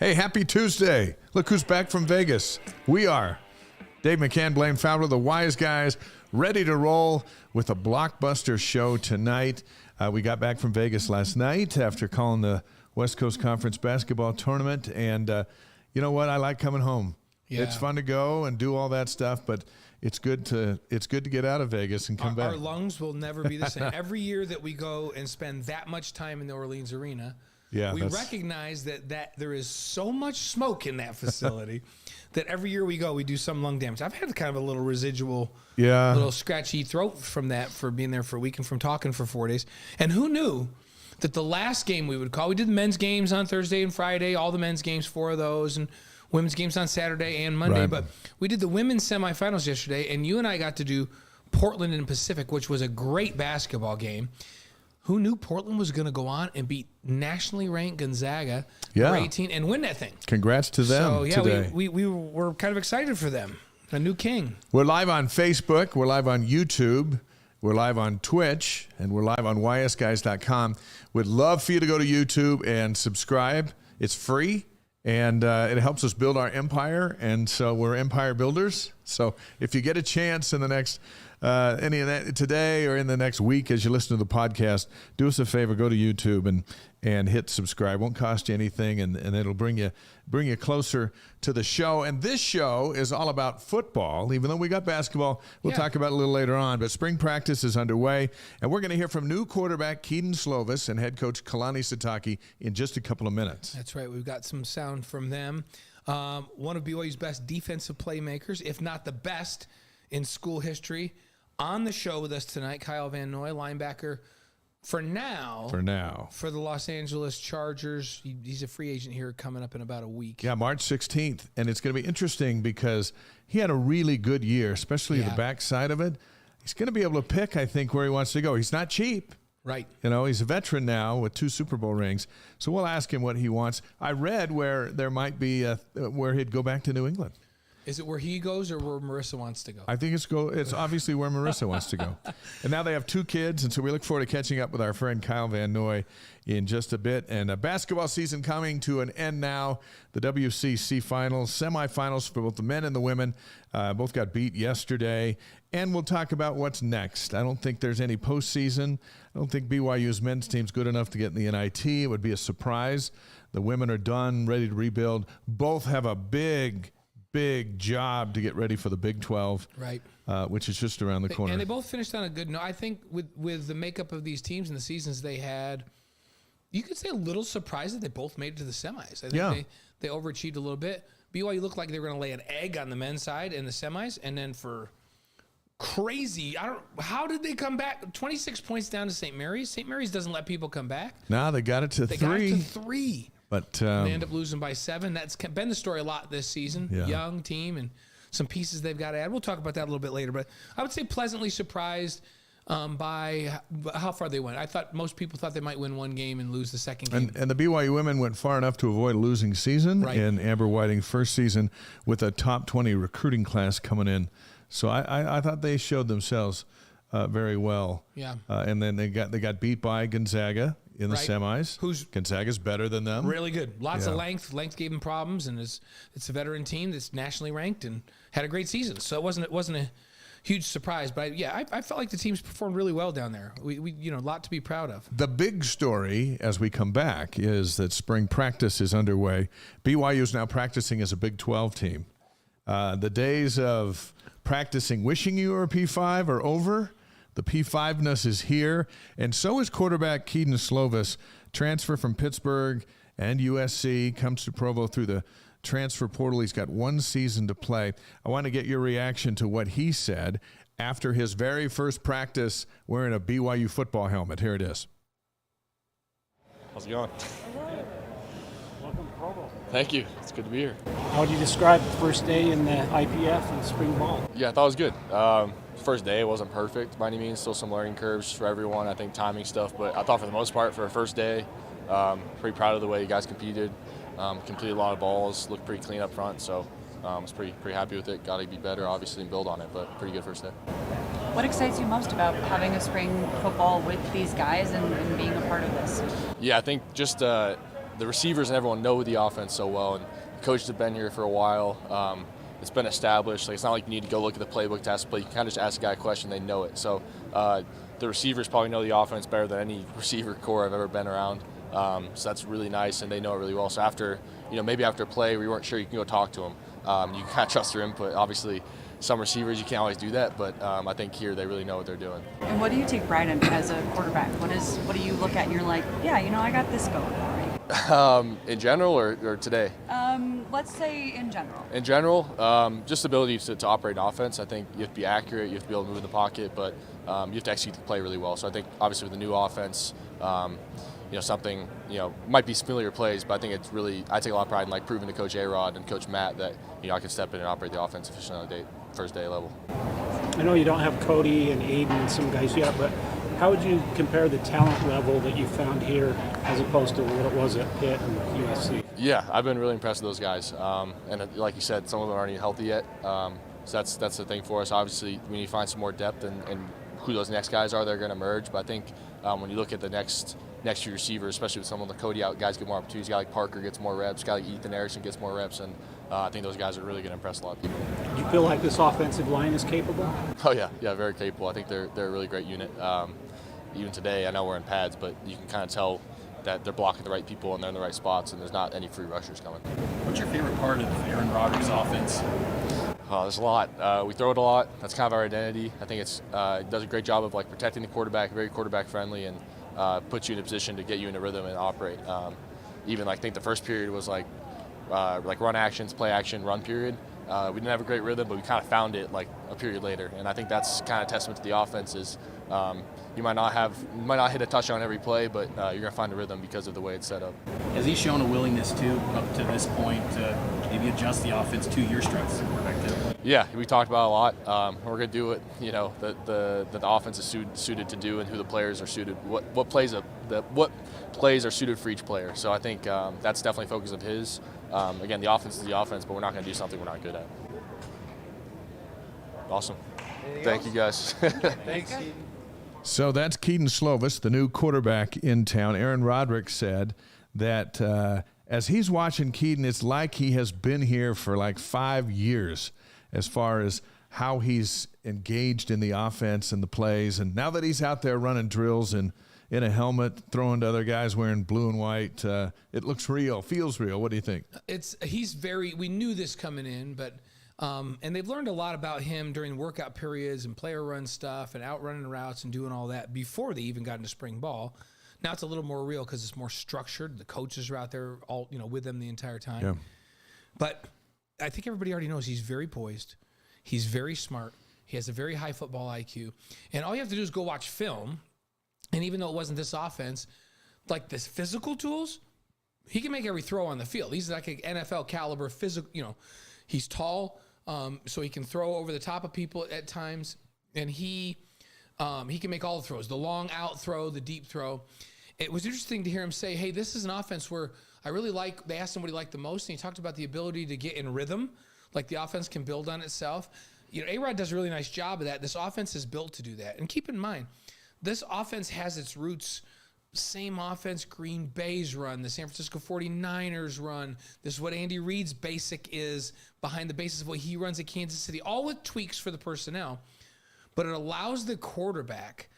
Hey, happy Tuesday. Look who's back from Vegas. We are. Dave McCann, Blaine Fowler, the Wise Guys, ready to roll with a blockbuster show tonight. We got back from Vegas last night after calling the West Coast Conference basketball tournament. And you know what? I like coming home. Yeah. It's fun to go and do all that stuff, but it's good to get out of Vegas and come back. Our lungs will never be the same. Every year that we go and spend that much time in the Orleans Arena, we recognize that there is so much smoke in that facility that every year we go, we do some lung damage. I've had kind of a little residual, little scratchy throat from that for being there for a week and from talking for 4 days. And who knew that the last game we would call, we did the men's games on Thursday and Friday, all the men's games, 4 of those, and women's games on Saturday and Monday. Right. But we did the women's semifinals yesterday, and you and I got to do Portland and Pacific, which was a great basketball game. Who knew Portland was going to go on and beat nationally ranked Gonzaga for 18 and win that thing? Congrats to them today. We were kind of excited for them. A new king. We're live on Facebook. We're live on YouTube. We're live on Twitch. And we're live on ysguys.com. We'd love for you to go to YouTube and subscribe. It's free. And it helps us build our empire. And so we're empire builders. So if you get a chance in the next any of that today or in the next week as you listen to the podcast, do us a favor, go to YouTube and hit subscribe. Won't cost you anything, and it'll bring you closer to the show. And this show is all about football, even though we got basketball. We'll talk about it a little later on. But spring practice is underway, and we're going to hear from new quarterback Keaton Slovis and head coach Kalani Sitaki in just a couple of minutes. That's right. We've got some sound from them. One of BYU's best defensive playmakers, if not the best in school history. On the show with us tonight, Kyle Van Noy, linebacker for now, for the Los Angeles Chargers. He's a free agent here coming up in about a week. Yeah, March 16th. And it's going to be interesting because he had a really good year, especially the backside of it. He's going to be able to pick, I think, where he wants to go. He's not cheap. Right. You know, he's a veteran now with 2 Super Bowl rings. So we'll ask him what he wants. I read where there might be where he'd go back to New England. Is it where he goes or where Marissa wants to go? I think it's obviously where Marissa wants to go. And now they have 2 kids, and so we look forward to catching up with our friend Kyle Van Noy in just a bit. And a basketball season coming to an end now. The WCC finals, semifinals for both the men and the women. Both got beat yesterday. And we'll talk about what's next. I don't think there's any postseason. I don't think BYU's men's team's good enough to get in the NIT. It would be a surprise. The women are done, ready to rebuild. Both have a big job to get ready for the Big 12, right? Which is just around the corner. And they both finished on a good note. I think with the makeup of these teams and the seasons they had, you could say a little surprised that they both made it to the semis. I think they overachieved a little bit. BYU looked like they were going to lay an egg on the men's side in the semis, and then for crazy, how did they come back? 26 points down to St. Mary's. St. Mary's doesn't let people come back. No, they got it to 3. They got it to 3. But they end up losing by 7. That's been the story a lot this season. Yeah. Young team and some pieces they've got to add. We'll talk about that a little bit later. But I would say pleasantly surprised by how far they went. I thought most people thought they might win 1 game and lose the second game. And the BYU women went far enough to avoid a losing season in Amber Whiting's first season with a top 20 recruiting class coming in. So I thought they showed themselves very well. Yeah. And then they got beat by Gonzaga in the semis. Gonzaga's better than them. Really good. Lots of length. Length gave them problems, and it's a veteran team that's nationally ranked and had a great season. So it wasn't a huge surprise. But I felt like the teams performed really well down there. We a lot to be proud of. The big story as we come back is that spring practice is underway. BYU is now practicing as a Big 12 team. The days of practicing wishing you were a P5 are over. The P5-ness is here, and so is quarterback Keaton Slovis. Transfer from Pittsburgh and USC, comes to Provo through the transfer portal. He's got 1 season to play. I want to get your reaction to what he said after his very first practice wearing a BYU football helmet. Here it is. How's it going? Welcome to Provo. Thank you. It's good to be here. How would you describe the first day in the IPF and spring ball? Yeah, I thought it was good. First day, it wasn't perfect by any means. Still some learning curves for everyone. I think timing stuff, but I thought for the most part for a first day, pretty proud of the way you guys competed. Completed a lot of balls, looked pretty clean up front, so I was pretty happy with it. Got to be better, obviously, and build on it, but pretty good first day. What excites you most about having a spring football with these guys and being a part of this? Yeah, I think just the the receivers and everyone know the offense so well, and the coaches have been here for a while. It's been established. Like, it's not like you need to go look at the playbook to ask the play. You can kind of just ask a guy a question, they know it. So the receivers probably know the offense better than any receiver core I've ever been around. So that's really nice, and they know it really well. So after, maybe after a play where you weren't sure, you can go talk to them. You can kind of trust their input. Obviously, some receivers, you can't always do that, but I think here they really know what they're doing. And what do you take pride in as a quarterback? What do you look at and you're like, yeah, I got this going for me? In general or today? Let's say in general. In general, just the ability to operate an offense. I think you have to be accurate, you have to be able to move in the pocket, but you have to execute the play really well. So I think obviously with the new offense, something, might be familiar plays, but I think it's really, I take a lot of pride in like proving to Coach A-Rod and Coach Matt that, I can step in and operate the offense efficiently on a first day level. I know you don't have Cody and Aiden and some guys yet, but how would you compare the talent level that you found here as opposed to what it was at Pitt and USC? Yeah, I've been really impressed with those guys. And like you said, some of them aren't even healthy yet. So that's the thing for us. Obviously, we need to find some more depth and who those next guys are, they're going to emerge. But I think when you look at the next few receivers, especially with some of the Cody out guys get more opportunities. A guy like Parker gets more reps. A guy like Ethan Erickson gets more reps. And I think those guys are really going to impress a lot of people. Do you feel like this offensive line is capable? Oh, yeah, very capable. I think they're a really great unit. Even today, I know we're in pads, but you can kind of tell that they're blocking the right people and they're in the right spots, and there's not any free rushers coming. What's your favorite part of Aaron Rodgers' offense? Oh, there's a lot. We throw it a lot. That's kind of our identity. I think it does a great job of like protecting the quarterback, very quarterback friendly, and puts you in a position to get you in a rhythm and operate. Even I think the first period was like run actions, play action, run period. We didn't have a great rhythm, but we kind of found it like a period later, and I think that's kind of testament to the offense. Is you might not hit a touchdown every play, but you're gonna find a rhythm because of the way it's set up. Has he shown a willingness to, up to this point, to maybe adjust the offense to your strengths? Yeah, we talked about it a lot. We're gonna do it. That the offense is suited to do, and who the players are suited. What plays are suited for each player. So I think that's definitely a focus of his. Again, the offense is the offense, but we're not gonna do something we're not good at. Awesome. Thank you guys. Thanks. So that's Keaton Slovis, the new quarterback in town. Aaron Roderick said that as he's watching Keaton, it's like he has been here for like 5 years as far as how he's engaged in the offense and the plays. And now that he's out there running drills and in a helmet, throwing to other guys wearing blue and white, it looks real, feels real. What do you think? We knew this coming in, but and they've learned a lot about him during workout periods and player run stuff and out running routes and doing all that before they even got into spring ball. Now it's a little more real because it's more structured. The coaches are out there all with them the entire time. Yeah. But I think everybody already knows he's very poised. He's very smart. He has a very high football IQ. And all you have to do is go watch film. And even though it wasn't this offense, like this physical tools, he can make every throw on the field. He's like an NFL caliber physical, he's tall, so he can throw over the top of people at times. And he can make all the throws, the long out throw, the deep throw. It was interesting to hear him say, hey, this is an offense where I really like, they asked him what he liked the most, and he talked about the ability to get in rhythm, like the offense can build on itself. A-Rod does a really nice job of that. This offense is built to do that. And keep in mind, this offense has its roots, same offense Green Bay's run, the San Francisco 49ers run. This is what Andy Reid's basic is behind the basis of what he runs at Kansas City, all with tweaks for the personnel. But it allows the quarterback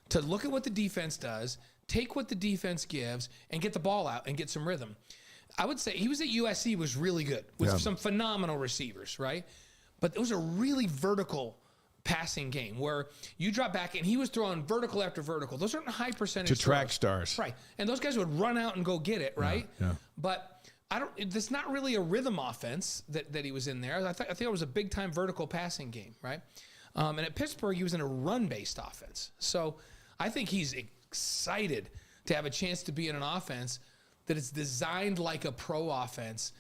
to look at what the defense does, take what the defense gives, and get the ball out and get some rhythm. I would say he was at USC, was really good with some phenomenal receivers, right? But it was a really vertical passing game where you drop back and he was throwing vertical after vertical. Those aren't high percentage to track throws. stars. Right. And those guys would run out and go get it, right? Yeah. But that's not really a rhythm offense that he was in there. I think it was a big time vertical passing game, right? And at Pittsburgh, he was in a run-based offense. So I think he's excited to have a chance to be in an offense that is designed like a pro offense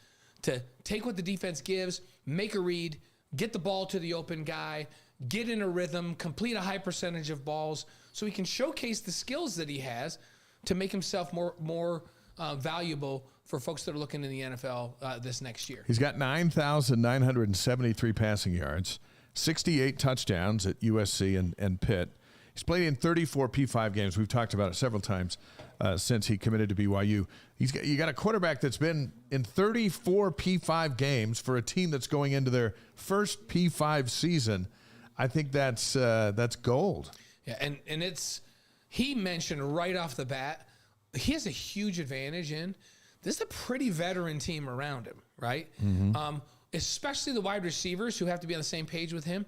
to take what the defense gives, make a read, get the ball to the open guy, get in a rhythm, complete a high percentage of balls, so he can showcase the skills that he has to make himself more valuable for folks that are looking in the NFL this next year. He's got 9,973 passing yards, 68 touchdowns at USC and Pitt. He's played in 34 P5 games. We've talked about it several times. since he committed to BYU. You got a quarterback that's been in 34 P5 games for a team that's going into their first P5 season. I think that's gold. Yeah, and he mentioned right off the bat, he has a huge advantage in this is a pretty veteran team around him, right? Mm-hmm. Especially the wide receivers who have to be on the same page with him,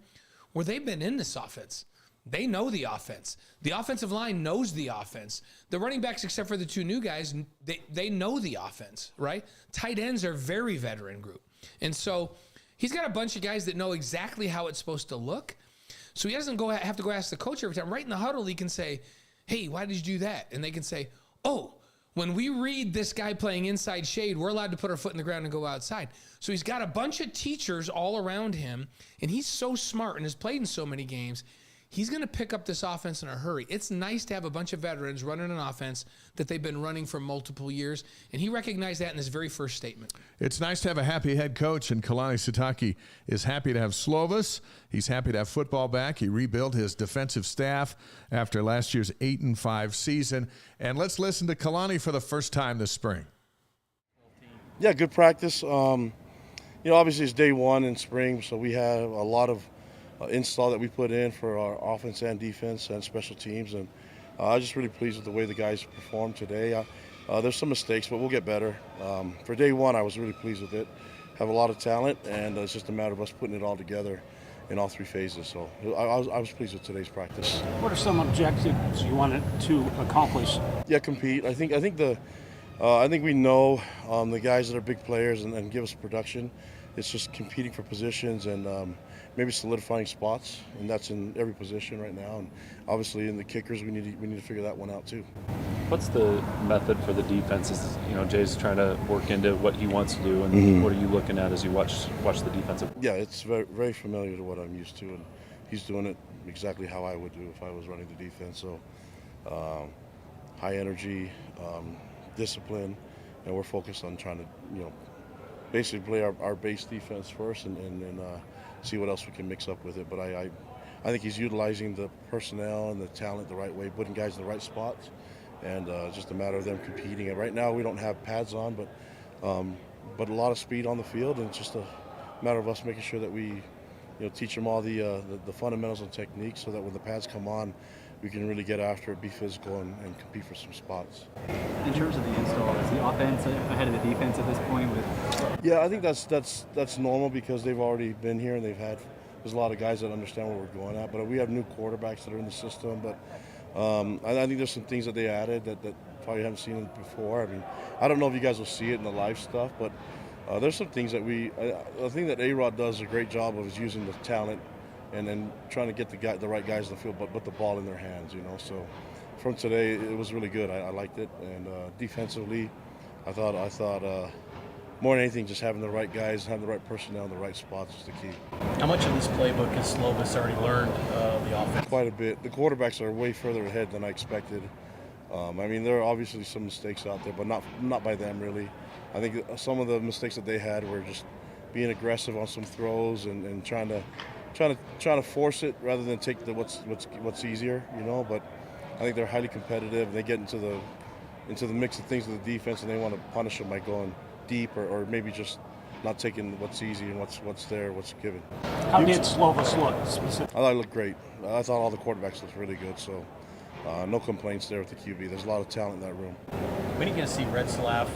where they've been in this offense. They know the offense. The offensive line knows the offense. The running backs, except for the two new guys, they know the offense, right? Tight ends are very veteran group. And so he's got a bunch of guys that know exactly how it's supposed to look. So he doesn't have to go ask the coach every time. Right in the huddle, he can say, hey, why did you do that? And they can say, oh, when we read this guy playing inside shade, we're allowed to put our foot in the ground and go outside. So he's got a bunch of teachers all around him, and he's so smart and has played in so many games. He's going to pick up this offense in a hurry. It's nice to have a bunch of veterans running an offense that they've been running for multiple years, and he recognized that in his very first statement. It's nice to have a happy head coach, and Kalani Sitaki is happy to have Slovis. He's happy to have football back. He rebuilt his defensive staff after last year's 8-5 season. And let's listen to Kalani for the first time this spring. Yeah, good practice. Obviously it's day one in spring, so we have a lot of install that we put in for our offense and defense and special teams, and I was just really pleased with the way the guys performed today. There's some mistakes, but we'll get better. For day one, I was really pleased with it. Have a lot of talent, and it's just a matter of us putting it all together in all three phases. So I was pleased with today's practice. What are some objectives you wanted to accomplish? Yeah, compete. I think we know the guys that are big players and give us production. It's just competing for positions and maybe solidifying spots, and that's in every position right now. And obviously in the kickers, we need to figure that one out too. What's the method for the defense? Jay's trying to work into what he wants to do, and what are you looking at as you watch the defensive? Yeah, it's very, very familiar to what I'm used to, and he's doing it exactly how I would do if I was running the defense. So high energy, discipline, and we're focused on trying to, basically play our base defense first and then see what else we can mix up with it. But I think he's utilizing the personnel and the talent the right way, putting guys in the right spots, and just a matter of them competing. And right now we don't have pads on, but a lot of speed on the field, and it's just a matter of us making sure that we teach them all the fundamentals and techniques, so that when the pads come on, we can really get after it, be physical, and compete for some spots. In terms of the install, is the offense ahead of the defense at this point? Yeah, I think that's normal because they've already been here and there's a lot of guys that understand where we're going at. But we have new quarterbacks that are in the system. But I think there's some things that they added that probably haven't seen before. I mean, I don't know if you guys will see it in the live stuff, but there's some things that I think that A-Rod does a great job of is using the talent and then trying to get the right guys in the field, but put the ball in their hands, So from today, it was really good. I liked it, and defensively, I thought more than anything, just having the right guys, having the right personnel in the right spots is the key. How much of this playbook has Slovis already learned the offense? Quite a bit. The quarterbacks are way further ahead than I expected. There are obviously some mistakes out there, but not by them really. I think some of the mistakes that they had were just being aggressive on some throws and trying to force it rather than take what's easier, But I think they're highly competitive. They get into the mix of things with the defense, and they want to punish them by going deep or maybe just not taking what's easy and what's there, what's given. How did Slovis look specifically? I thought it looked great. I thought all the quarterbacks looked really good. So no complaints there with the QB. There's a lot of talent in that room. When are you going to see Red Slav?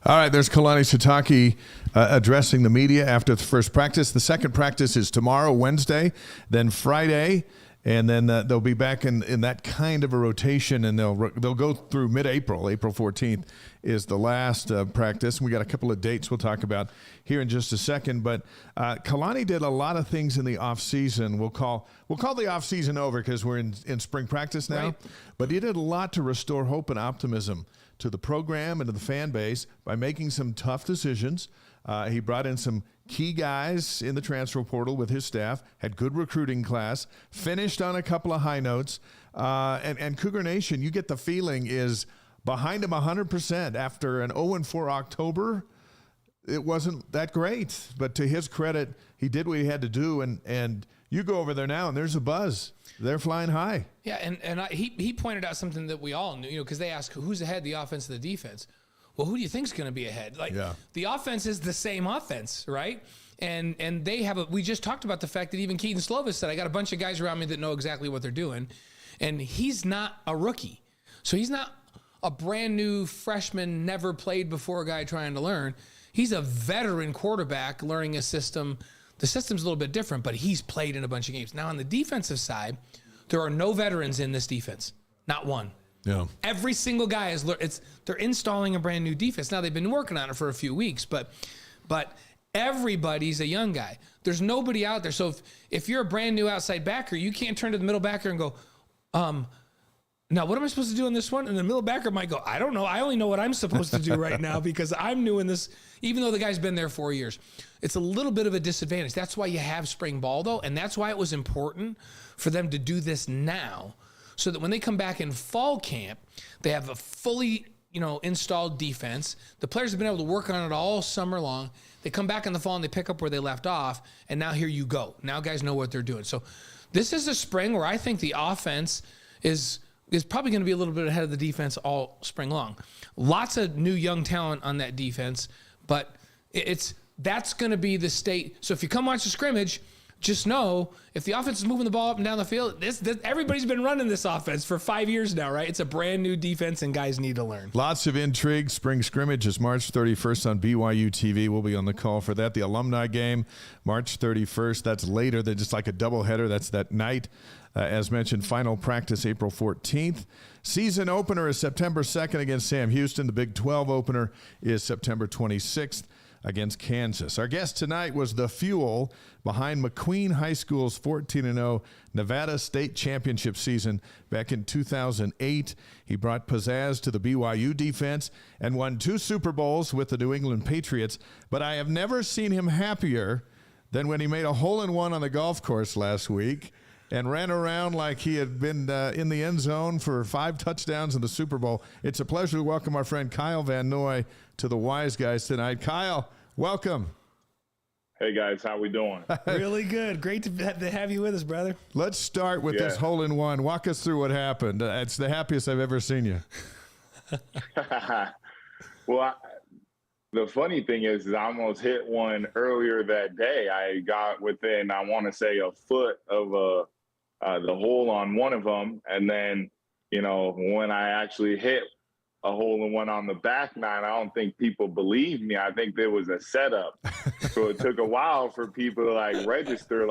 All right, there's Kalani Sitaki addressing the media after the first practice. The second practice is tomorrow, Wednesday, then Friday, and then they'll be back in that kind of a rotation, and they'll go through mid-April. April 14th is the last practice. We got a couple of dates we'll talk about here in just a second. But Kalani did a lot of things in the offseason. We'll call the offseason over because we're in spring practice now. Right. But he did a lot to restore hope and optimism to the program and to the fan base by making some tough decisions. He brought in some key guys in the transfer portal with his staff, had good recruiting class, finished on a couple of high notes. And Cougar Nation, you get the feeling, is behind him 100% after an 0-4 October. It wasn't that great, but to his credit, he did what he had to do, and You go over there now, and there's a buzz. They're flying high. Yeah, and he pointed out something that we all knew, because they asked who's ahead, the offense or the defense. Well, who do you think's going to be ahead? The offense is the same offense, right? And they have we just talked about the fact that even Keaton Slovis said, I got a bunch of guys around me that know exactly what they're doing. And he's not a rookie. So he's not a brand new freshman, never played before guy trying to learn. He's a veteran quarterback learning a system. The system's a little bit different, but he's played in a bunch of games. Now, on the defensive side, there are no veterans in this defense. Not one. Yeah. Every single guy they're installing a brand new defense. Now, they've been working on it for a few weeks, but everybody's a young guy. There's nobody out there. So if you're a brand new outside backer, you can't turn to the middle backer and go, now what am I supposed to do on this one? And the middle backer might go, I don't know. I only know what I'm supposed to do right now because I'm new in this, even though the guy's been there 4 years. It's a little bit of a disadvantage. That's why you have spring ball, though, and that's why it was important for them to do this now, so that when they come back in fall camp, they have a fully, installed defense. The players have been able to work on it all summer long. They come back in the fall and they pick up where they left off, and now here you go. Now guys know what they're doing. So this is a spring where I think the offense is probably going to be a little bit ahead of the defense all spring long. Lots of new young talent on that defense, but that's going to be the state. So if you come watch the scrimmage, just know if the offense is moving the ball up and down the field, everybody's been running this offense for 5 years now, right? It's a brand new defense, and guys need to learn. Lots of intrigue. Spring scrimmage is March 31st on BYU TV. We'll be on the call for that. The alumni game, March 31st. That's later. They're just like a doubleheader. That's that night. As mentioned, final practice April 14th. Season opener is September 2nd against Sam Houston. The Big 12 opener is September 26th against Kansas. Our guest tonight was the fuel behind McQueen High School's 14-0 Nevada State Championship season back in 2008. He brought pizzazz to the BYU defense and won 2 Super Bowls with the New England Patriots. But I have never seen him happier than when he made a hole-in-one on the golf course last week and ran around like he had been in the end zone for 5 touchdowns in the Super Bowl. It's a pleasure to welcome our friend Kyle Van Noy to the Wise Guys tonight. Kyle, welcome. Hey, guys. How we doing? Really good. Great to have you with us, brother. Let's start with this hole-in-one. Walk us through what happened. It's the happiest I've ever seen you. Well, the funny thing is I almost hit one earlier that day. I got within, I want to say, a foot of the hole on one of them. And then, when I actually hit a hole-in-one on the back nine, I don't think people believed me. I think there was a setup. So it took a while for people to register,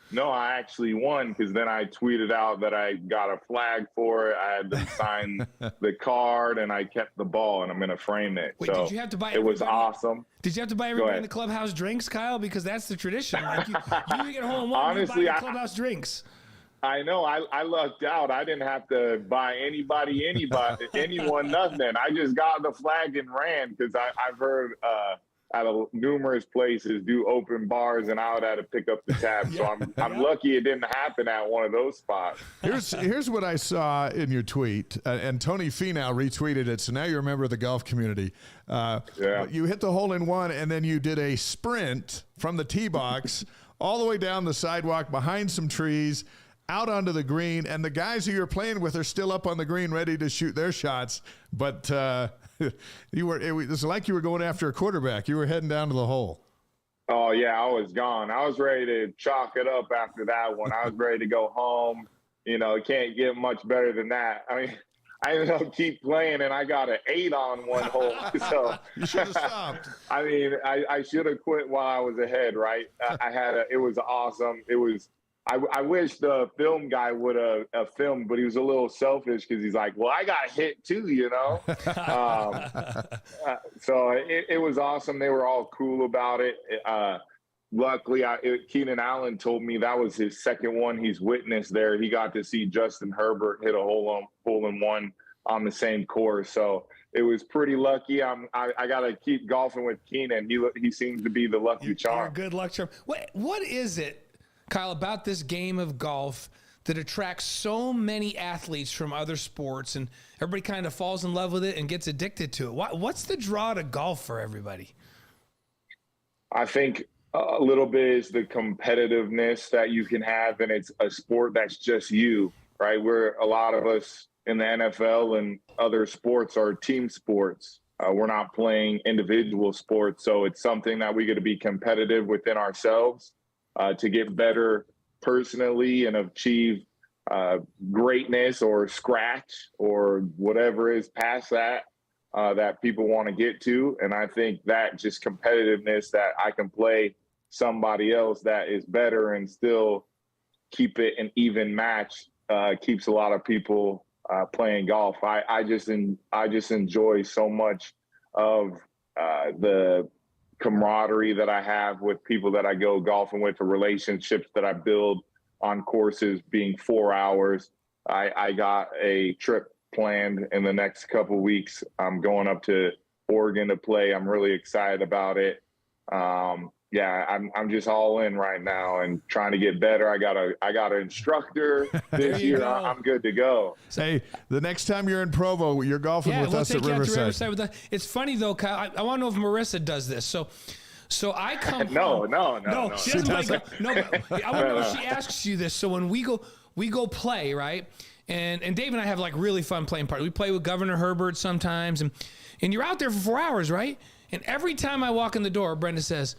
no, I actually won, because then I tweeted out that I got a flag for it. I had them sign the card, and I kept the ball, and I'm going to frame it. Wait, so did you have to buy it was awesome. Did you have to buy everybody in the clubhouse drinks, Kyle? Because that's the tradition. You get a hole-in-one, honestly, you buy the clubhouse drinks. I know. I lucked out. I didn't have to buy anyone, nothing. I just got the flag and ran, because I've heard at numerous places do open bars, and I would have to pick up the tab. So I'm lucky it didn't happen at one of those spots. Here's what I saw in your tweet, and Tony Finau retweeted it. So now you're a member of the golf community. You hit the hole-in-one, and then you did a sprint from the tee box all the way down the sidewalk behind some trees, out onto the green, and the guys who you're playing with are still up on the green ready to shoot their shots. But it was like you were going after a quarterback. You were heading down to the hole. Oh, yeah, I was gone. I was ready to chalk it up after that one. I was ready to go home. It can't get much better than that. I mean, I ended up keep playing, and I got an 8 on one hole. So you should have stopped. I mean, I should have quit while I was ahead, right? It was awesome. It was. I wish the film guy would have filmed, but he was a little selfish, because he's like, well, I got hit too, So it was awesome. They were all cool about it. Luckily, Keenan Allen told me that was his second one he's witnessed there. He got to see Justin Herbert hit a hole-in-one on the same course. So it was pretty lucky. I got to keep golfing with Keenan. He seems to be the lucky charm. Good luck charm. What is it, Kyle, about this game of golf that attracts so many athletes from other sports, and everybody kind of falls in love with it and gets addicted to it? What's the draw to golf for everybody? I think A little bit is the competitiveness that you can have, and it's a sport that's just you, right? Where a lot of us in the NFL and other sports are team sports. We're not playing individual sports, so it's something that we got to be competitive within ourselves to get better personally and achieve greatness or scratch or whatever is past that that people want to get to. And I think that just competitiveness that I can play somebody else that is better and still keep it an even match keeps a lot of people playing golf. I just enjoy so much of the camaraderie that I have with people that I go golfing with, the relationships that I build on courses being 4 hours. I got a trip planned in the next couple weeks. I'm going up to Oregon to play. I'm really excited about it. Yeah, I'm just all in right now and trying to get better. I got an instructor this year. I'm good to go. Hey, the next time you're in Provo, you're golfing with us at Riverside. It's funny though, Kyle. I want to know if Marissa does this. So I come no, home. No. She doesn't. No, but I want to know if she asks you this. So when we go play, right? And Dave and I have like really fun playing parties. We play with Governor Herbert sometimes, and you're out there for 4 hours, right? And every time I walk in the door, Brenda says,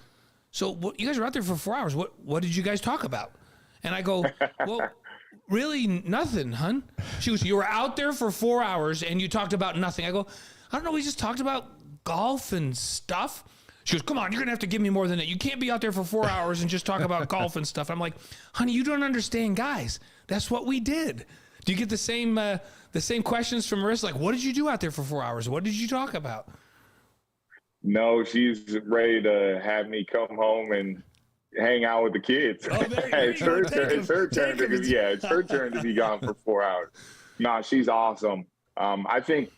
"So you guys were out there for 4 hours. What did you guys talk about?" And I go, "Well, really nothing, hun." She goes, "You were out there for 4 hours and you talked about nothing." I go, "I don't know. We just talked about golf and stuff." She goes, "Come on, you're gonna have to give me more than that. You can't be out there for 4 hours and just talk about golf and stuff." I'm like, "Honey, you don't understand, guys. That's what we did." Do you get the same questions from Marissa? Like, what did you do out there for 4 hours? What did you talk about? No, she's ready to have me come home and hang out with the kids. Oh, it's her turn to be gone for 4 hours. No, she's awesome. I think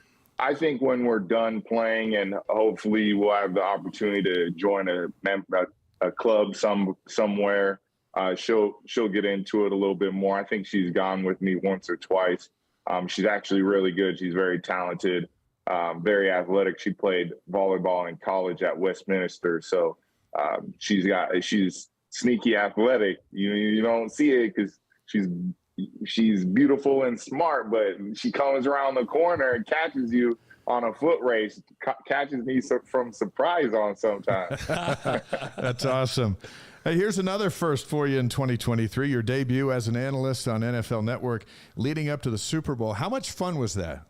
when we're done playing, and hopefully we'll have the opportunity to join a club somewhere. She'll get into it a little bit more. I think she's gone with me once or twice. She's actually really good. She's very talented, very athletic. She played volleyball in college at Westminster, so she's sneaky athletic. You don't see it because she's beautiful and smart, but she comes around the corner and catches you on a foot race, catches me from surprise on sometimes. That's awesome. Hey, here's another first for you in 2023, your debut as an analyst on NFL Network leading up to the Super Bowl. How much fun was that?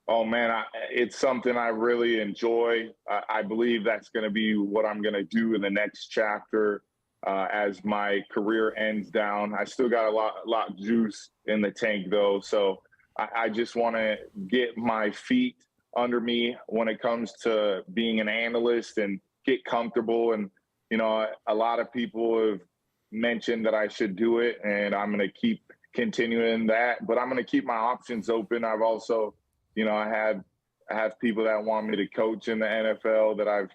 Oh, man, it's something I really enjoy. I believe that's going to be what I'm going to do in the next chapter as my career ends down. I still got a lot of juice in the tank, though, so I just want to get my feet under me when it comes to being an analyst and get comfortable. And a lot of people have mentioned that I should do it, and I'm going to keep continuing that. But I'm going to keep my options open. I've also, I have people that want me to coach in the NFL that I've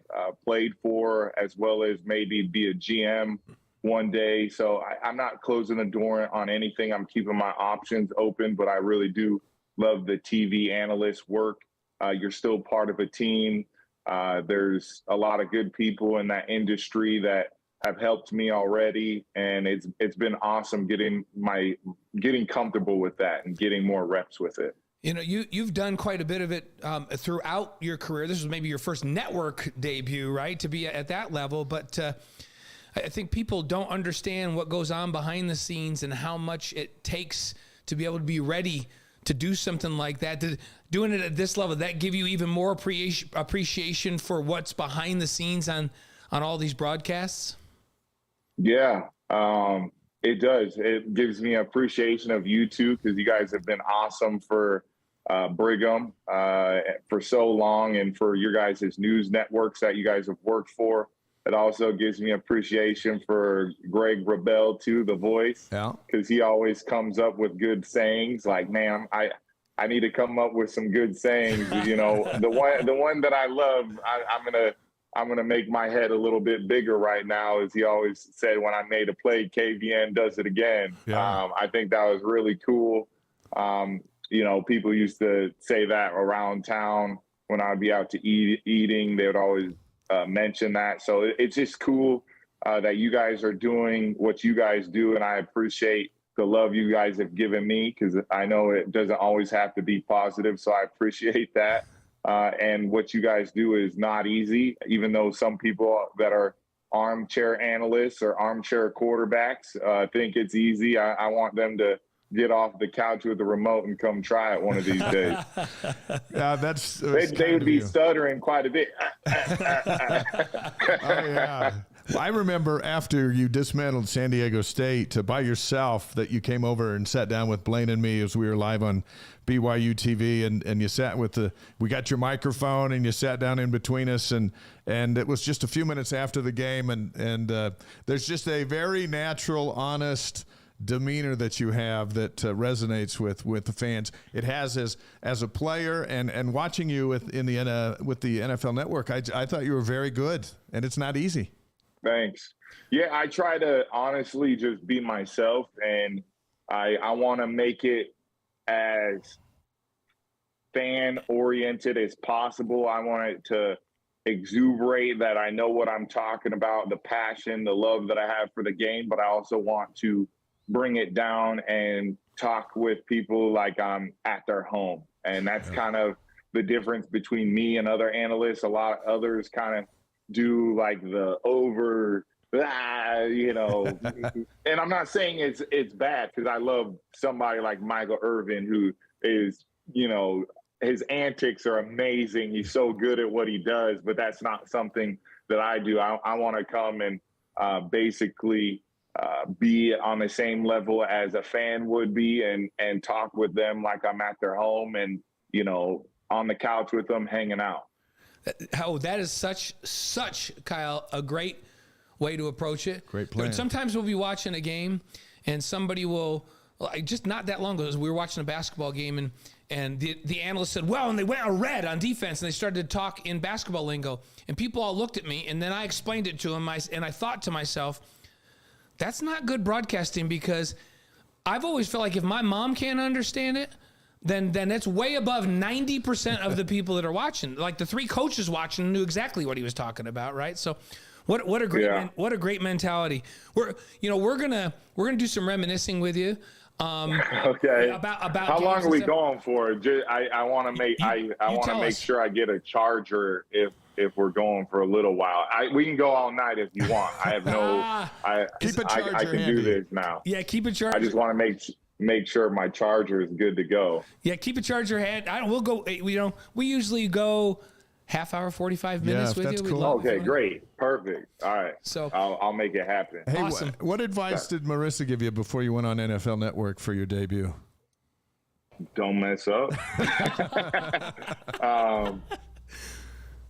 played for, as well as maybe be a GM one day. So I'm not closing the door on anything. I'm keeping my options open, but I really do love the TV analyst work. You're still part of a team. There's a lot of good people in that industry that have helped me already, and it's been awesome getting comfortable with that and getting more reps with it. You've done quite a bit of it throughout your career. This was maybe your first network debut, right? To be at that level, but I think people don't understand what goes on behind the scenes and how much it takes to be able to be ready to do something like that. Doing it at this level, that give you even more appreciation for what's behind the scenes on all these broadcasts? Yeah, it does. It gives me appreciation of you two, because you guys have been awesome for Brigham for so long, and for your guys' news networks that you guys have worked for. It also gives me appreciation for Greg Wrubell too, the voice, because he always comes up with good sayings. Like, man, I need to come up with some good sayings. The one that I love, I'm gonna make my head a little bit bigger right now. As he always said, when I made a play, KVN does it again. Yeah. I think that was really cool. People used to say that around town when I'd be out to eating. They would always mention that. So it's just cool that you guys are doing what you guys do, and I appreciate the love you guys have given me, because I know it doesn't always have to be positive. So I appreciate that. And what you guys do is not easy, even though some people that are armchair analysts or armchair quarterbacks think it's easy. I want them to get off the couch with the remote and come try it one of these days. Yeah, they would be stuttering quite a bit. Oh, yeah. Well, I remember after you dismantled San Diego State by yourself that you came over and sat down with Blaine and me as we were live on BYU TV, and you sat we got your microphone and you sat down in between us, and it was just a few minutes after the game, and there's just a very natural, honest demeanor that you have that resonates with the fans. It has as a player, and watching you with the NFL Network, I thought you were very good, and it's not easy. Thanks. Yeah, I try to honestly just be myself, and I want to make it as fan-oriented as possible. I want it to exuberate that I know what I'm talking about, the passion, the love that I have for the game, but I also want to bring it down and talk with people like I'm at their home. And that's kind of the difference between me and other analysts. A lot of others kind of do like the over, and I'm not saying it's bad, because I love somebody like Michael Irvin, who is, his antics are amazing. He's so good at what he does, but that's not something that I do. I want to come and basically be on the same level as a fan would be, and talk with them like I'm at their home and, on the couch with them, hanging out. Oh, that is such, Kyle, a great way to approach it. Great plan. Sometimes we'll be watching a game and somebody will, just not that long ago, we were watching a basketball game and the analyst said, well, and they went a red on defense, and they started to talk in basketball lingo, and people all looked at me, and then I explained it to them, and I thought to myself, that's not good broadcasting, because I've always felt like if my mom can't understand it, then it's way above 90% of the people that are watching. Like the three coaches watching knew exactly what he was talking about, right? So what a great mentality. We're gonna do some reminiscing with you. Okay. About how long are we going for? I want to make sure I get a charger if we're going for a little while. We can go all night if you want. I have no. Keep a charger I can handy. do this now. Yeah, keep a charger. I just want to make sure my charger is good to go. Yeah, keep a charger hand. We'll go. We usually go half hour, 45 minutes with that's you. cool. Okay, great, perfect. All right, so I'll make it happen. Hey, awesome. What advice did Marissa give you before you went on NFL Network for your debut? Don't mess up.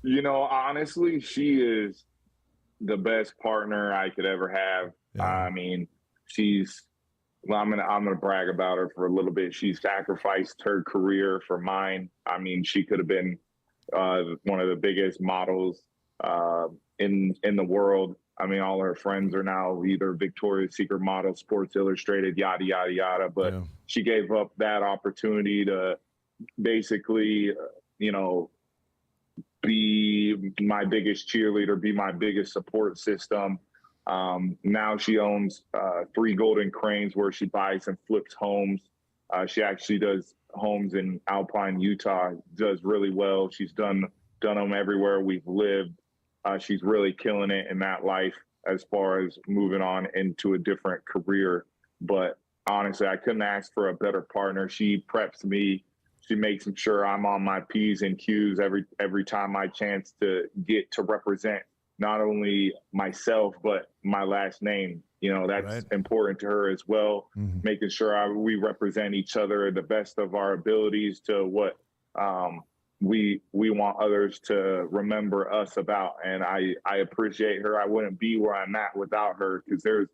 Honestly, she is the best partner I could ever have. Yeah. I mean, I'm gonna brag about her for a little bit. She sacrificed her career for mine. I mean, she could have been one of the biggest models in the world. I mean, all her friends are now either Victoria's Secret model, Sports Illustrated, yada yada yada. But she gave up that opportunity to basically, be my biggest cheerleader, be my biggest support system. Now she owns 3 Golden Cranes where she buys and flips homes. She actually does homes in Alpine, Utah, does really well. She's done them everywhere we've lived. She's really killing it in that life as far as moving on into a different career. But honestly, I couldn't ask for a better partner. She preps me. She makes sure I'm on my P's and Q's every time I chance to get to represent not only myself, but my last name. That's important to her as well, making sure we represent each other the best of our abilities to what we want others to remember us about. And I appreciate her. I wouldn't be where I'm at without her, because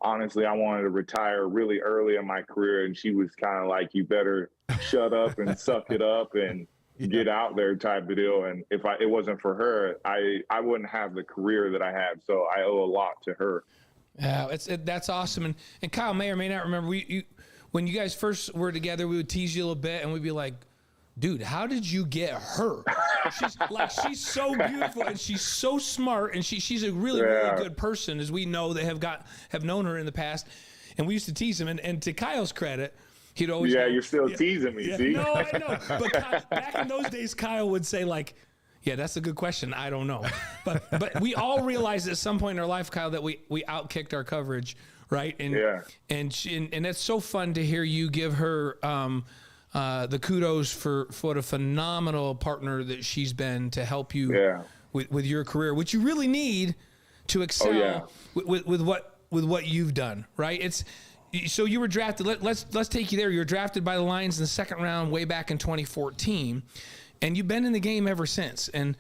honestly, I wanted to retire really early in my career, and she was kind of like, you better shut up and suck it up and get out there type of deal. And if it wasn't for her, I wouldn't have the career that I have. So I owe a lot to her. Yeah, that's awesome. And Kyle may or may not remember, when you guys first were together, we would tease you a little bit, and we'd be like, dude, how did you get her? She's so beautiful and she's so smart and she's a really good person, as we know that have known her in the past. And we used to tease him. And to Kyle's credit, he'd always go, you're still teasing me. See? No, I know. But back in those days, Kyle would say like, yeah, that's a good question. I don't know. But we all realized at some point in our life, Kyle, that we outkicked our coverage, right? And it's so fun to hear you give her the kudos for what a phenomenal partner that she's been to help you with your career, which you really need to excel with what you've done, right? So you were drafted. Let's take you there. You were drafted by the Lions in the second round way back in 2014, and you've been in the game ever since. And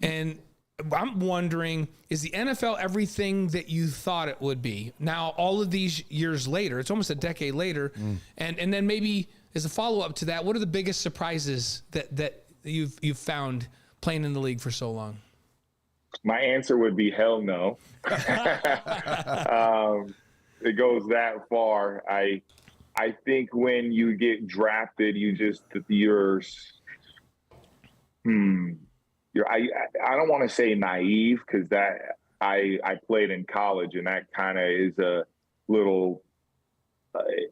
I'm wondering, is the NFL everything that you thought it would be? Now, all of these years later, it's almost a decade later, and then maybe as a follow-up to that, what are the biggest surprises that you've found playing in the league for so long? My answer would be hell no. It goes that far. I think when you get drafted, I don't want to say naive, because that I played in college, and that kind of is a little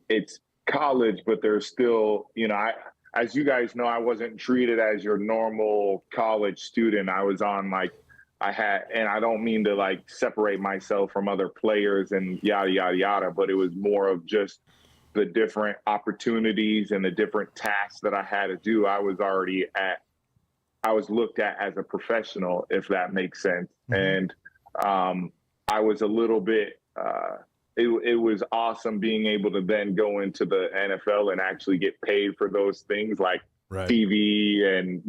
it's college, but there's still, as you guys know, I wasn't treated as your normal college student. I was on and I don't mean to separate myself from other players and yada, yada, yada, but it was more of just the different opportunities and the different tasks that I had to do. I was looked at as a professional, if that makes sense. And I was a little bit, it was awesome being able to then go into the NFL and actually get paid for those things like TV and,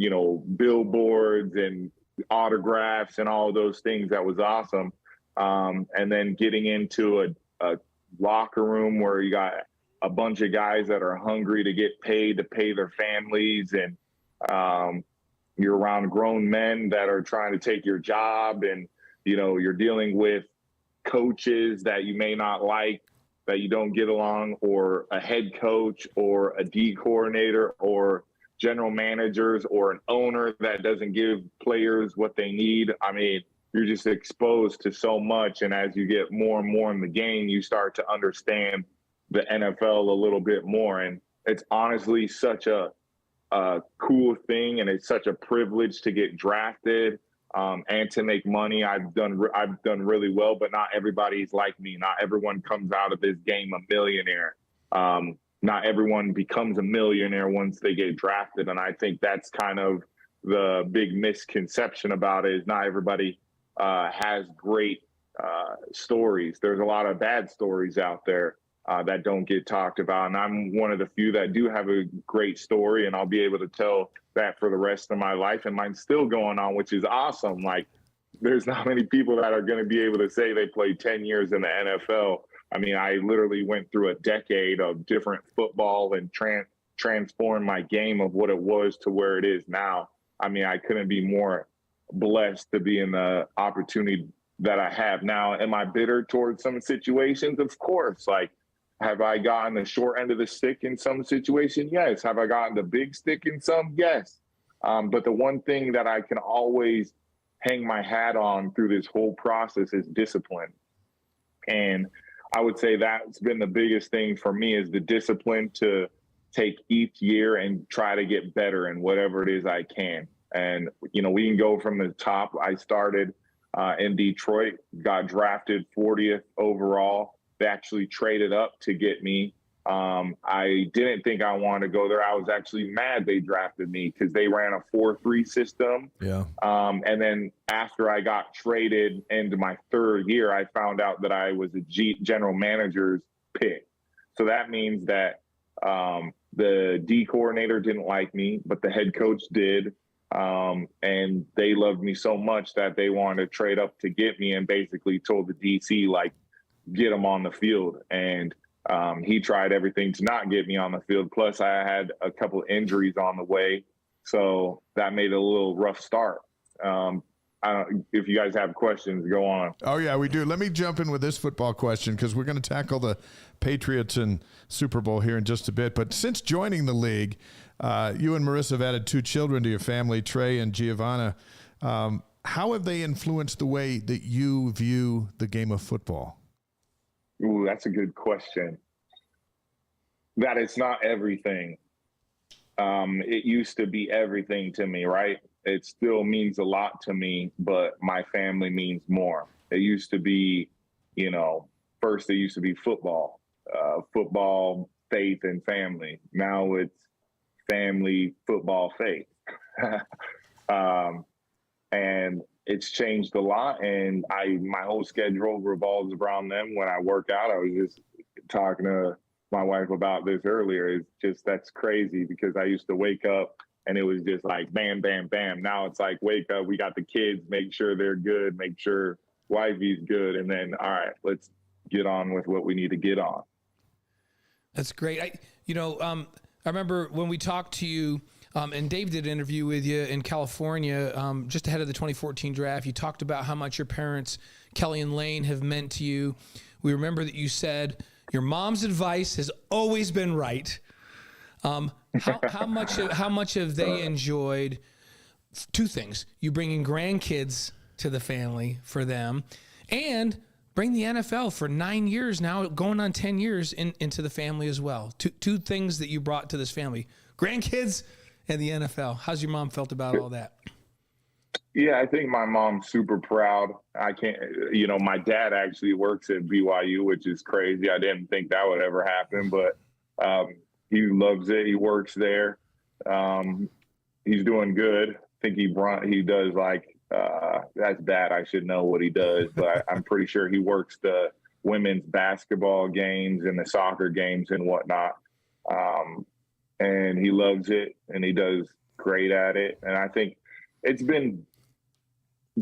billboards and autographs and all of those things. That was awesome. And then getting into a locker room where you got a bunch of guys that are hungry to get paid to pay their families, and you're around grown men that are trying to take your job, and you're dealing with coaches that you may not like, that you don't get along, or a head coach or a D coordinator or general managers or an owner that doesn't give players what they need. I mean, you're just exposed to so much. And as you get more and more in the game, you start to understand the NFL a little bit more. And it's honestly such a cool thing, and it's such a privilege to get drafted and to make money. I've done really well, but not everybody's like me. Not everyone comes out of this game a millionaire. Not everyone becomes a millionaire once they get drafted. And I think that's kind of the big misconception about it, is not everybody has great stories. There's a lot of bad stories out there that don't get talked about. And I'm one of the few that do have a great story, and I'll be able to tell that for the rest of my life. And mine's still going on, which is awesome. There's not many people that are going to be able to say they played 10 years in the NFL. I mean, I literally went through a decade of different football and transformed my game of what it was to where it is now. I mean, I couldn't be more blessed to be in the opportunity that I have now. Am I bitter towards some situations? Of course. Have I gotten the short end of the stick in some situation? Yes. Have I gotten the big stick in some? Yes. But the one thing that I can always hang my hat on through this whole process is discipline. And I would say that's been the biggest thing for me, is the discipline to take each year and try to get better in whatever it is I can. And, we can go from the top. I started in Detroit, got drafted 40th overall. They actually traded up to get me. I didn't think I wanted to go there. I was actually mad they drafted me, because they ran a 4-3 system. Yeah. And then after I got traded into my third year, I found out that I was a general manager's pick. So that means that the D coordinator didn't like me, but the head coach did. And they loved me so much that they wanted to trade up to get me, and basically told the DC, get him on the field. And he tried everything to not get me on the field. Plus, I had a couple of injuries on the way, so that made it a little rough start. if you guys have questions, go on. Oh, yeah, we do. Let me jump in with this football question because we're going to tackle the Patriots and Super Bowl here in just a bit. But since joining the league, you and Marissa have added 2 children to your family, Trey and Giovanna. How have they influenced the way that you view the game of football? Ooh, that's a good question. That it's not everything. It used to be everything to me, right? It still means a lot to me, but my family means more. It used to be, first it used to be football, faith, and family. Now it's family, football, faith. And it's changed a lot. And my whole schedule revolves around them. When I work out, I was just talking to my wife about this earlier. It's just, that's crazy because I used to wake up and it was just like bam, bam, bam. Now it's like, wake up, we got the kids, make sure they're good, make sure wifey's good. And then, all right, let's get on with what we need to get on. That's great. I remember when we talked to you, and Dave did an interview with you in California just ahead of the 2014 draft. You talked about how much your parents, Kelly and Lane, have meant to you. We remember that you said your mom's advice has always been right. How much have they enjoyed 2 things? You bringing grandkids to the family for them, and bring the NFL for 9 years now, going on 10 years into the family as well. Two things that you brought to this family: grandkids and the NFL. How's your mom felt about all that? Yeah, I think my mom's super proud. My dad actually works at BYU, which is crazy. I didn't think that would ever happen, but he loves it. He works there. He's doing good. I think he does that's bad. I should know what he does, but I'm pretty sure he works the women's basketball games and the soccer games and whatnot. And he loves it and he does great at it. And I think it's been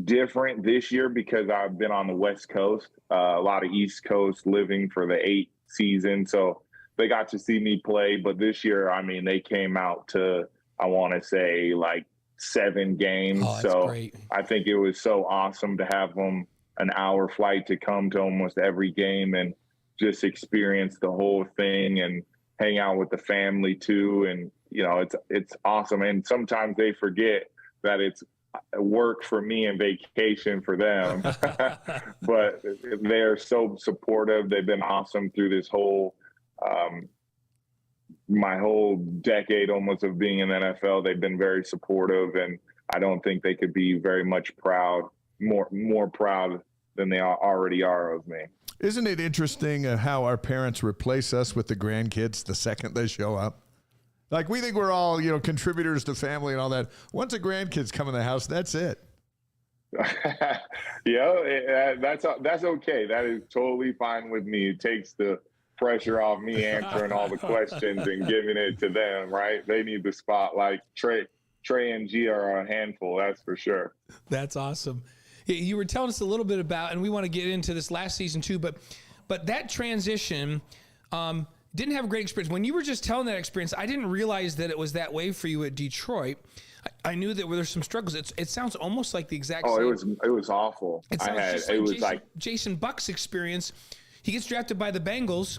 different this year because I've been on the West Coast, a lot of East Coast living for the 8 season. So they got to see me play. But this year, they came out to, I want to say 7 games. Oh, so great. I think it was so awesome to have them an hour flight to come to almost every game and just experience the whole thing and hang out with the family too. And, it's awesome. And sometimes they forget that it's work for me and vacation for them, but they're so supportive. They've been awesome through this whole, my whole decade almost of being in the NFL. They've been very supportive, and I don't think they could be very much more proud than they already are of me. Isn't it interesting how our parents replace us with the grandkids the second they show up? Like, we think we're all, contributors to family and all that. Once a grandkids come in the house, that's it. That's okay. That is totally fine with me. It takes the pressure off me answering all the questions and giving it to them, right? They need the spotlight. Trey and G are a handful, that's for sure. That's awesome. You were telling us a little bit about, and we want to get into this last season too, but that transition didn't have a great experience. When you were just telling that experience, I didn't realize that it was that way for you at Detroit. I knew that there's some struggles. It sounds almost like the exact same. It was awful. It sounds Jason Buck's experience. He gets drafted by the Bengals,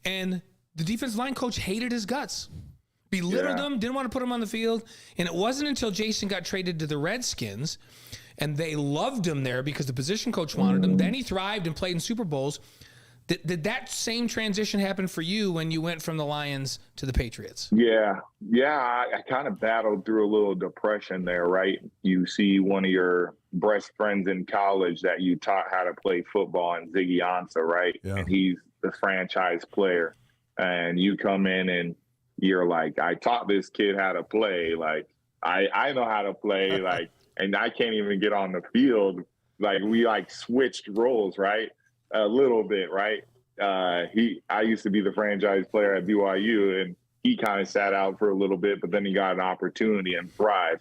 and the defensive line coach hated his guts. Belittled him, didn't want to put him on the field. And it wasn't until Jason got traded to the Redskins, and they loved him there because the position coach wanted him. Then he thrived and played in Super Bowls. Did that same transition happen for you when you went from the Lions to the Patriots? Yeah. I kind of battled through a little depression there, right? You see one of your best friends in college that you taught how to play football, and Ziggy Ansah, right? Yeah. And he's the franchise player. And you come in and you're like, I taught this kid how to play. Like, I know how to play. Like, and I can't even get on the field. Like, we switched roles, right? A little bit, right? I used to be the franchise player at BYU, and he kind of sat out for a little bit, but then he got an opportunity and thrived.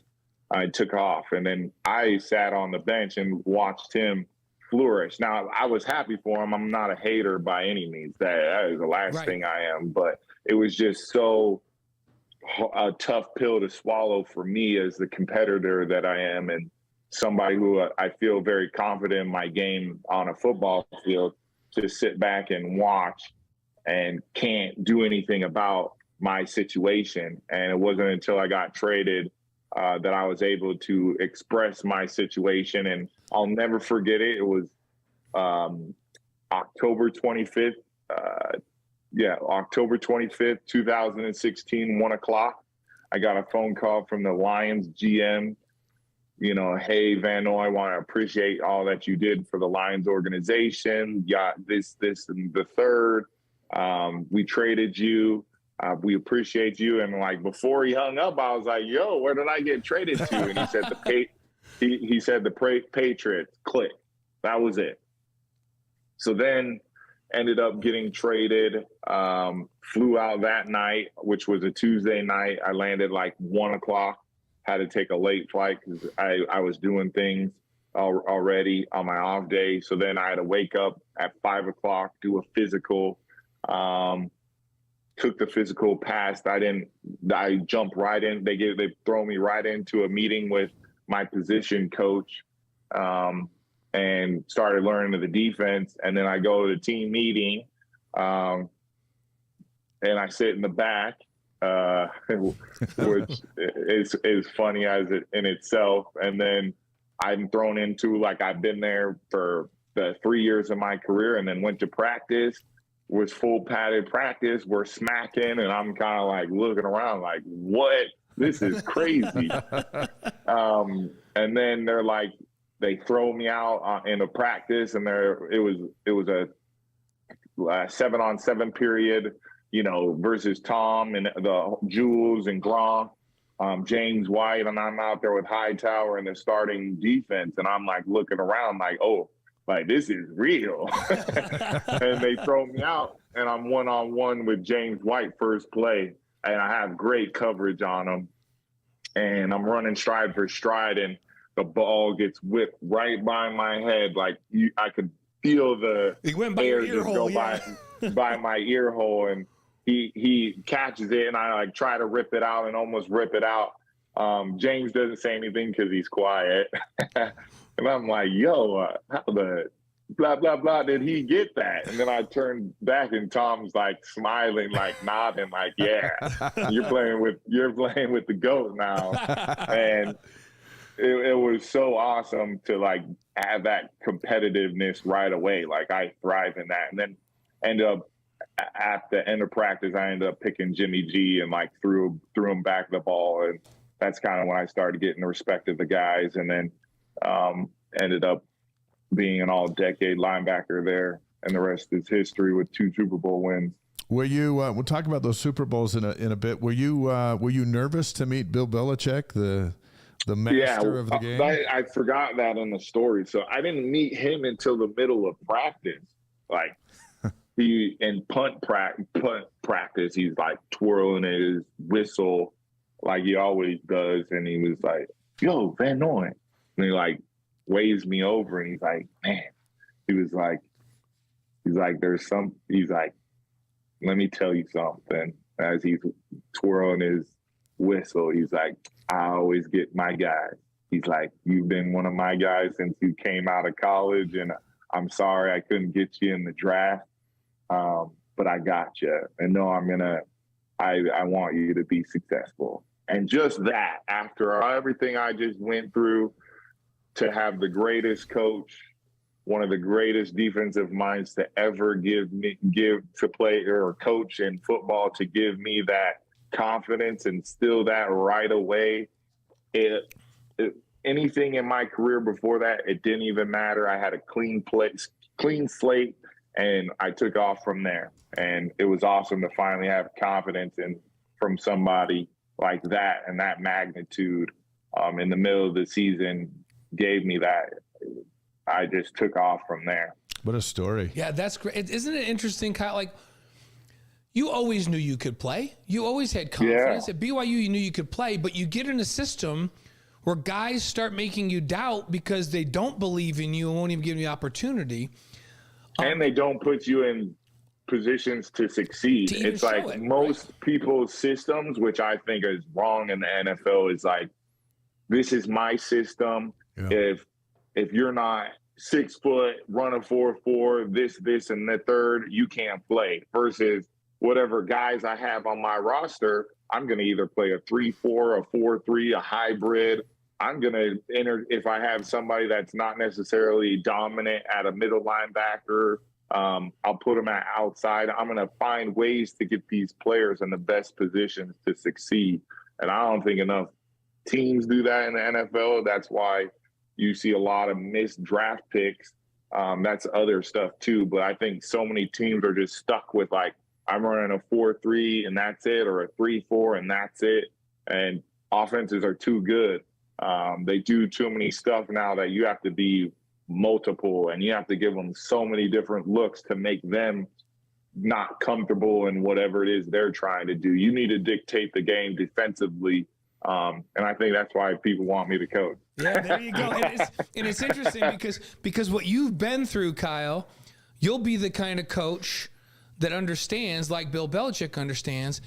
I took off, and then I sat on the bench and watched him flourish. Now, I was happy for him. I'm not a hater by any means. That is the last thing I am, but it was just so a tough pill to swallow for me as the competitor that I am, and somebody who I feel very confident in my game on a football field to sit back and watch and can't do anything about my situation. And it wasn't until I got traded that I was able to express my situation. And I'll never forget it. It was October 25th. October 25th, 2016, 1:00. I got a phone call from the Lions GM. Hey, Van Noy, I want to appreciate all that you did for the Lions organization. Yeah, this, and the third. We traded you. We appreciate you. And like before he hung up, I was like, yo, where did I get traded to? And he said he said the Patriots. Click. That was it. So then ended up getting traded, flew out that night, which was a Tuesday night. I landed like 1:00, had to take a late flight because I was doing things already on my off day. So then I had to wake up at 5:00, do a physical, took the physical, passed. I jumped right in. They throw me right into a meeting with my position coach, and started learning the defense. And then I go to the team meeting, and I sit in the back, which is funny as it in itself. And then I'm thrown into, like, I've been there for the 3 years of my career, and then went to practice, was full padded practice. We're smacking, and I'm kind of like looking around like, what? This is crazy. And then they're like, they throw me out in a practice, and it was a 7-on-7 period, versus Tom and the Jules and Gronk, James White, and I'm out there with Hightower in the starting defense, and I'm like looking around like, oh, like this is real. And they throw me out, and I'm 1-on-1 with James White first play, and I have great coverage on him, and I'm running stride for stride, and the ball gets whipped right by my head. Like I could feel the air just go by my ear hole, and he catches it, and I like try to rip it out and almost rip it out. James doesn't say anything because he's quiet. And I'm like, yo, how the blah, blah, blah did he get that? And then I turned back, and Tom's like smiling, like nodding, like, yeah, you're playing with the GOAT now. And it was so awesome to like have that competitiveness right away. Like I thrive in that. And then ended up at the end of practice, I ended up picking Jimmy G and like threw him back the ball. And that's kind of when I started getting the respect of the guys. And then ended up being an all-decade linebacker there, and the rest is history with 2 Super Bowl wins. Were you? We'll talk about those Super Bowls in a bit. Were you nervous to meet Bill Belichick, the master of the game? I forgot that in the story. So I didn't meet him until the middle of practice. Like he in punt practice, he's like twirling his whistle like he always does, and he was like, "Yo, Van Noy," and he like waves me over, and he's like, "Man," he's like, "Let me tell you something." As he's twirling his whistle, he's like, "I always get my guys." He's like, "You've been one of my guys since you came out of college, and I'm sorry I couldn't get you in the draft, but I got you. And no, I want you to be successful." And just that, after everything I just went through, to have the greatest coach, one of the greatest defensive minds to ever give to play or coach in football, to give me that confidence and still that right away. Anything in my career before that, it didn't even matter. I had a clean slate, and I took off from there. And it was awesome to finally have confidence from somebody like that and that magnitude in the middle of the season gave me that. I just took off from there. What a story. Yeah, that's great. Isn't it interesting, Kyle? Like, you always knew you could play. You always had confidence. At BYU, you knew you could play, but you get in a system where guys start making you doubt because they don't believe in you and won't even give you the opportunity. And they don't put you in positions to succeed. It's like most people's systems, which I think is wrong in the NFL, is like, this is my system. Yeah. If you're not 6 foot, run a 4.4, this, and the third, you can't play. Versus whatever guys I have on my roster, I'm going to either play a 3-4, a 4-3, a hybrid. I'm going to if I have somebody that's not necessarily dominant at a middle linebacker, I'll put them at outside. I'm going to find ways to get these players in the best positions to succeed. And I don't think enough teams do that in the NFL. That's why you see a lot of missed draft picks. That's other stuff too. But I think so many teams are just stuck with like, I'm running a 4-3 and that's it, or a 3-4 and that's it. And offenses are too good. They do too many stuff now that you have to be multiple and you have to give them so many different looks to make them not comfortable in whatever it is they're trying to do. You need to dictate the game defensively. And I think that's why people want me to coach. Yeah, there you go. And it's interesting because what you've been through, Kyle, you'll be the kind of coach that understands, like Bill Belichick understands,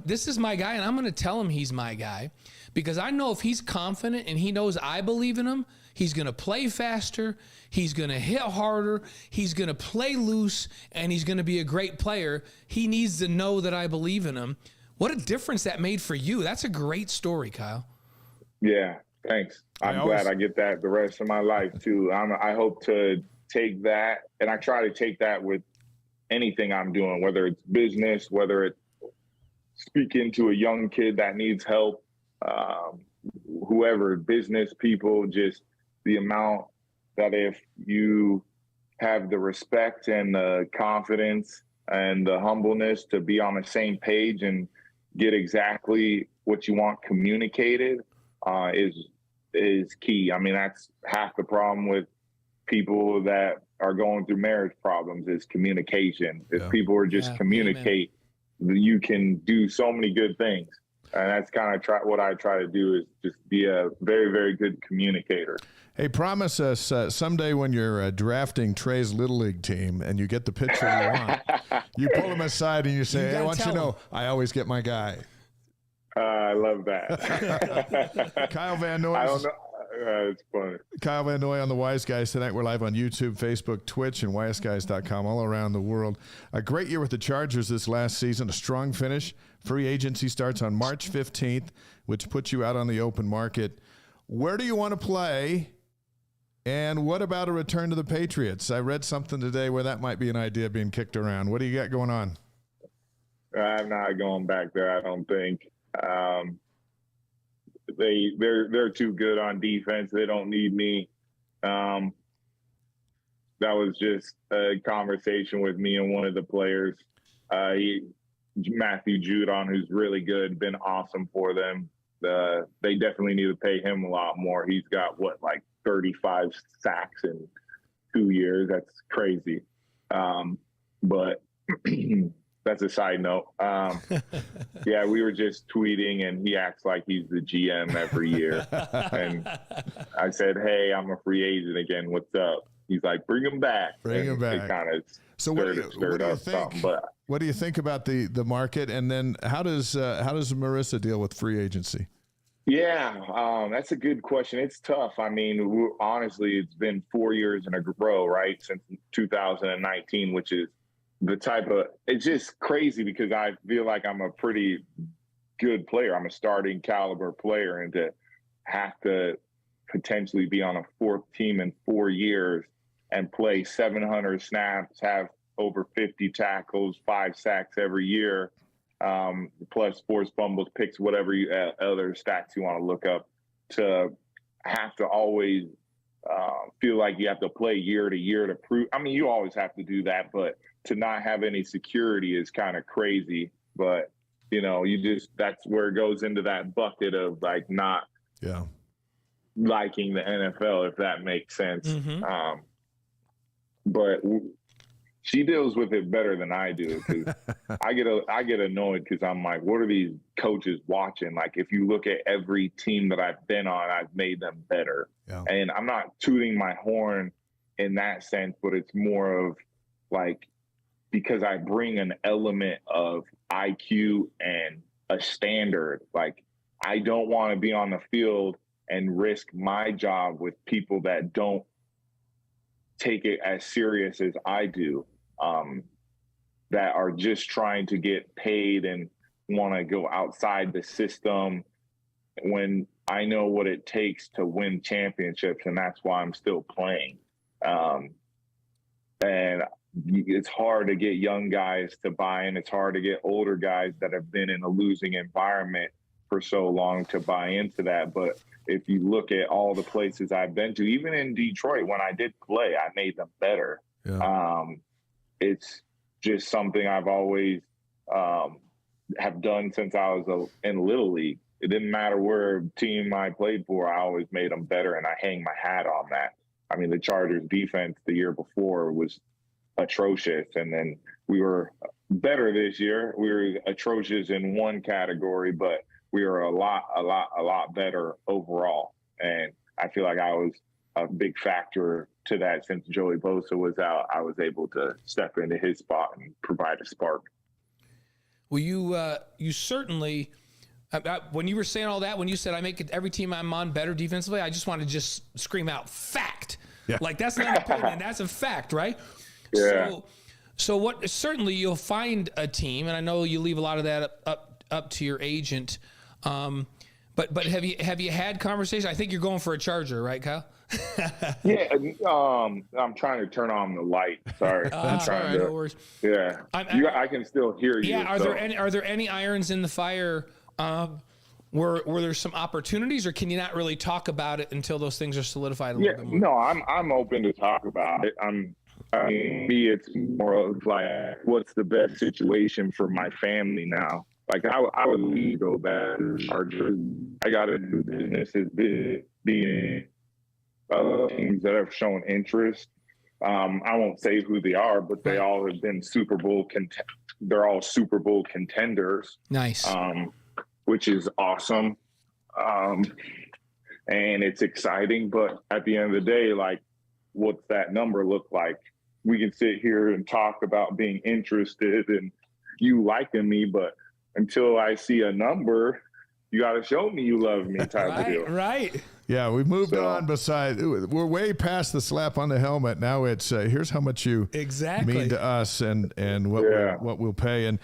this is my guy, and I'm going to tell him he's my guy, because I know if he's confident and he knows I believe in him, he's going to play faster, he's going to hit harder, he's going to play loose, and he's going to be a great player. He needs to know that I believe in him. What a difference that made for you. That's a great story, Kyle. Yeah, thanks. I'm glad I get that the rest of my life, too. I hope to take that, and I try to take that with anything I'm doing, whether it's business, whether it's speaking to a young kid that needs help, whoever, business people, just the amount that if you have the respect and the confidence and the humbleness to be on the same page and get exactly what you want communicated is key. I mean, that's half the problem with people that are going through marriage problems is communication. If people are just communicate, you can do so many good things. And that's kind of what I try to do, is just be a very, very good communicator. Hey, promise us someday when you're drafting Trey's Little League team and you get the pitcher you want, you pull him aside and you say, hey, I want you to know, I always get my guy. I love that. Kyle Van Noy. I don't know. It's funny. Kyle Van Noy on the Wise Guys tonight. We're live on YouTube, Facebook, Twitch, and wiseguys.com all around the world. A great year with the Chargers this last season, a strong finish. Free agency starts on March 15th, which puts you out on the open market. Where do you want to play? And what about a return to the Patriots? I read something today where that might be an idea being kicked around. What do you got going on? I'm not going back there, I don't think. They're too good on defense. They don't need me. That was just a conversation with me and one of the players. Matthew Judon, who's really good, been awesome for them. They definitely need to pay him a lot more. He's got 35 sacks in 2 years. That's crazy. But that's a side note. Yeah, we were just tweeting, and he acts like he's the GM every year. And I said, hey, I'm a free agent again. What's up? He's like, bring him back. Bring him back. Kind of so what do you think? What do you think about the market? And then how does Marissa deal with free agency? Yeah, that's a good question. It's tough. I mean, honestly, it's been 4 years in a row, right, since 2019, which is the type of – it's just crazy because I feel like I'm a pretty good player. I'm a starting caliber player, and to have to potentially be on a fourth team in 4 years and play 700 snaps, have over 50 tackles, 5 sacks every year, plus forced fumbles, picks, whatever other stats you want to look up, to have to always feel like you have to play year to year to prove. I mean, you always have to do that, but to not have any security is kind of crazy. But, that's where it goes into that bucket of not liking the NFL, if that makes sense. Mm-hmm. But she deals with it better than I do. Cause I get annoyed because I'm like, what are these coaches watching? Like, if you look at every team that I've been on, I've made them better. Yeah. And I'm not tooting my horn in that sense, but it's more of because I bring an element of IQ and a standard. Like, I don't want to be on the field and risk my job with people that don't take it as serious as I do, that are just trying to get paid and want to go outside the system, when I know what it takes to win championships, and that's why I'm still playing. And it's hard to get young guys to buy in. It's hard to get older guys that have been in a losing environment for so long to buy into that. But if you look at all the places I've been to, even in Detroit, when I did play, I made them better. Yeah. It's just something I've always have done since I was in Little League. It didn't matter where team I played for, I always made them better, and I hang my hat on that. I mean, the Chargers defense the year before was atrocious, and then we were better this year. We were atrocious in one category, but we were a lot better overall. And I feel like I was a big factor to that. Since Joey Bosa was out, I was able to step into his spot and provide a spark. Well, you certainly, when you were saying all that, when you said I make it every team I'm on better defensively, I just want to just scream out fact. Yeah. Like, that's not an opinion, that's a fact, right? Yeah. So what? Certainly you'll find a team, and I know you leave a lot of that up to your agent. But have you had conversations? I think you're going for a Charger, right, Kyle? Yeah, I'm trying to turn on the light. Sorry, I'm trying to. No worries. Yeah, I can still hear you. Yeah, are there any irons in the fire? Were there some opportunities, or can you not really talk about it until those things are solidified a little bit more? No, I'm open to talk about it. I mean, it's more of like, what's the best situation for my family now? Like, I would leave to go back to Chargers. I got to do businesses being teams that have shown interest. I won't say who they are, but they all have been Super Bowl they're all Super Bowl contenders. Nice. Which is awesome. And it's exciting, but at the end of the day, like, what's that number look like? We can sit here and talk about being interested and you liking me, but until I see a number, you got to show me you love me type of deal. Right. Yeah, we've moved on. We're way past the slap on the helmet. Now it's here's how much you mean to us and what we'll pay. And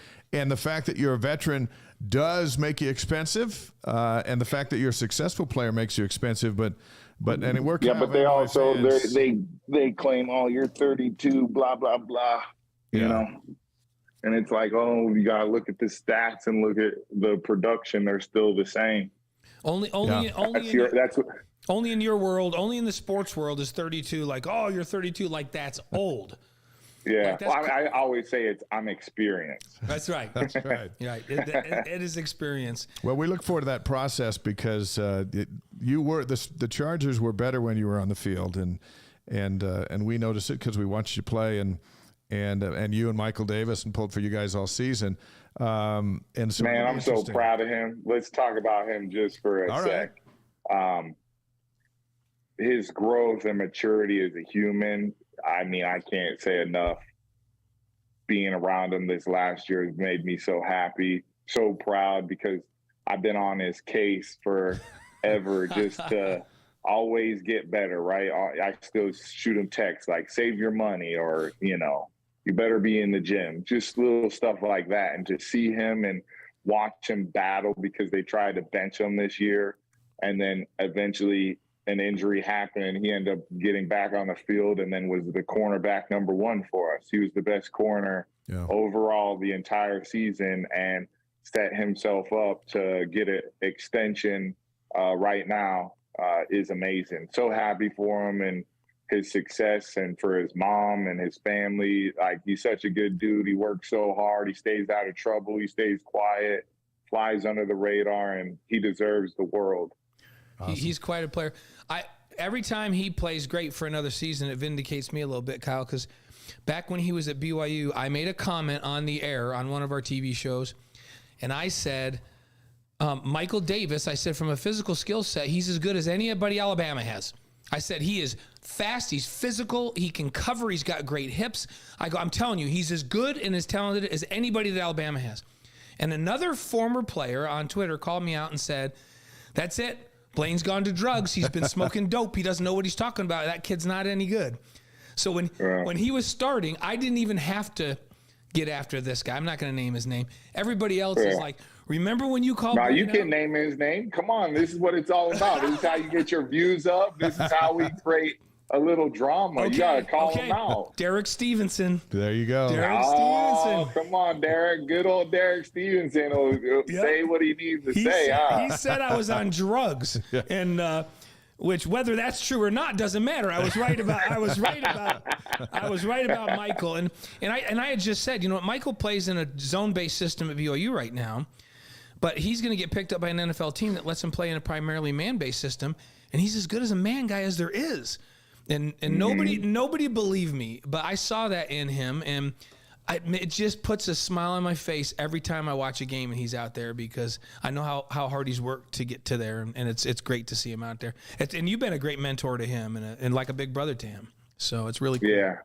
the fact that you're a veteran does make you expensive, and the fact that you're a successful player makes you expensive. But and it works. Yeah, but they also they claim, oh, you're 32, blah blah blah. You know. And it's like, oh, you got to look at the stats and look at the production. They're still the same. Only in your world, only in the sports world is 32. Like, oh, you're 32. Like, that's old. Yeah. Like, I always say I'm experienced. That's right. That's right. Yeah. It is experience. Well, we look forward to that process because the Chargers were better when you were on the field, and we noticed it because we watched you play and you and Michael Davis and pulled for you guys all season. And so man, I'm so proud of him. Let's talk about him just for a sec. Right. His growth and maturity as a human, I mean, I can't say enough. Being around him this last year has made me so happy, so proud, because I've been on his case forever just to always get better, right? I still shoot him texts like, save your money, or, you better be in the gym, just little stuff like that. And to see him and watch him battle, because they tried to bench him this year, and then eventually an injury happened and he ended up getting back on the field and then was the cornerback number 1 for us. He was the best corner overall the entire season and set himself up to get an extension right now. Is amazing. So happy for him and his success, and for his mom and his family. Like, he's such a good dude. He works so hard. He stays out of trouble. He stays quiet, flies under the radar, and he deserves the world. Awesome. He's quite a player. Every time he plays great for another season, it vindicates me a little bit, Kyle, because back when he was at BYU, I made a comment on the air on one of our TV shows, and I said, Michael Davis, I said, from a physical skill set, he's as good as anybody Alabama has. I said, he is fast, he's physical, he can cover, he's got great hips. I'm telling you, he's as good and as talented as anybody that Alabama has. And another former player on Twitter called me out and said, that's it. Blaine's gone to drugs. He's been smoking dope. He doesn't know what he's talking about. That kid's not any good. So when he was starting, I didn't even have to get after this guy. I'm not going to name his name. Everybody else is like, remember when you called? No, you can name his name. Come on, this is what it's all about. This is how you get your views up. This is how we create a little drama. Okay, you gotta call him out. Derek Stevenson. There you go. Derek Stevenson. Stevenson. Come on, Derek. Good old Derek Stevenson will say what he needs to say. He said I was on drugs, and which whether that's true or not doesn't matter. I was right about Michael, and I had just said, Michael plays in a zone-based system at BYU right now, but he's going to get picked up by an NFL team that lets him play in a primarily man-based system, and he's as good as a man guy as there is. And nobody believed me, but I saw that in him, and it just puts a smile on my face every time I watch a game and he's out there, because I know how hard he's worked to get to there, and it's great to see him out there. And you've been a great mentor to him and like a big brother to him, so it's really cool. Yeah,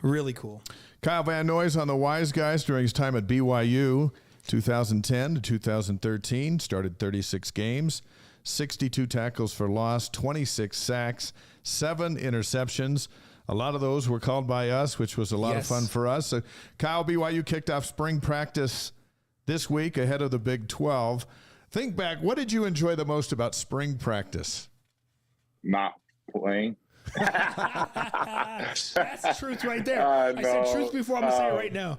really cool. Kyle Van Noy's on the Wise Guys during his time at BYU, 2010 to 2013, started 36 games. 62 tackles for loss, 26 sacks, 7 interceptions. A lot of those were called by us, which was a lot of fun for us. So Kyle, BYU kicked off spring practice this week ahead of the Big 12. Think back, what did you enjoy the most about spring practice? Not playing. That's the truth right there. I said truth before. I'm going to say it right now.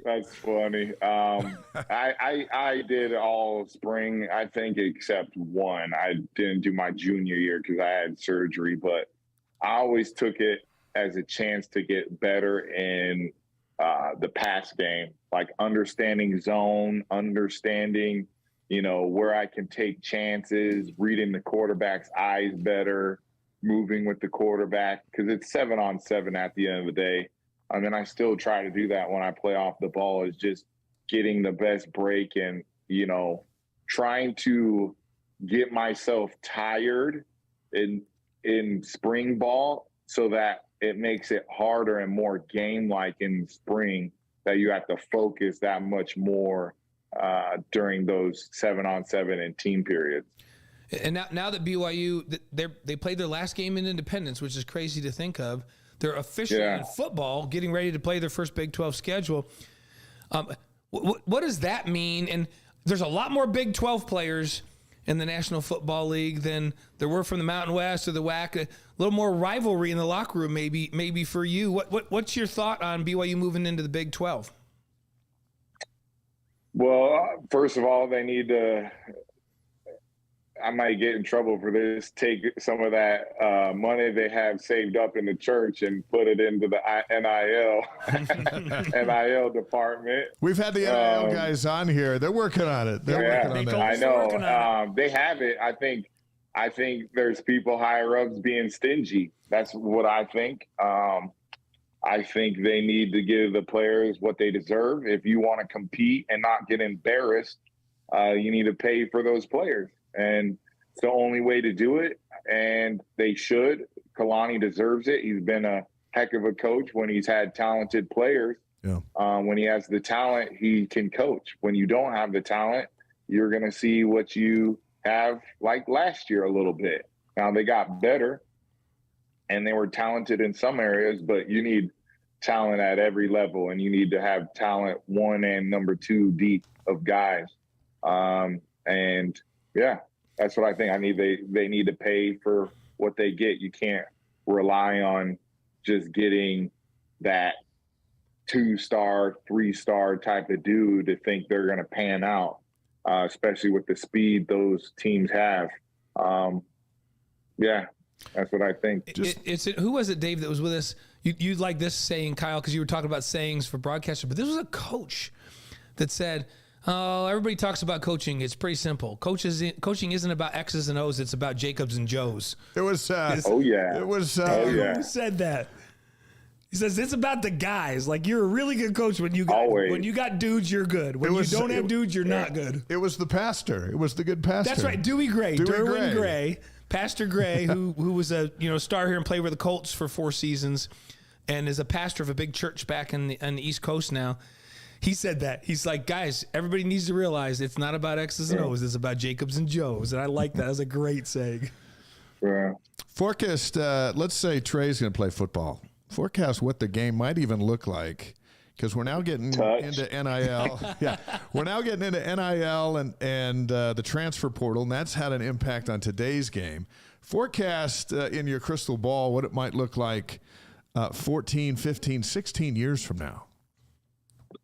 That's funny. I did all spring, I think, except one. I didn't do my junior year because I had surgery, but I always took it as a chance to get better in the pass game, like understanding zone, understanding, where I can take chances, reading the quarterback's eyes better, moving with the quarterback, because it's 7-on-7 at the end of the day. And then I still try to do that when I play off the ball, is just getting the best break and, trying to get myself tired in spring ball so that it makes it harder and more game-like in spring, that you have to focus that much more during those 7-on-7 and team periods. And now that BYU, they played their last game in Independence, which is crazy to think of. They're officially in football, getting ready to play their first Big 12 schedule. What does that mean? And there's a lot more Big 12 players in the National Football League than there were from the Mountain West or the WAC. A little more rivalry in the locker room, maybe for you. What's your thought on BYU moving into the Big 12? Well, first of all, they need to. I might get in trouble for this. Take some of that money they have saved up in the church and put it into the NIL department. We've had the NIL guys on here. They're working on it. They're working on it. I know. They have it. I think there's people higher ups being stingy. That's what I think. I think they need to give the players what they deserve. If you want to compete and not get embarrassed, you need to pay for those players. And it's the only way to do it, and they should. Kalani deserves it. He's been a heck of a coach when he's had talented players. Yeah. When he has the talent, he can coach. When you don't have the talent, you're going to see what you have like last year a little bit. Now, they got better, and they were talented in some areas, but you need talent at every level, and you need to have talent 1 and number 2 deep of guys. And yeah, that's what I think. They need to pay for what they get. You can't rely on just getting that 2-star, 3-star type of dude to think they're going to pan out, especially with the speed those teams have. Yeah, that's what I think. Who was it, Dave, that was with us? You like this saying, Kyle, because you were talking about sayings for broadcasters, but this was a coach that said, "Oh, everybody talks about coaching. It's pretty simple. Coaching isn't about X's and O's. It's about Jacobs and Joes." It was. Who said that? He says it's about the guys. Like, you're a really good coach when you got dudes, you're good. When you don't have dudes, you're not good. It was the pastor. It was the good pastor. That's right, Dewey Gray, Derwin Gray, Pastor Gray, who was a star here and played with the Colts for 4 seasons, and is a pastor of a big church back in the East Coast now. He said that. He's like, guys, everybody needs to realize it's not about X's and O's. It's about Jacobs and Joes. And I like that. That's a great saying. Yeah. Forecast, let's say Trey's going to play football. Forecast what the game might even look like, because we're now getting into NIL. Yeah, we're now getting into NIL and the transfer portal, and that's had an impact on today's game. Forecast in your crystal ball what it might look like 14, 15, 16 years from now.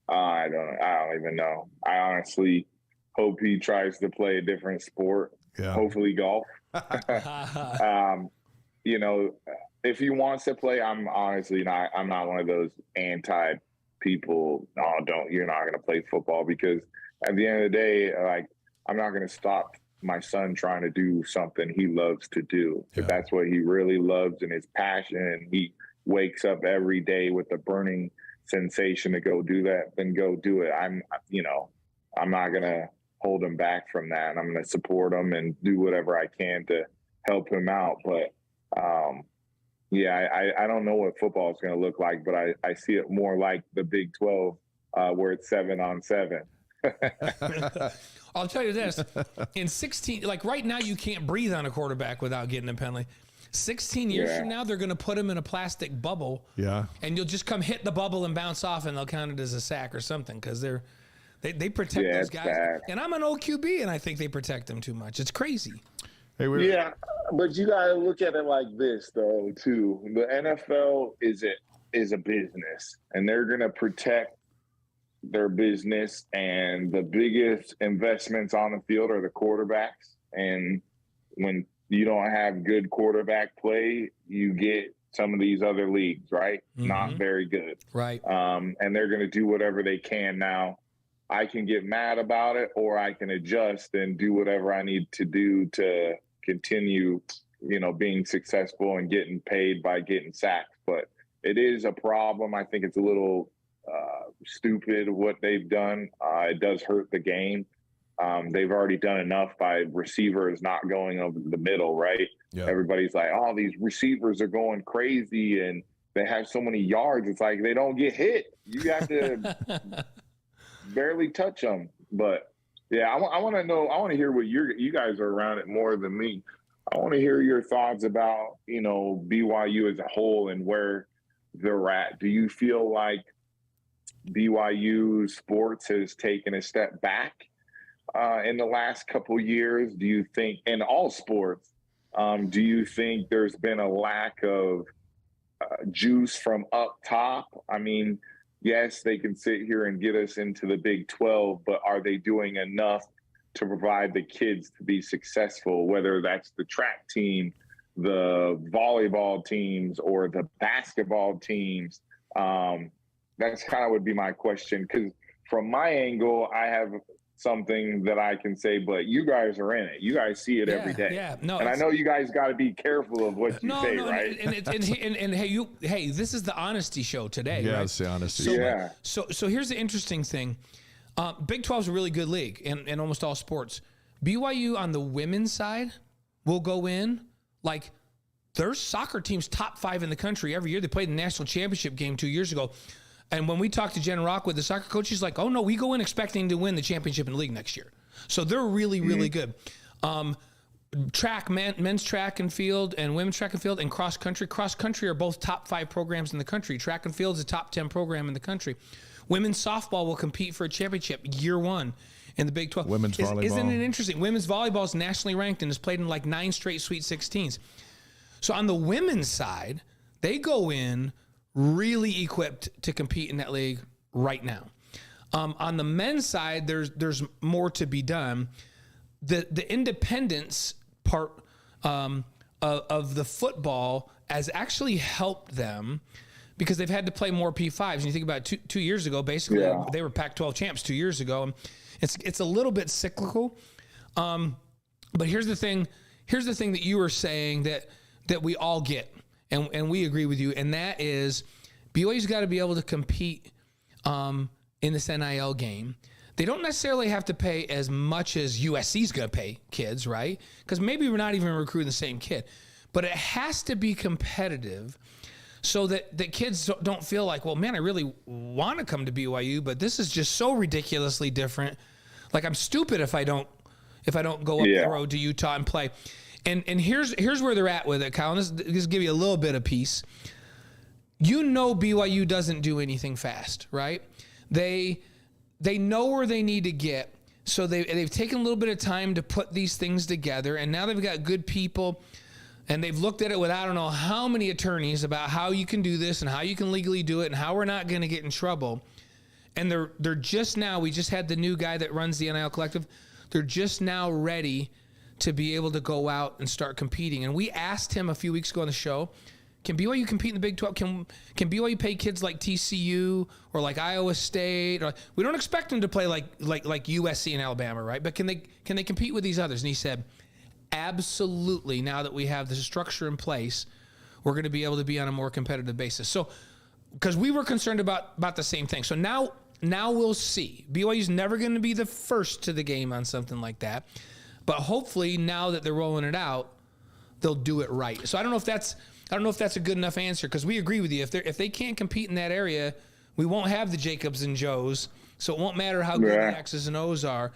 I don't even know. I honestly hope he tries to play a different sport. Yeah. Hopefully golf. You know, if he wants to play, I'm not one of those anti people. You're not going to play football, because at the end of the day, like, I'm not going to stop my son trying to do something he loves to do. If that's what he really loves and his passion, and he wakes up every day with a burning sensation to go do that, then go do it. I'm not going to hold him back from that. And I'm going to support him and do whatever I can to help him out. But I don't know what football is going to look like, but I see it more like the Big 12, where it's 7-on-7. I'll tell you this, in 16, like right now, you can't breathe on a quarterback without getting a penalty. 16 years from now, they're going to put him in a plastic bubble. Yeah. And you'll just come hit the bubble and bounce off, and they'll count it as a sack or something, because they protect those guys. Bad. And I'm an old QB, and I think they protect them too much. It's crazy. Hey, but you got to look at it like this, though, too. The NFL is a business, and they're going to protect their business, and the biggest investments on the field are the quarterbacks. And when you don't have good quarterback play, you get some of these other leagues, right? Mm-hmm. Not very good. Right. And they're going to do whatever they can. Now, I can get mad about it, or I can adjust and do whatever I need to do to continue, being successful and getting paid by getting sacked. But it is a problem. I think it's a little stupid what they've done. It does hurt the game. They've already done enough by receivers not going over the middle, right? Yep. Everybody's like, oh, these receivers are going crazy and they have so many yards. It's like they don't get hit. You have to barely touch them. But, yeah, I want to know – I want to hear what you guys are around it more than me. I want to hear your thoughts about, BYU as a whole and where they're at. Do you feel like BYU sports has taken a step back in the last couple years? Do you think, in all sports, do you think there's been a lack of juice from up top? I mean, yes, they can sit here and get us into the Big 12, but are they doing enough to provide the kids to be successful, whether that's the track team, the volleyball teams, or the basketball teams? That's kind of would be my question, because from my angle, I have something that I can say, but you guys are in it. You guys see it every day. Yeah, no, and I know you guys got to be careful of what you say, right? And hey, this is the honesty show today. Yeah, right? it's the honesty. So here's the interesting thing. Big 12 is a really good league in almost all sports. BYU on the women's side will go in like their soccer team's top 5 in the country every year. They played the national championship game 2 years ago. And when we talked to Jen Rockwood, the soccer coach, she's like, oh, no, we go in expecting to win the championship in the league next year. So they're really, really good. Track, men's track and field and women's track and field and cross country. Cross country are both top 5 programs in the country. Track and field is a top 10 program in the country. Women's softball will compete for a championship year 1 in the Big 12. Women's volleyball. Isn't it interesting? Women's volleyball is nationally ranked and has played in like 9 straight Sweet 16s. So on the women's side, they go in really equipped to compete in that league right now. On the men's side, there's more to be done. The independence part of the football has actually helped them because they've had to play more P5s. And you think about two years ago, basically they were Pac-12 champs 2 years ago. It's a little bit cyclical. But here's the thing that you were saying that we all get. And we agree with you, and that is BYU's got to be able to compete in this NIL game. They don't necessarily have to pay as much as USC's going to pay kids, right? Because maybe we're not even recruiting the same kid. But it has to be competitive so that the kids don't feel like, well, man, I really want to come to BYU, but this is just so ridiculously different. Like, I'm stupid if I don't go up the road to Utah and play. And here's where they're at with it, Kyle. And this give you a little bit of peace. You know, BYU doesn't do anything fast, right? They know where they need to get. So they've taken a little bit of time to put these things together, and now they've got good people. And they've looked at it with I don't know how many attorneys about how you can do this and how you can legally do it and how we're not going to get in trouble. And they're just now, we just had the new guy that runs the NIL Collective. They're just now ready to be able to go out and start competing. And we asked him a few weeks ago on the show, can BYU compete in the Big 12? Can BYU pay kids like TCU or like Iowa State? Or, we don't expect them to play like USC and Alabama, right? But can they compete with these others? And he said, absolutely. Now that we have the structure in place, we're going to be able to be on a more competitive basis. So, because we were concerned about the same thing. So now we'll see. BYU's never going to be the first to the game on something like that, but hopefully now that they're rolling it out, they'll do it right. So I don't know if that's a good enough answer, because we agree with you. If they can't compete in that area, we won't have the Jacobs and Joes. So it won't matter how good the X's and O's are.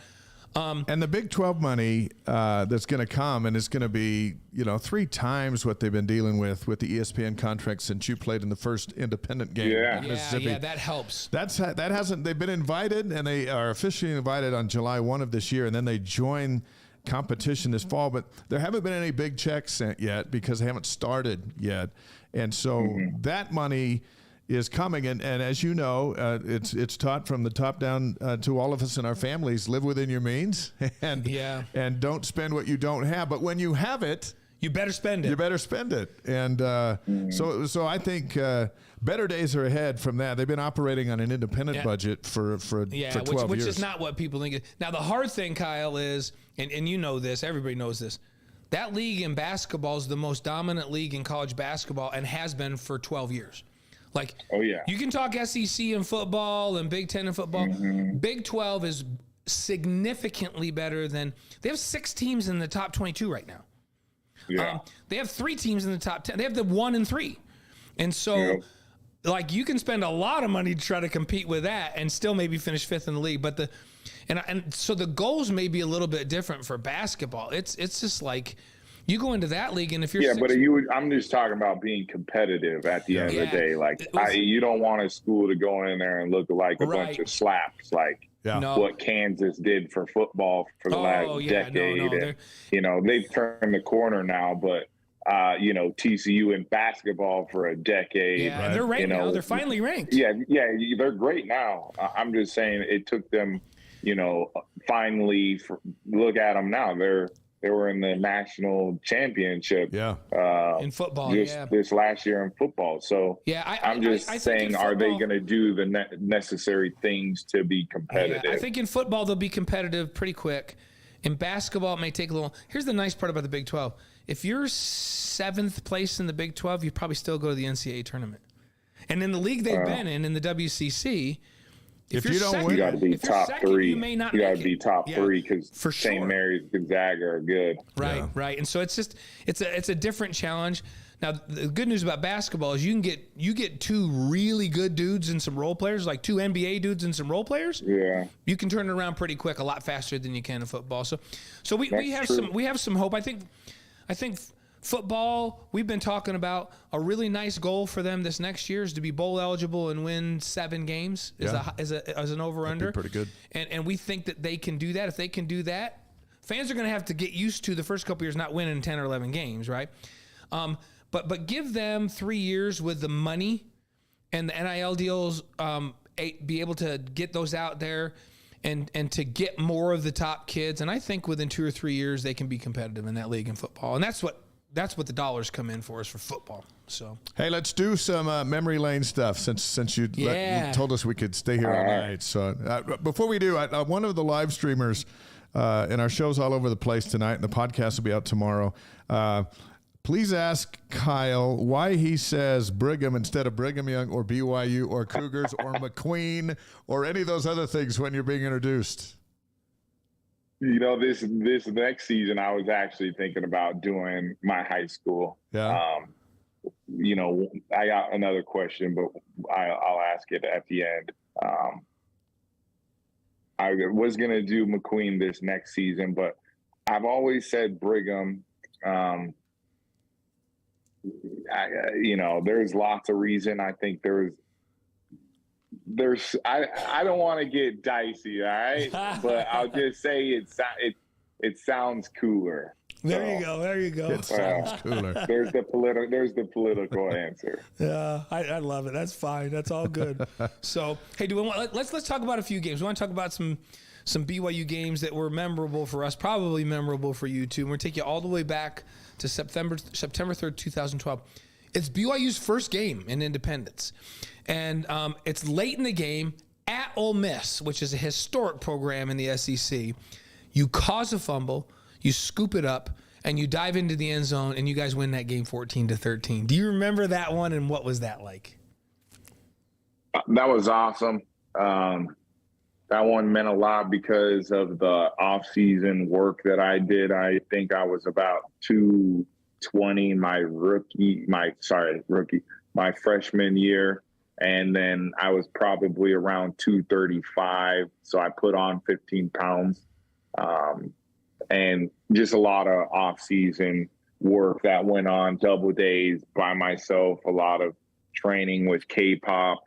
And the Big 12 money that's going to come, and it's going to be, 3 times what they've been dealing with the ESPN contract since you played in the first independent game in Mississippi. Yeah, that helps. They've been invited, and they are officially invited on July 1 of this year, and then they join competition this fall. But there haven't been any big checks sent yet because they haven't started yet. And so that money is coming, and as you know, it's taught from the top down to all of us in our families: live within your means, and don't spend what you don't have. But when you have it, you better spend it. You better spend it, and so I think better days are ahead from that. They've been operating on an independent budget for 12 years, which is not what people think. Now the hard thing, Kyle, is, and you know this, everybody knows this. That league in basketball is the most dominant league in college basketball and has been for 12 years. Like, you can talk SEC in football and Big Ten in football. Big 12 is significantly better than – they have 6 teams in the top 22 right now. They have 3 teams in the top 10. They have the 1 and 3. And so, like, you can spend a lot of money to try to compete with that and still maybe finish 5th in the league. But so the goals may be a little bit different for basketball. It's just like – you go into that league, and if you're I'm just talking about being competitive at the end of the day. Like, you don't want a school to go in there and look like a bunch of slaps, like what Kansas did for football for the last decade. And, they've turned the corner now, but TCU in basketball for a decade. Yeah, and they're ranked now. They're finally ranked. Yeah, they're great now. I'm just saying it took them, finally. Look at them now. They were in the national championship in football this last year in football. So I'm just saying, are they going to do the necessary things to be competitive? I think in football they'll be competitive pretty quick. In basketball it may take a little. Here's the nice part about the Big 12. If you're 7th place in the Big 12, you probably still go to the NCAA tournament. And in the league they've been in the WCC, if you don't win, you got to be top 3. You may not. You got to be top 3 because St. Mary's, Gonzaga are good. Right. And so it's a different challenge. Now the good news about basketball is you get 2 really good dudes and some role players, like 2 NBA dudes and some role players. Yeah. You can turn it around pretty quick, a lot faster than you can in football. So we have some hope. I think. Football, we've been talking about a really nice goal for them this next year is to be bowl eligible and win 7 games as an over-under. Pretty good. And we think that they can do that. If they can do that, fans are going to have to get used to the first couple years not winning 10 or 11 games, right? But give them 3 years with the money and the NIL deals, be able to get those out there and to get more of the top kids. And I think within 2 or 3 years they can be competitive in that league in football. And that's what the dollars come in for, is for football. So hey, let's do some memory lane stuff since you told us we could stay here all night. So before we do, one of the live streamers in our shows all over the place tonight, and the podcast will be out tomorrow. Please ask Kyle why he says Brigham instead of Brigham Young or BYU or Cougars or McQueen or any of those other things when you're being introduced. This next season, I was actually thinking about doing my high school. Yeah. I got another question, but I'll ask it at the end. I was going to do McQueen this next season, but I've always said Brigham. There's lots of reason. I think I don't want to get dicey, all right? But I'll just say it sounds cooler. There you go. It sounds cooler. There's the political answer. Yeah, I love it. That's fine. That's all good. So, hey, let's talk about a few games. We want to talk about some BYU games that were memorable for us, probably memorable for you too. And we're taking you all the way back to September 3rd, 2012. It's BYU's first game in Independence. And it's late in the game at Ole Miss, which is a historic program in the SEC. You cause a fumble, you scoop it up, and you dive into the end zone, and you guys win that game 14-13. Do you remember that one, and what was that like? That was awesome. That one meant a lot because of the off-season work that I did. I think I was about 220 my freshman year. And then I was probably around 235. So I put on 15 pounds. And just a lot of off-season work that went on, double days by myself, a lot of training with K-pop.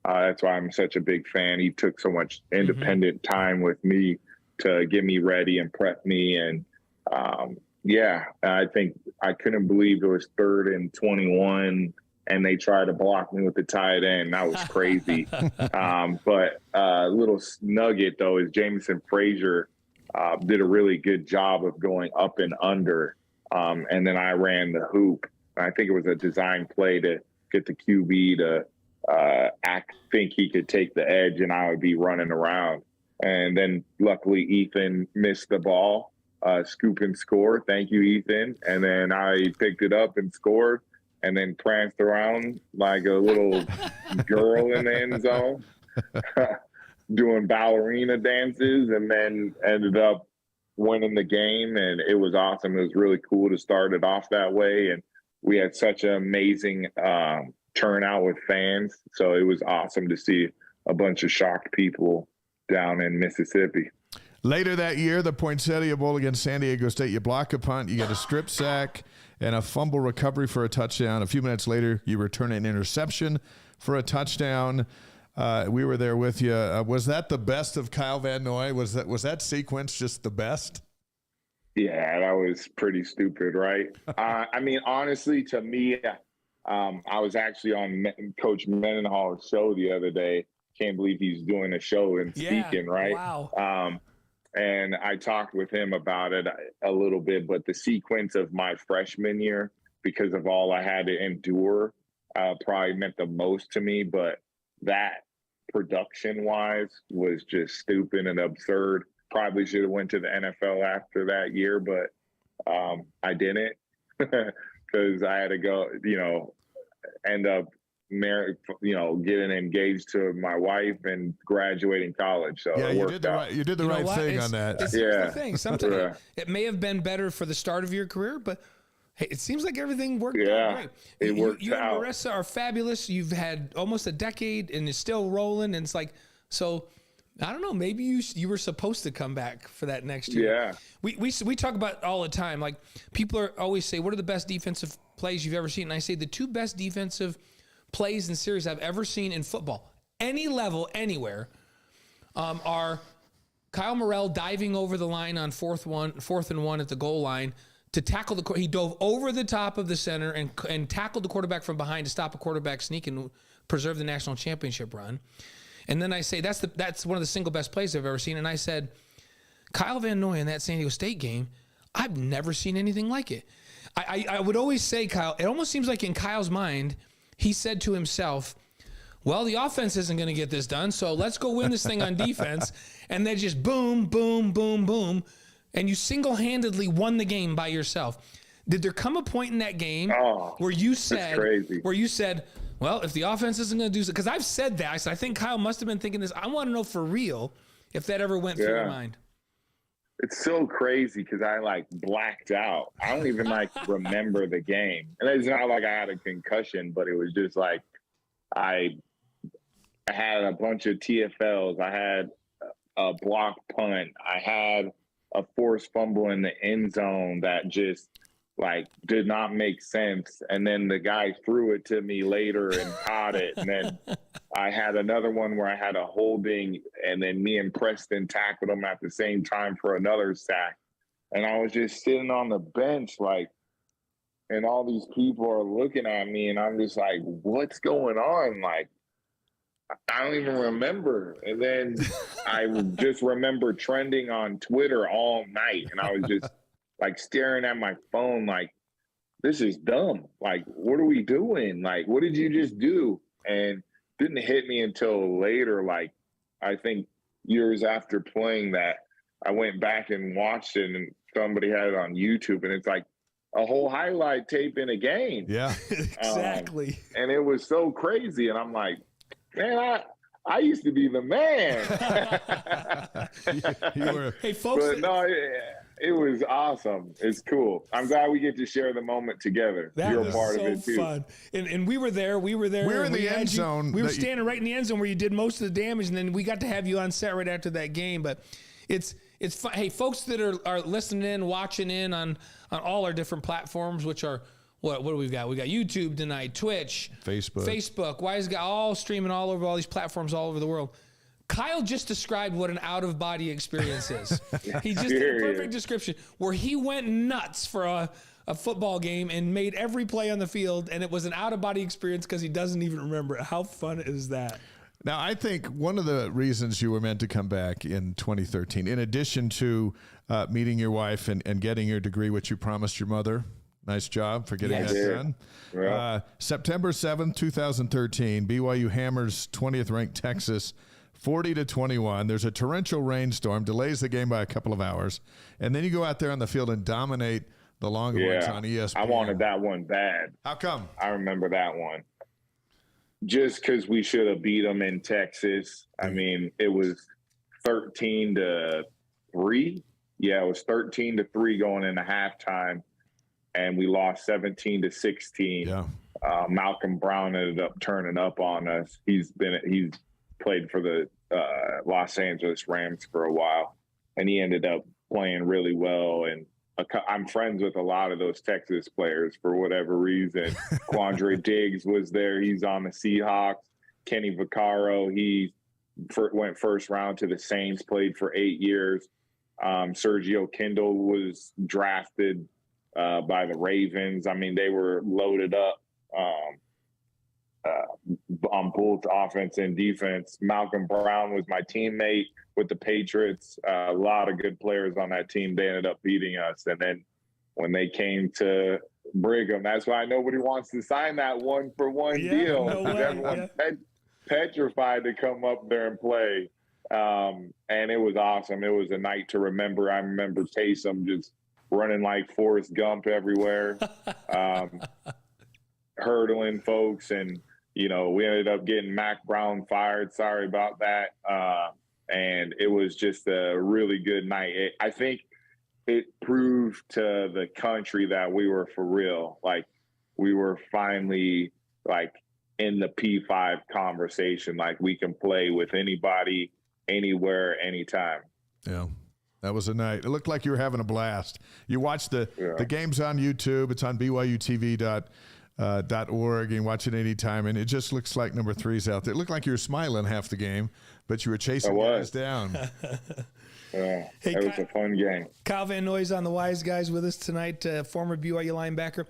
That's why I'm such a big fan. He took so much independent time with me to get me ready and prep me. And I think I couldn't believe it was 3rd and 21 and they tried to block me with the tight end. That was crazy. But a little nugget, though, is Jamison Frazier did a really good job of going up and under. And then I ran the hoop. I think it was a design play to get the QB to think he could take the edge and I would be running around. And then luckily Ethan missed the ball, scoop and score. Thank you, Ethan. And then I picked it up and scored and then pranced around like a little girl in the end zone doing ballerina dances, and then ended up winning the game. And it was awesome. It was really cool to start it off that way. And we had such an amazing turnout with fans. So it was awesome to see a bunch of shocked people down in Mississippi. Later that year, the Poinsettia Bowl against San Diego State, you block a punt, you get a strip sack, and a fumble recovery for a touchdown. A few minutes later, you return an interception for a touchdown. We were there with you. Was that the best of Kyle Van Noy? Was that sequence just the best? Yeah, that was pretty stupid, right? I mean, honestly, to me, I was actually on Coach Mendenhall's show the other day. Can't believe he's doing a show and speaking, right? Wow. And I talked with him about it a little bit, but the sequence of my freshman year, because of all I had to endure, probably meant the most to me. But that production-wise was just stupid and absurd. Probably should have went to the NFL after that year, but I didn't because I had to go, end up married, getting engaged to my wife and graduating college. So yeah, it you worked did the out. right. You did the right thing on that. Here's the thing. Sometimes it may have been better for the start of your career, but hey, it seems like everything worked out great. It worked you out. and Marissa are fabulous. You've had almost a decade and it's still rolling. And it's like, so I don't know, maybe you were supposed to come back for that next year. Yeah. We talk about it all the time. Like people always say, what are the best defensive plays you've ever seen? And I say the two best defensive plays and series I've ever seen in football, any level, anywhere, are Kyle Morrell diving over the line on 4th and 1 at the goal line to tackle he dove over the top of the center and tackled the quarterback from behind to stop a quarterback sneak and preserve the national championship run. And then I say that's one of the single best plays I've ever seen. And I said, Kyle Van Noy in that San Diego State game, I've never seen anything like it. I would always say, Kyle, it almost seems like in Kyle's mind, he said to himself, well, the offense isn't going to get this done, so let's go win this thing on defense. And then just boom, boom, boom, boom. And you single-handedly won the game by yourself. Did there come a point in that game where you said, well, if the offense isn't going to do so, because I've said that. I think Kyle must have been thinking this. I want to know for real if that ever went through your mind. It's so crazy because I like blacked out. I don't even like remember the game. And it's not like I had a concussion, but it was just like I had a bunch of TFLs. I had a block punt. I had a forced fumble in the end zone that just like did not make sense. And then the guy threw it to me later and caught it. And then I had another one where I had a holding, and then me and Preston tackled him at the same time for another sack. And I was just sitting on the bench, like, and all these people are looking at me, and I'm just like, what's going on? Like, I don't even remember. And then I just remember trending on Twitter all night, and I was just like staring at my phone like, this is dumb. Like, what are we doing? Like, what did you just do? And didn't hit me until later, like I think years after playing that, I went back and watched it, and somebody had it on YouTube, and it's like a whole highlight tape in a game. Yeah, exactly. And it was so crazy, and I'm like, man, I used to be the man. You were. Hey, folks. But no, it was awesome. It's cool. I'm glad we get to share the moment together. You're a part of it too. Fun. And we were there. We were there. We were in the end zone. We were standing right in the end zone where you did most of the damage, and then we got to have you on set right after that game. But it's fun. Hey, folks that are listening in, watching in on all our different platforms, which are what do we got? We got YouTube tonight, Twitch, Facebook. Wise Guy, all streaming all over all these platforms all over the world. Kyle just described what an out-of-body experience is. He just did a perfect description where he went nuts for a football game and made every play on the field, and it was an out-of-body experience because he doesn't even remember it. How fun is that? Now, I think one of the reasons you were meant to come back in 2013, in addition to meeting your wife and getting your degree, which you promised your mother, nice job for getting that done. Yeah. September 7th, 2013, BYU hammers 20th ranked Texas 40-21. There's a torrential rainstorm, delays the game by a couple of hours, and then you go out there on the field and dominate the Longhorns on ESPN. I wanted that one bad. How come? I remember that one. Just because we should have beat them in Texas. I mean, it was 13-3. Yeah, it was 13-3 going into halftime, and we lost 17-16. Yeah. Malcolm Brown ended up turning up on us. He's played for the Los Angeles Rams for a while, and he ended up playing really well. And I'm friends with a lot of those Texas players for whatever reason. Quandre Diggs was there. He's on the Seahawks. Kenny Vaccaro, he went first round to the Saints, played for 8 years. Sergio Kindle was drafted by the Ravens. I mean, they were loaded up on both offense and defense. Malcolm Brown was my teammate with the Patriots. A lot of good players on that team. They ended up beating us. And then when they came to Brigham, that's why nobody wants to sign that one-for-one deal. No way, everyone's petrified to come up there and play. And it was awesome. It was a night to remember. I remember Taysom just running like Forrest Gump everywhere, hurdling folks. And, you know, we ended up getting Mac Brown fired. Sorry about that. And it was just a really good night. I think it proved to the country that we were for real. Like, we were finally like in the P5 conversation. Like, we can play with anybody, anywhere, anytime. Yeah. That was a night. It looked like you were having a blast. You watched the games on YouTube. It's on BYUTV.org. You can watch it anytime, and it just looks like number 3's out there. It looked like you were smiling half the game, but you were chasing guys down. Hey, that was a fun game. Kyle Van Noy's on the Wise Guys with us tonight, former BYU linebacker.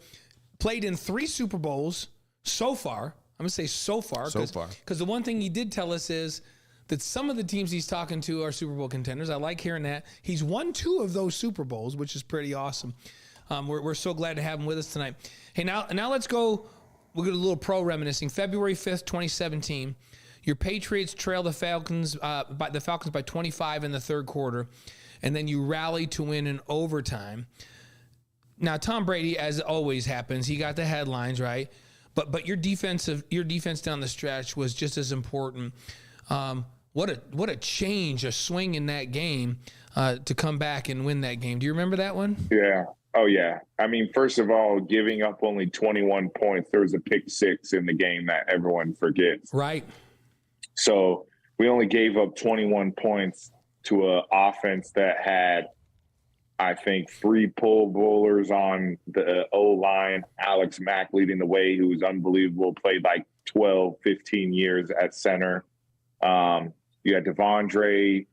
Played in 3 Super Bowls so far. I'm going to say so far. Because the one thing he did tell us is that some of the teams he's talking to are Super Bowl contenders. I like hearing that. He's won 2 of those Super Bowls, which is pretty awesome. We're so glad to have him with us tonight. Hey, now let's go. We'll get a little pro reminiscing. February 5th, 2017. Your Patriots trail the Falcons by 25 in the third quarter, and then you rally to win in overtime. Now, Tom Brady, as always happens, he got the headlines, right? But your defense down the stretch was just as important. What a change, a swing in that game. to come back and win that game. Do you remember that one? Yeah. Oh, yeah. I mean, first of all, giving up only 21 points, there was a pick six in the game that everyone forgets. Right. So we only gave up 21 points to an offense that had, I think, 3 Pro Bowlers on the O-line. Alex Mack leading the way, who was unbelievable, played like 12, 15 years at center. You had Devontae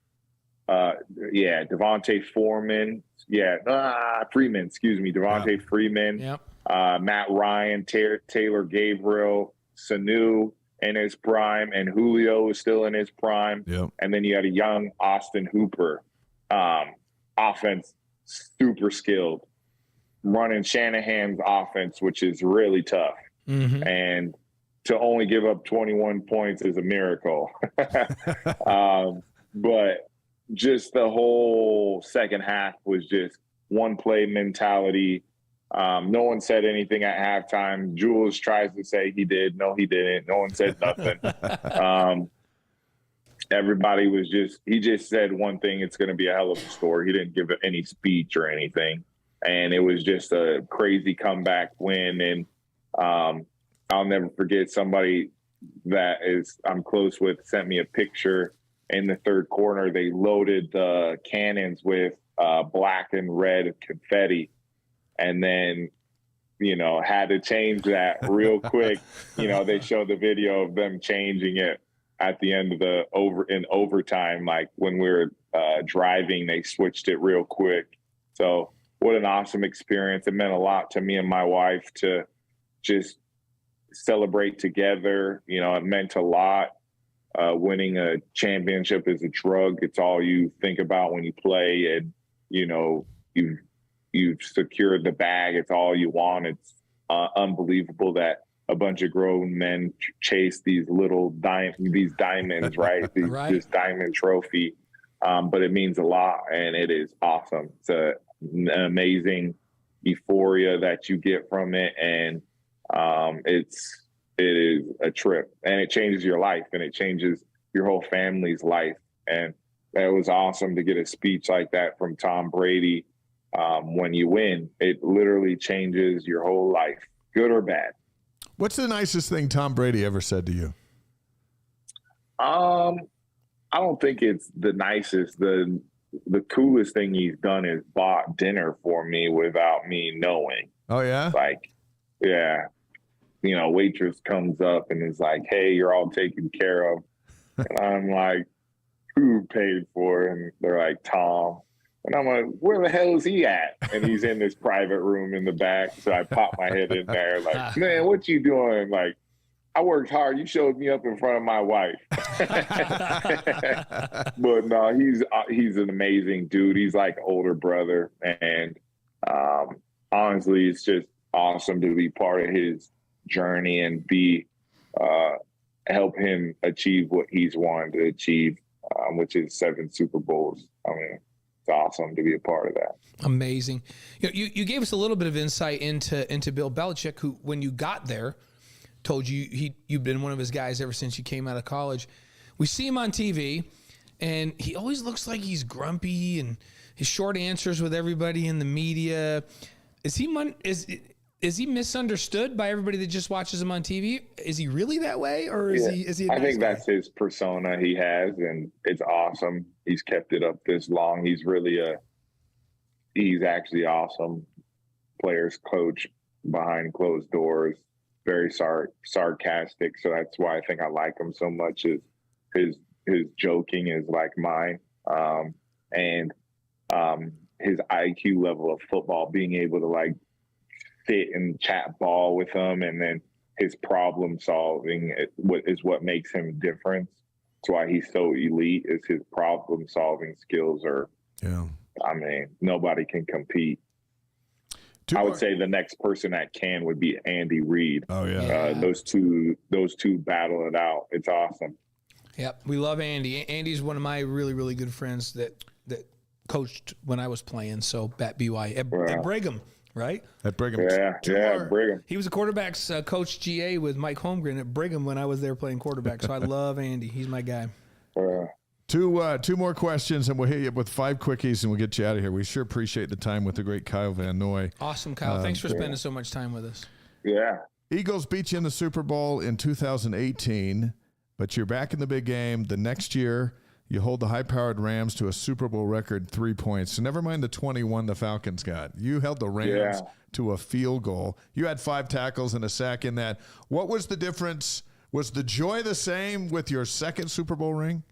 Freeman. Devontae Freeman. Yep. Matt Ryan, Taylor Gabriel, Sanu in his prime, and Julio is still in his prime. Yep. And then you had a young Austin Hooper. Offense, super skilled. Running Shanahan's offense, which is really tough. Mm-hmm. And to only give up 21 points is a miracle. But just the whole second half was just one play mentality. No one said anything at halftime. Jules tries to say he did. No, he didn't. No one said nothing. Everybody was he just said one thing, it's going to be a hell of a score. He didn't give any speech or anything. And it was just a crazy comeback win. And I'll never forget, somebody that I'm close with sent me a picture in the third quarter. They loaded the cannons with black and red confetti, and then, had to change that real quick. They showed the video of them changing it at the end of in overtime. Like when we were driving, they switched it real quick. So what an awesome experience. It meant a lot to me and my wife to just celebrate together. It meant a lot. Winning a championship is a drug. It's all you think about when you play, and you've secured the bag. It's all you want. It's unbelievable that a bunch of grown men chase these diamonds, right? This diamond trophy. But it means a lot, and it is awesome. It's an amazing euphoria that you get from it, and it is a trip, and it changes your life, and it changes your whole family's life. And it was awesome to get a speech like that from Tom Brady. When you win, it literally changes your whole life, good or bad. What's the nicest thing Tom Brady ever said to you? I don't think it's the nicest. The coolest thing he's done is bought dinner for me without me knowing. Oh, yeah? Yeah. Waitress comes up and is like, "Hey, you're all taken care of." And I'm like, "Who paid for it?" And they're like, "Tom." And I'm like, "Where the hell is he at?" And he's in this private room in the back. So I pop my head in there like, "Man, what you doing?" Like, "I worked hard. You showed me up in front of my wife." But no, he's an amazing dude. He's like an older brother. And honestly, it's just awesome to be part of his journey and help him achieve what he's wanted to achieve, which is 7 Super Bowls. I mean, it's awesome to be a part of that. Amazing. You gave us a little bit of insight into Bill Belichick, who, when you got there, told you you've been one of his guys ever since you came out of college. We see him on TV, and he always looks like he's grumpy, and his short answers with everybody in the media. Is he misunderstood by everybody that just watches him on TV? Is he really that way, or is he? I think that's his persona he has, and it's awesome. He's kept it up this long. He's actually awesome. Players coach behind closed doors, very sarcastic. So that's why I think I like him so much. Is his joking is like mine, and his IQ level of football, being able to sit and chat ball with him, and then his problem solving is what makes him different. That's why he's so elite, is his problem solving skills are, nobody can compete. I would say the next person that would be Andy Reid. Oh yeah. Those two battle it out. It's awesome. Yep. We love Andy. Andy's one of my really, really good friends that coached when I was playing. So at BYU, at Brigham. Right? At Brigham. Yeah, Brigham. He was a quarterbacks coach GA with Mike Holmgren at Brigham when I was there playing quarterback. So I love Andy. He's my guy. Two more questions, and we'll hit you up with 5 quickies, and we'll get you out of here. We sure appreciate the time with the great Kyle Van Noy. Awesome, Kyle. Thanks for spending so much time with us. Yeah. Eagles beat you in the Super Bowl in 2018, but you're back in the big game. The next year, you hold the high-powered Rams to a Super Bowl record 3 points. So never mind the 21 the Falcons got. You held the Rams to a field goal. You had 5 tackles and a sack in that. What was the difference? Was the joy the same with your second Super Bowl ring?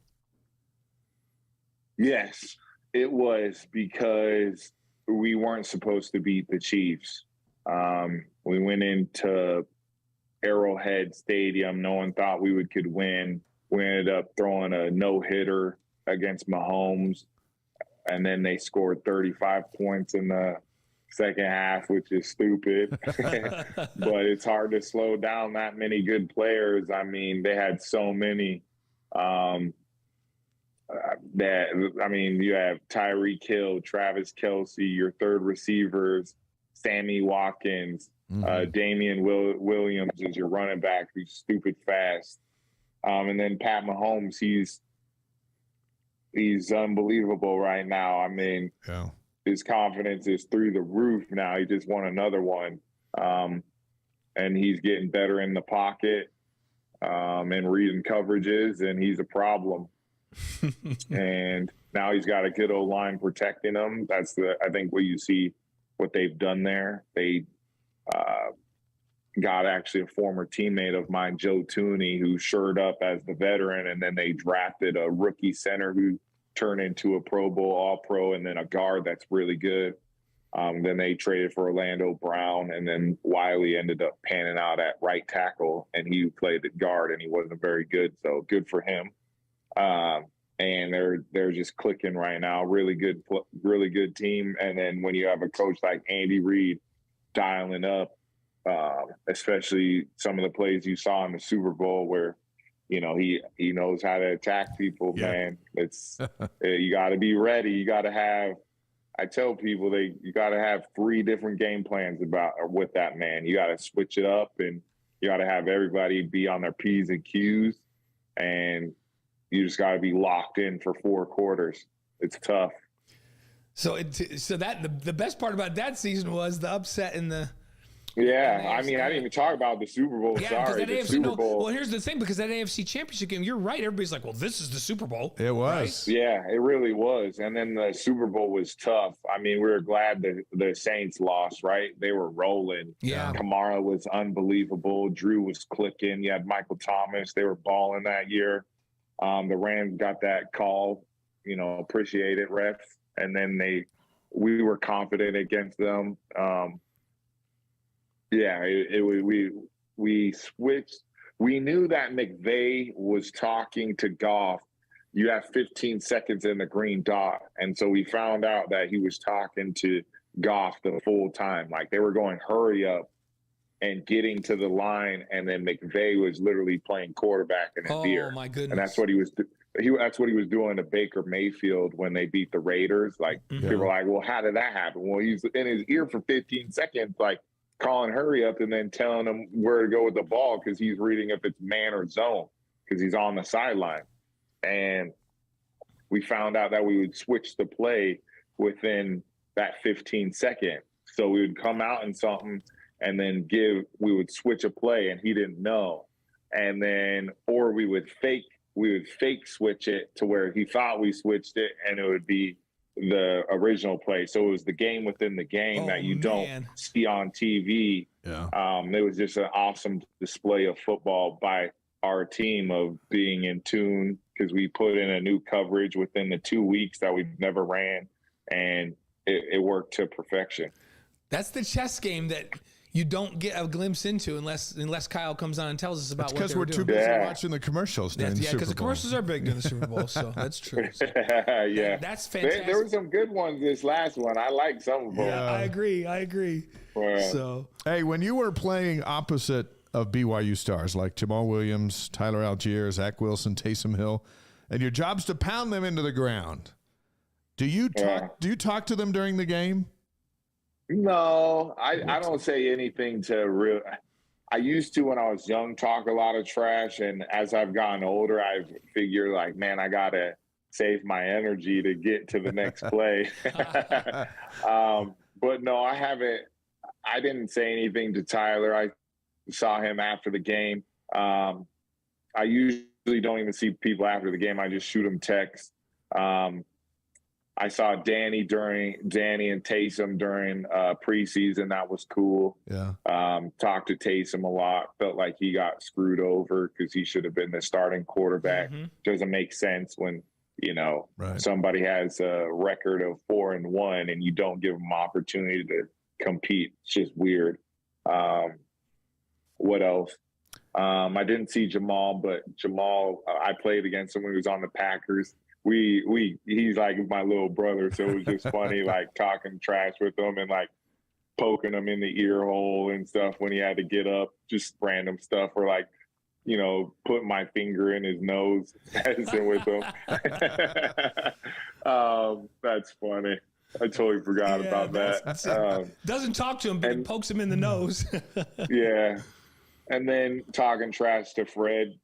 Yes, it was, because we weren't supposed to beat the Chiefs. We went into Arrowhead Stadium. No one thought we could win. We ended up throwing a no-hitter against Mahomes, and then they scored 35 points in the second half, which is stupid. But it's hard to slow down that many good players. I mean, they had so many. You have Tyreek Hill, Travis Kelce, your third receivers, Sammy Watkins, Damian Williams is your running back, who's stupid fast. And then Pat Mahomes, he's unbelievable right now. I mean, his confidence is through the roof now. He just won another one. And he's getting better in the pocket and reading coverages, and he's a problem. And now he's got a good old line protecting him. That's I think what you see, what they've done there. They got actually a former teammate of mine, Joe Tooney, who showed up as the veteran, and then they drafted a rookie center who turned into a Pro Bowl All-Pro, and then a guard that's really good. Then they traded for Orlando Brown, and then Wiley ended up panning out at right tackle, and he played at guard, and he wasn't very good, so good for him. And they're just clicking right now. Really good team. And then when you have a coach like Andy Reid dialing up, especially some of the plays you saw in the Super Bowl where, he knows how to attack people, man. It's you got to be ready. You got to have. I tell people you got to have 3 different game plans with that man. You got to switch it up, and you got to have everybody be on their P's and Q's, and you just got to be locked in for 4 quarters. It's tough. So that the best part about that season was the upset in the. Yeah, I mean, I didn't even talk about the Super Bowl. Sorry, the Super Bowl. Well, here's the thing, because that AFC Championship game, you're right. Everybody's like, well, this is the Super Bowl. It was. Right? Yeah, it really was. And then the Super Bowl was tough. I mean, we were glad that the Saints lost, right? They were rolling. Yeah. Kamara was unbelievable. Drew was clicking. You had Michael Thomas. They were balling that year. The Rams got that call, appreciate it, refs. And then we were confident against them. We switched. We knew that McVay was talking to Goff. You have 15 seconds in the green dot. And so we found out that he was talking to Goff the full time. Like, they were going, hurry up and getting to the line. And then McVay was literally playing quarterback in his ear. Oh, my goodness. And that's what he was that's what he was doing to Baker Mayfield when they beat the Raiders. Like, people were like, well, how did that happen? Well, he's in his ear for 15 seconds, like, calling hurry up and then telling him where to go with the ball, because he's reading if it's man or zone, because he's on the sideline. And we found out that we would switch the play within that 15 seconds. So we would come out in something and then we would switch a play, and he didn't know. And then, or we would fake switch it to where he thought we switched it, and it would be the original play. So it was the game within the game that you don't see on TV. Yeah. It was just an awesome display of football by our team of being in tune, because we put in a new coverage within the 2 weeks that we've never ran, and it worked to perfection. That's the chess game that you don't get a glimpse into unless Kyle comes on and tells us about what they're doing. Because we're too busy watching the commercials during the Super Bowl. Because the commercials are big during the Super Bowl, so that's true. So. Yeah. That's fantastic. There were some good ones this last one. I like some of them. Yeah, I agree. So, hey, when you were playing opposite of BYU stars like Jamal Williams, Tyler Algier, Zach Wilson, Taysom Hill, and your job's to pound them into the ground, do you talk to them during the game? No, I don't say anything to real. I used to when I was young talk a lot of trash, and as I've gotten older, I figure like, man, I gotta save my energy to get to the next play. But no, I didn't say anything to Tyler. I saw him after the game. I usually don't even see people after the game. I just shoot them texts. I saw Danny and Taysom during preseason. That was cool. Yeah. Talked to Taysom a lot. Felt like he got screwed over because he should have been the starting quarterback. Mm-hmm. Doesn't make sense when, Right. somebody has a record of 4-1 and you don't give them opportunity to compete. It's just weird. What else? I didn't see Jamal, but I played against him when he was on the Packers. He's like my little brother, so it was just funny, like talking trash with him and like poking him in the ear hole and stuff when he had to get up, just random stuff, or like, putting my finger in his nose, messing with him. That's funny. I totally forgot about that. Doesn't talk to him, but it pokes him in the nose. Yeah. And then talking trash to Fred.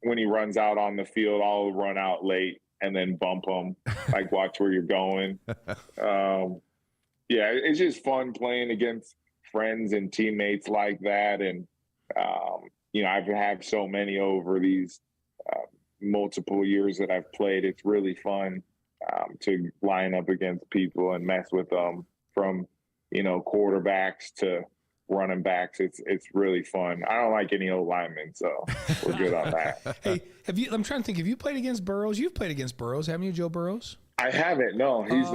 When he runs out on the field, I'll run out late and then bump him, like watch where you're going. It's just fun playing against friends and teammates like that. And, I've had so many over these multiple years that I've played. It's really fun to line up against people and mess with them, from, quarterbacks to running backs. It's really fun. I don't like any old linemen, so we're good on that. Hey, I'm trying to think, have you played against Burrows? You've played against Burrows, haven't you, Joe Burrows? I haven't. No, he's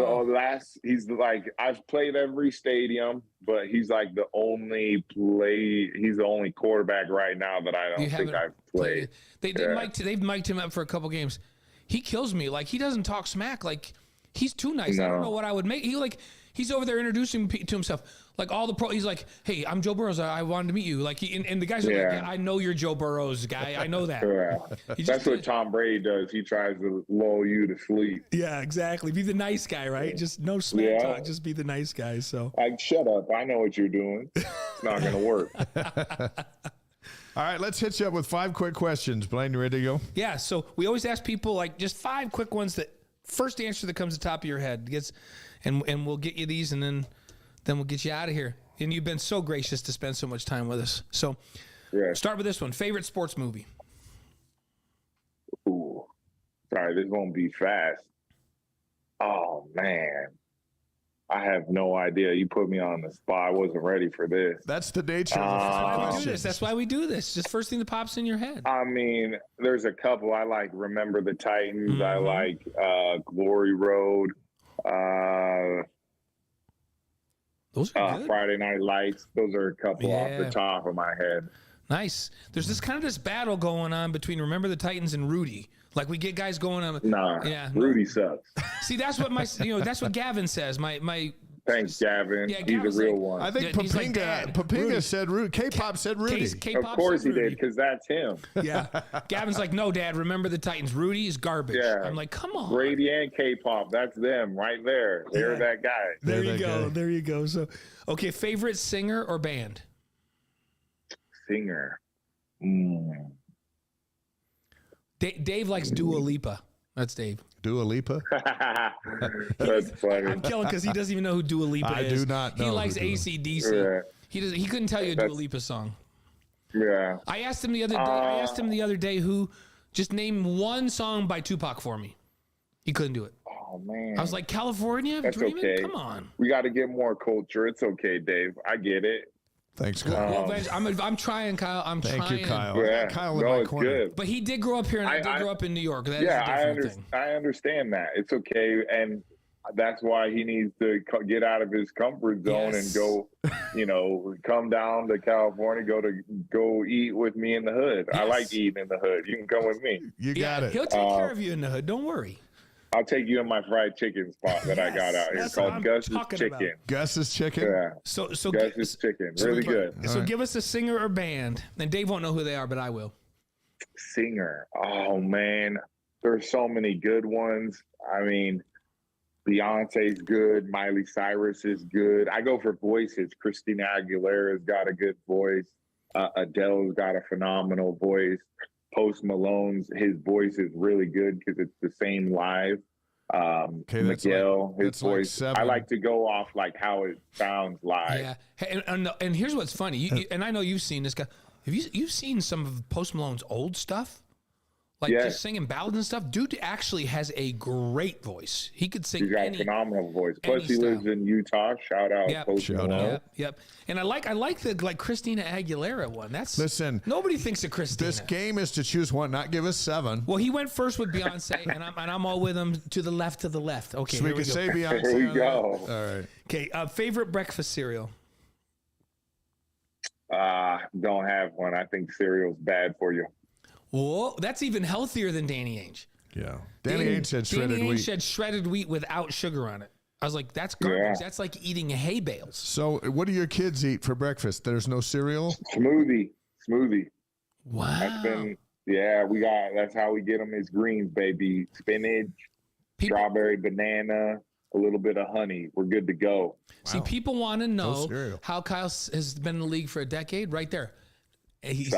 I've played every stadium, but he's like the only quarterback right now that I don't think I've played. They've mic'd him up for a couple games. He kills me. Like, he doesn't talk smack. Like, he's too nice. No. I don't know what I would make. He's over there introducing to himself. Like, all the he's like, hey, I'm Joe Burrows. I wanted to meet you. Like, and the guys are like, yeah, I know you're Joe Burrows, guy. I know that. Yeah. That's what Tom Brady does. He tries to lull you to sleep. Yeah, exactly. Be the nice guy, right? Just no smack talk. Just be the nice guy. So, shut up. I know what you're doing. It's not going to work. All right, let's hit you up with 5 quick questions. Blaine, you ready to go? Yeah, so we always ask people, like, just 5 quick ones that first answer that comes to the top of your head. And we'll get you these, and then we'll get you out of here. And you've been so gracious to spend so much time with us. So start with this one. Favorite sports movie? Ooh. Sorry, this won't be fast. Oh, man. I have no idea. You put me on the spot. I wasn't ready for this. That's the nature of the 5 questions. That's why we do this. Just first thing that pops in your head. I mean, there's a couple. I like Remember the Titans. Mm-hmm. I like Glory Road. Those are good. Friday Night Lights. Those are a couple off the top of my head. Nice. There's this battle going on between Remember the Titans and Rudy. Like, we get guys going on. Rudy sucks. See, that's what that's what Gavin says. Thanks, Gavin. Yeah, he's a real one. I think Papinga said Rudy. K-pop said Rudy. Of course he did, because that's him. Yeah. Gavin's like, no, Dad, Remember the Titans. Rudy is garbage. Yeah. I'm like, come on. Brady and K-pop, that's them right there. They're that guy. There you go. There you go. So, okay, favorite singer or band? Singer. Dave likes Dua Lipa. That's Dave. Dua Lipa? That's funny. I'm killing because he doesn't even know who Dua Lipa is. I do not know. He likes AC/DC. Yeah. He couldn't tell you a Dua Lipa song. Yeah. I asked him the other day who just name one song by Tupac for me. He couldn't do it. Oh man. I was like, California? That's Dreaming? okay. Come on. We got to get more culture. It's okay, Dave. I get it. Thanks, Kyle. I'm trying, Kyle. Thank you, Kyle. Yeah. Kyle in my corner. Good. But he did grow up here, and I did grow up in New York. That is I understand that. It's okay, and that's why he needs to get out of his comfort zone and go, come down to California, go eat with me in the hood. Yes. I like eating in the hood. You can come with me. You got it. He'll take care of you in the hood. Don't worry. I'll take you in my fried chicken spot that I got out here called Gus's Chicken. About. Gus's Chicken? Yeah. So Gus's Chicken. Really good. So give us a singer or band. And Dave won't know who they are, but I will. Singer. Oh, man. There's so many good ones. I mean, Beyonce's good. Miley Cyrus is good. I go for voices. Christina Aguilera's got a good voice. Adele's got a phenomenal voice. Post Malone's, his voice is really good because it's the same live. Miguel, his voice. I like to go off like how it sounds live. Yeah, hey, and here's what's funny. And I know you've seen this guy. Have you've seen some of Post Malone's old stuff? Like just singing ballads and stuff. Dude actually has a great voice. He could sing. He's got a phenomenal voice. Plus, he lives in Utah. Shout out, Post Malone. Yep. And I like the Christina Aguilera one. Listen. Nobody thinks of Christina. This game is to choose one, not give us 7. Well, he went first with Beyonce, and I'm all with him to the left. Okay, so we can say Beyonce. Here we go. All right. Okay. Favorite breakfast cereal. Don't have one. I think cereal's bad for you. Whoa, that's even healthier than Danny Ainge. Yeah. Danny Ainge said shredded Danny wheat. Ainge said shredded wheat without sugar on it. I was like, that's garbage. Yeah. That's like eating hay bales. So what do your kids eat for breakfast? There's no cereal? Smoothie. Wow. That's how we get them is greens, baby. Spinach, strawberry, banana, a little bit of honey. We're good to go. See, people want to know how Kyle has been in the league for a decade. Right there. He's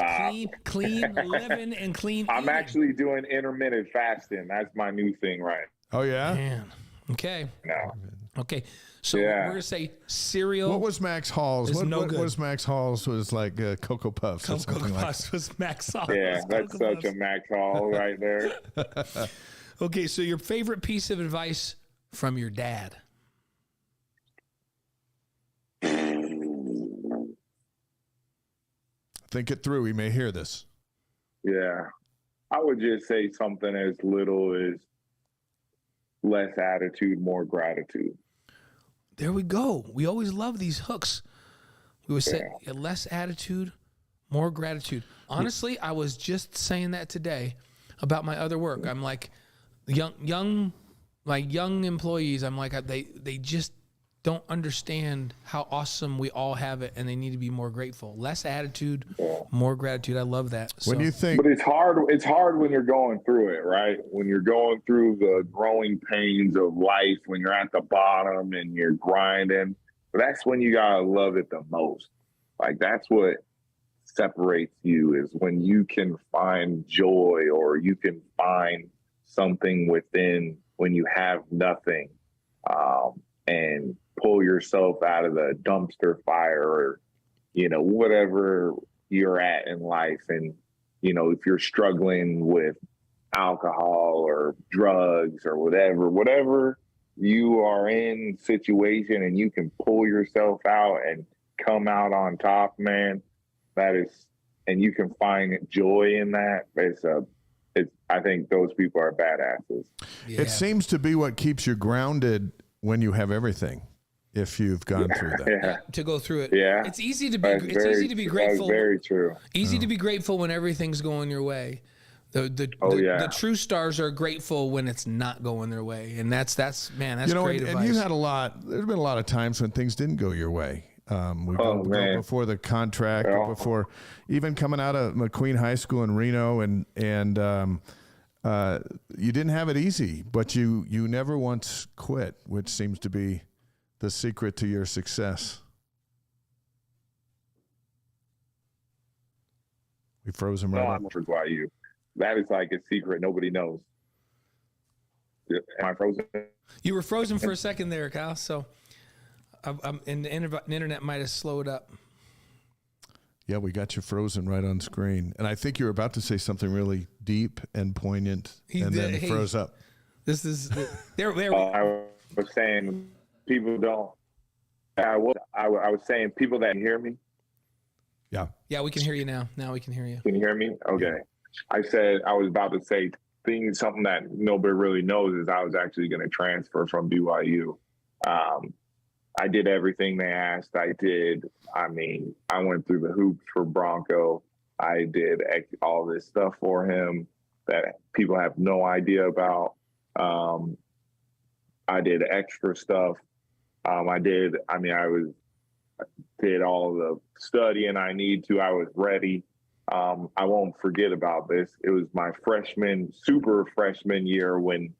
clean living and clean I'm eating. actually doing intermittent fasting. That's my new thing, right? Oh, yeah? Man. Okay. No. Okay. So we're going to say cereal. What was Max Hall's? What good. was Max Hall's? Was like Cocoa Puffs or something Cocoa Puffs was Max Hall. Yeah, that's such a Max Hall right there. Okay, so your favorite piece of advice from your dad? Think it through. He may hear this. Yeah. I would just say something as little as less attitude, more gratitude. There we go. We always love these hooks. We would say less attitude, more gratitude. Honestly, I was just saying that today about my other work. I'm like young employees. I'm like, they just don't understand how awesome we all have it, and they need to be more grateful. Less attitude, more gratitude. I love that. When you think, but it's hard when you're going through it, right? When you're going through the growing pains of life, when you're at the bottom and you're grinding, that's when you gotta love it the most. Like that's what separates you, is when you can find joy, or you can find something within when you have nothing, and pull yourself out of the dumpster fire, or, whatever you're at in life. And, if you're struggling with alcohol or drugs or whatever you are in situation, and you can pull yourself out and come out on top, man, and you can find joy in that. I think those people are badasses. Yeah. It seems to be what keeps you grounded when you have everything. If you've gone through that, to go through it, it's easy to be. Easy to be grateful. That's very true. Easy to be grateful when everything's going your way. The true stars are grateful when it's not going their way, and that's great advice. And you had there's been a lot of times when things didn't go your way. We go before the contract, before even coming out of McQueen High School in Reno, and you didn't have it easy, but you never once quit, which seems to be the secret to your success. We froze him right up. I'm why you. That is like a secret nobody knows. Am I frozen? You were frozen for a second there, Kyle. So, and the internet might have slowed up. Yeah, we got you frozen right on screen, and I think you were about to say something really deep and poignant, then froze up. This is there. I was saying people don't. I was saying people that hear me. Yeah, we can hear you now. Now we can hear you. Can you hear me? Okay. I was about to say something that nobody really knows is I was actually going to transfer from BYU. I did everything they asked. I went through the hoops for Bronco. I did all this stuff for him that people have no idea about. I did extra stuff. I did all the studying I need to. I was ready. I won't forget about this. It was my super freshman year when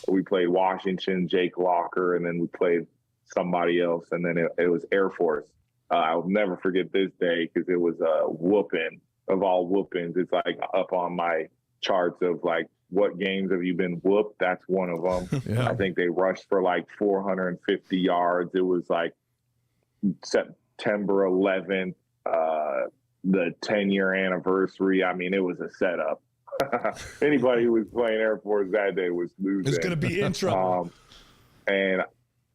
we played Washington, Jake Locker, and then we played somebody else, and then it was Air Force. I'll never forget this day because it was a whooping. of all whoopings. It's like up on my charts of like what games have you been whooped. That's one of them. Yeah. I think they rushed for like 450 yards. It was like September 11th, the 10-year anniversary. I mean, it was a setup. Anybody who was playing Air Force that day was losing. It's going to be in trouble. And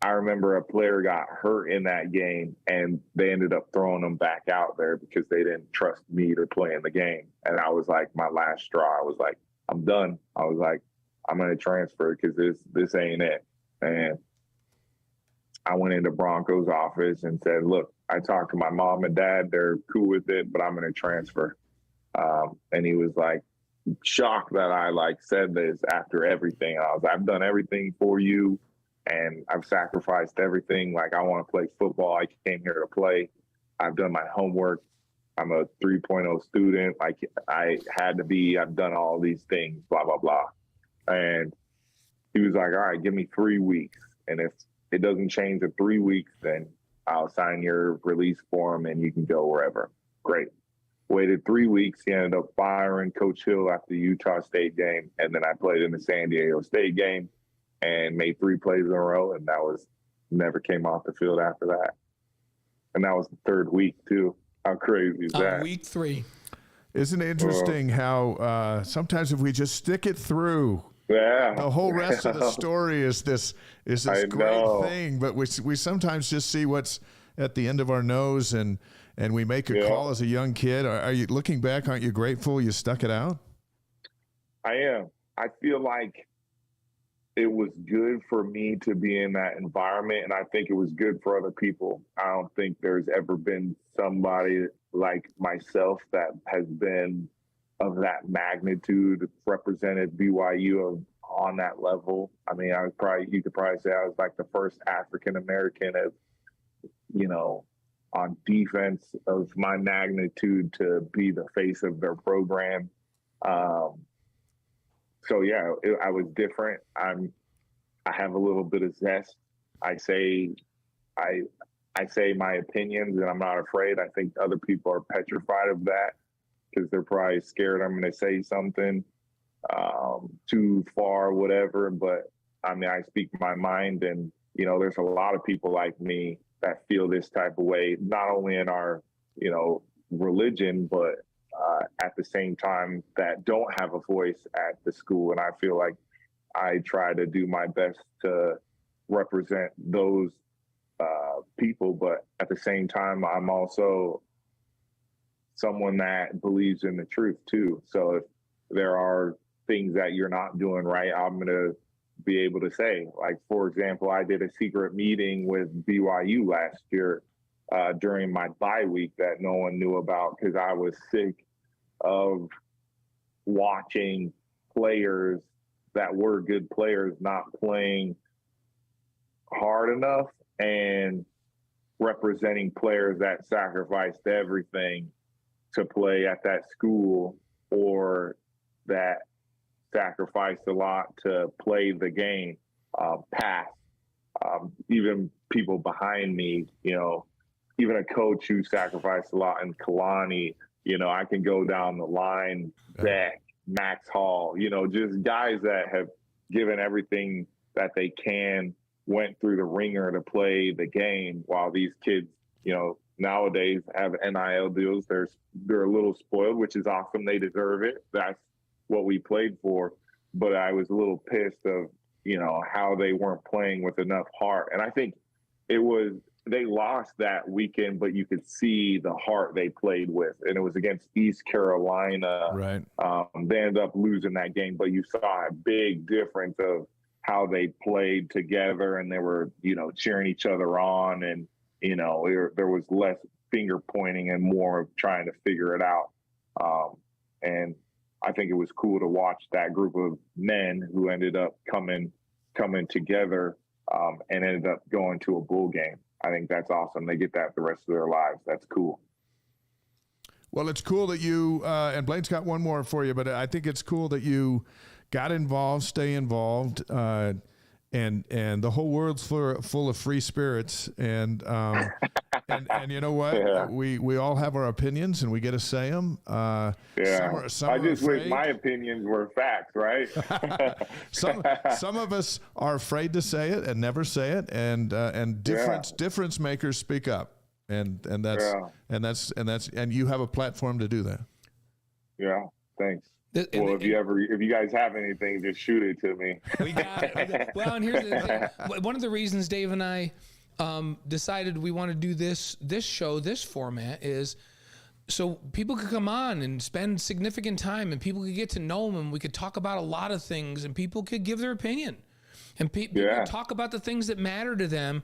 I remember a player got hurt in that game, and they ended up throwing him back out there because they didn't trust me to play in the game. And I was like, my last straw. I was like, I'm done. I was like, I'm going to transfer because this ain't it. And I went into Bronco's office and said, look, I talked to my mom and dad. They're cool with it, but I'm going to transfer. And he was like, shocked that I like said this after everything. I was like, I've done everything for you and I've sacrificed everything. Like, I want to play football. I came here to play. I've done my homework. I'm a 3.0 student. Like, I had to be. I've done all these things, blah, blah, blah. And he was like, all right, give me 3 weeks. And if it doesn't change in 3 weeks, then I'll sign your release form and you can go wherever. Great. Waited 3 weeks. He ended up firing Coach Hill after the Utah State game. And then I played in the San Diego State game and made 3 plays in a row. And that was never came off the field after that. And that was the 3rd week too. How crazy is that? Week 3. Isn't it interesting how sometimes if we just stick it through, the whole rest of the story is this great thing. But we sometimes just see what's at the end of our nose and we make a call as a young kid. Are you looking back? Aren't you grateful you stuck it out? I am. I feel like it was good for me to be in that environment, and I think it was good for other people. I don't think there's ever been somebody like myself that has been of that magnitude, represented BYU on that level. I mean, you could probably say I was like the first African-American of, on defense of my magnitude to be the face of their program. So yeah, I was different. I have a little bit of zest. I say my opinions and I'm not afraid. I think other people are petrified of that because they're probably scared I'm going to say something too far, whatever. But I mean, I speak my mind, and there's a lot of people like me that feel this type of way, not only in our religion, but at the same time that don't have a voice at the school. And I feel like I try to do my best to represent those people, but at the same time, I'm also someone that believes in the truth too. So if there are things that you're not doing right, I'm going to be able to say, like, for example, I did a secret meeting with BYU last year during my bye week that no one knew about because I was sick of watching players that were good players not playing hard enough and representing players that sacrificed everything to play at that school or that sacrificed a lot to play the game past. Even people behind me, even a coach who sacrificed a lot in Kalani, I can go down the line, Beck, Max Hall, just guys that have given everything that they can, went through the ringer to play the game, while these kids, nowadays have NIL deals. They're a little spoiled, which is awesome. They deserve it. That's what we played for. But I was a little pissed of, how they weren't playing with enough heart. And I think they lost that weekend, but you could see the heart they played with. And it was against East Carolina. Right. They ended up losing that game, but you saw a big difference of how they played together, and they were, cheering each other on. And, there was less finger pointing and more of trying to figure it out. And I think it was cool to watch that group of men who ended up coming together and ended up going to a bowl game. I think that's awesome. They get that the rest of their lives. That's cool. Well, it's cool that you, and Blaine's got one more for you, but I think it's cool that you got involved, stay involved, and the whole world's full of free spirits, and you know what? Yeah. We all have our opinions, and we get to say them. Yeah. Some I are just wish afraid. my opinions were facts, right? Some of us are afraid to say it and never say it, and difference makers speak up, and you have a platform to do that. Yeah. Thanks. Well, if you guys have anything, just shoot it to me. We got it. Well, and here's the thing. One of the reasons Dave and I decided we want to do this show, this format, is so people could come on and spend significant time, and people could get to know them, and we could talk about a lot of things, and people could give their opinion, and people could talk about the things that matter to them.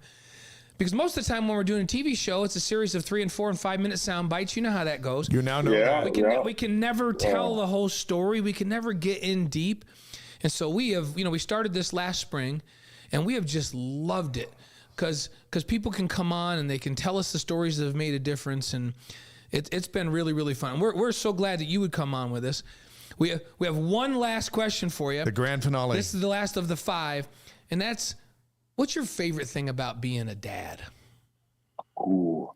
Because most of the time when we're doing a TV show, it's a series of 3 and 4 and 5 minute sound bites. You know how that goes. You now know that. We can never tell the whole story. We can never get in deep. And so we started this last spring, and we have just loved it because people can come on and they can tell us the stories that have made a difference. And it's been really, really fun. We're so glad that you would come on with us. We have one last question for you. The grand finale. This is the last of the 5, and that's, what's your favorite thing about being a dad? Ooh.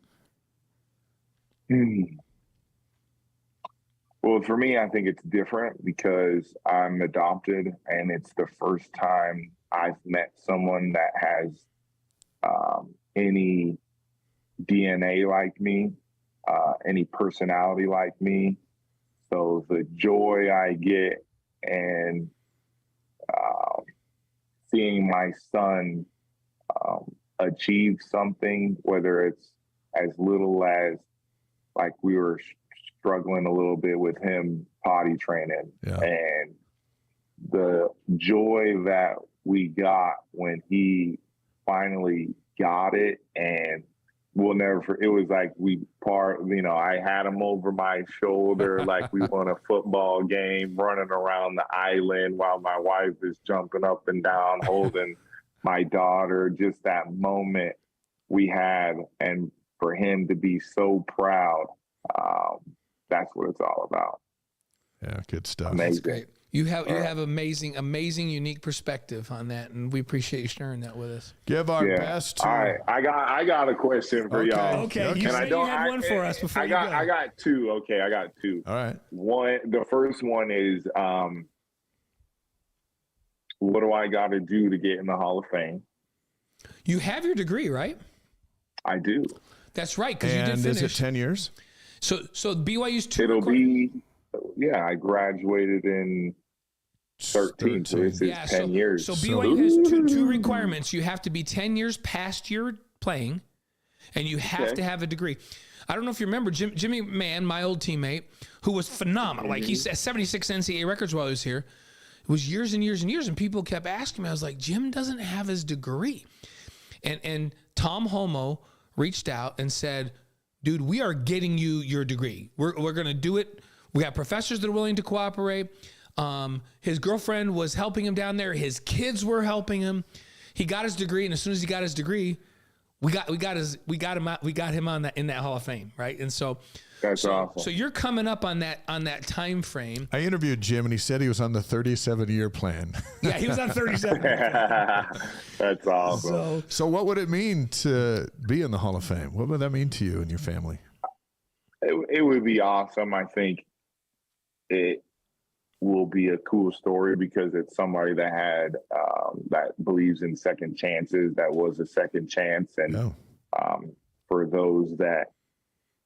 Well, for me, I think it's different because I'm adopted, and it's the first time I've met someone that has any DNA like me, any personality like me. So the joy I get and seeing my son achieve something, whether it's as little as, like, we were struggling a little bit with him potty training, and the joy that we got when he finally got it, and we'll never. It was like I had him over my shoulder like we won a football game, running around the island while my wife is jumping up and down, holding my daughter. Just that moment we had, and for him to be so proud, that's what it's all about. Yeah, good stuff. Amazing. That's great. You have amazing, unique perspective on that, and we appreciate you sharing that with us. Give our best to. All right, I got a question for y'all. Okay, you said you had one for us before I got two. Okay, I got two. All right. The first one is, what do I got to do to get in the Hall of Fame? You have your degree, right? I do. That's right, because you did And finish. is it 10 years? So BYU's two. It'll be. Yeah, I graduated in 13, so this is 10 years. So BYU has two requirements. You have to be 10 years past your playing, and you have to have a degree. I don't know if you remember Jimmy Mann, my old teammate, who was phenomenal. Like, he's at 76 NCAA records while he was here. It was years and years and years, and people kept asking me. I was like, Jim doesn't have his degree. And Tom Homo reached out and said, dude, we are getting you your degree. We're going to do it. We got professors that are willing to cooperate. His girlfriend was helping him down there. His kids were helping him. He got his degree, and as soon as he got his degree, we got him on that in that Hall of Fame, right? And so that's awesome. So you're coming up on that time frame. I interviewed Jim, and he said he was on the 37-year plan. Yeah, he was on 37. That's awesome. So what would it mean to be in the Hall of Fame? What would that mean to you and your family? It would be awesome. I think it will be a cool story because it's somebody that had that believes in second chances, that was a second chance. And for those that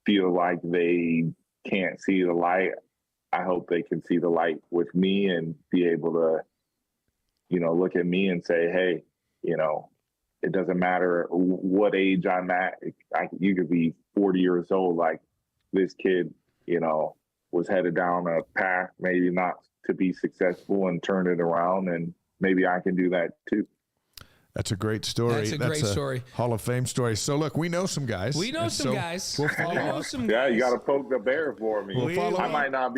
feel like they can't see the light, I hope they can see the light with me and be able to, look at me and say, hey, it doesn't matter what age I'm at. You could be 40 years old. Like, this kid, was headed down a path, maybe not to be successful, and turn it around, and maybe I can do that too. That's a great story. That's a great story. Hall of Fame story. So look, we know some guys. We know some guys. We'll follow up. Yeah, you got to poke the bear for me. We'll follow I up. might not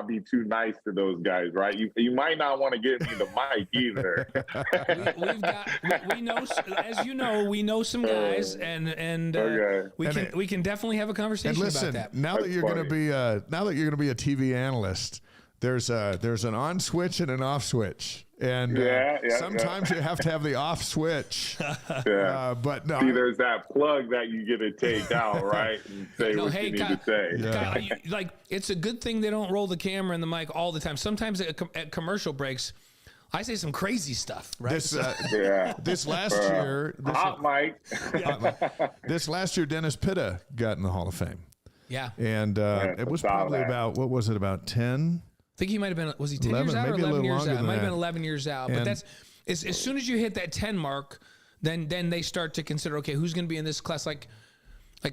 be too nice to those guys, right? You might not want to get me the mic either. we know, as you know, we know some guys, and we can definitely have a conversation and listen, about that. Now that you're going to be a TV analyst, there's an on switch and an off switch. And sometimes you have to have the off switch. But no. See, there's that plug that you get to take out, right? And say what you need to say. Kyle, it's a good thing they don't roll the camera and the mic all the time. Sometimes at commercial breaks, I say some crazy stuff, right? This last year, hot mic. This last year, Dennis Pitta got in the Hall of Fame. Yeah. And it was probably about 10? I think he might have been, was he 10 years out or 11 years out? It might have been 11 years out. But that's, as soon as you hit that 10 mark, then they start to consider, okay, who's going to be in this class? Like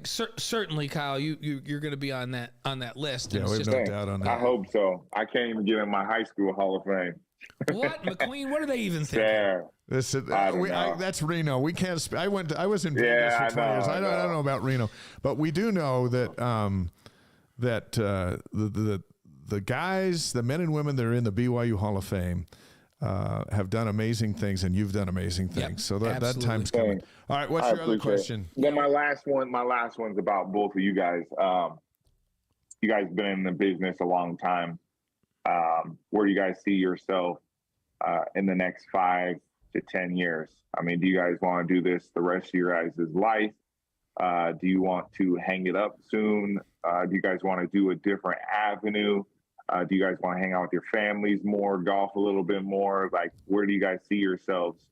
certainly, Kyle, you're going to be on that list. Yeah, we have no doubt on that. I hope so. I can't even get in my high school Hall of Fame. What, McQueen? What do they even think? That's Reno. We can't. I was in Vegas for 20 years. I don't know about Reno, but we do know that the guys, the men and women that are in the BYU Hall of Fame, have done amazing things, and you've done amazing things. Yep, so that time's coming. All right, what's your other question? Then my last one's about both of you guys. You guys been in the business a long time. Where do you guys see yourself in the next 5 to 10 years? I mean, do you guys want to do this the rest of your guys' life? Do you want to hang it up soon? Do you guys want to do a different avenue? Do you guys want to hang out with your families more, golf a little bit more? Like, where do you guys see yourselves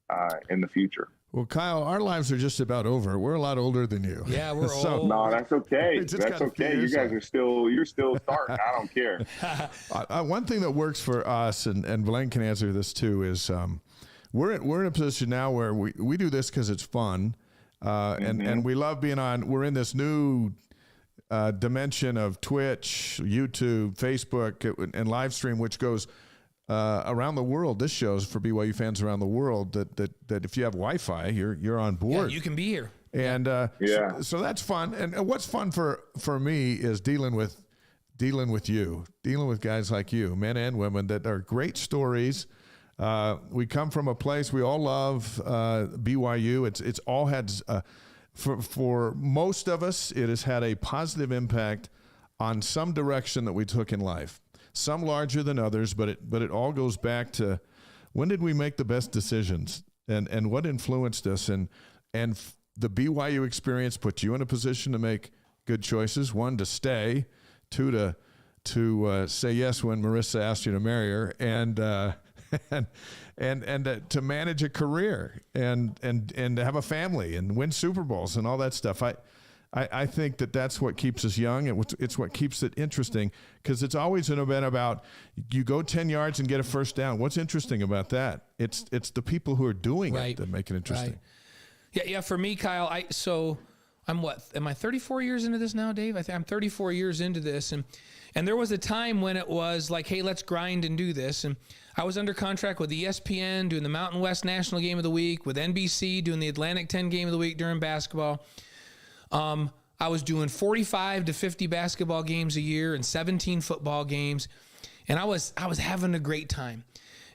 in the future? Well, Kyle, our lives are just about over. We're a lot older than you. Yeah, we're old. No, that's okay. That's okay. You guys you're still starting. I don't care. One thing that works for us, and Blaine can answer this too, is we're in a position now where we do this because it's fun, and we love being on. We're in this new dimension of Twitch, YouTube, Facebook, and Livestream, which goes around the world. This show's for BYU fans around the world. That if you have Wi-Fi, you're on board. Yeah, you can be here. And so that's fun. And what's fun for me is dealing with you, dealing with guys like you, men and women that are great stories. We come from a place we all love, BYU. It's all had for most of us, it has had a positive impact on some direction that we took in life. Some larger than others, but it all goes back to when did we make the best decisions and what influenced us, and the BYU experience put you in a position to make good choices. One, to stay. Two, to say yes when Marissa asked you to marry her, and to manage a career and to have a family and win Super Bowls and all that stuff. I think that's what keeps us young, and it's what keeps it interesting, because it's always been about you go 10 yards and get a first down. What's interesting about that? It's the people who are doing it that make it interesting. Right. Yeah. For me, Kyle, I'm am I 34 years into this now, Dave? I think I'm 34 years into this, and there was a time when it was like, hey, let's grind and do this. And I was under contract with ESPN doing the Mountain West National Game of the Week, with NBC doing the Atlantic 10 Game of the Week during basketball. I was doing 45 to 50 basketball games a year and 17 football games, and I was having a great time.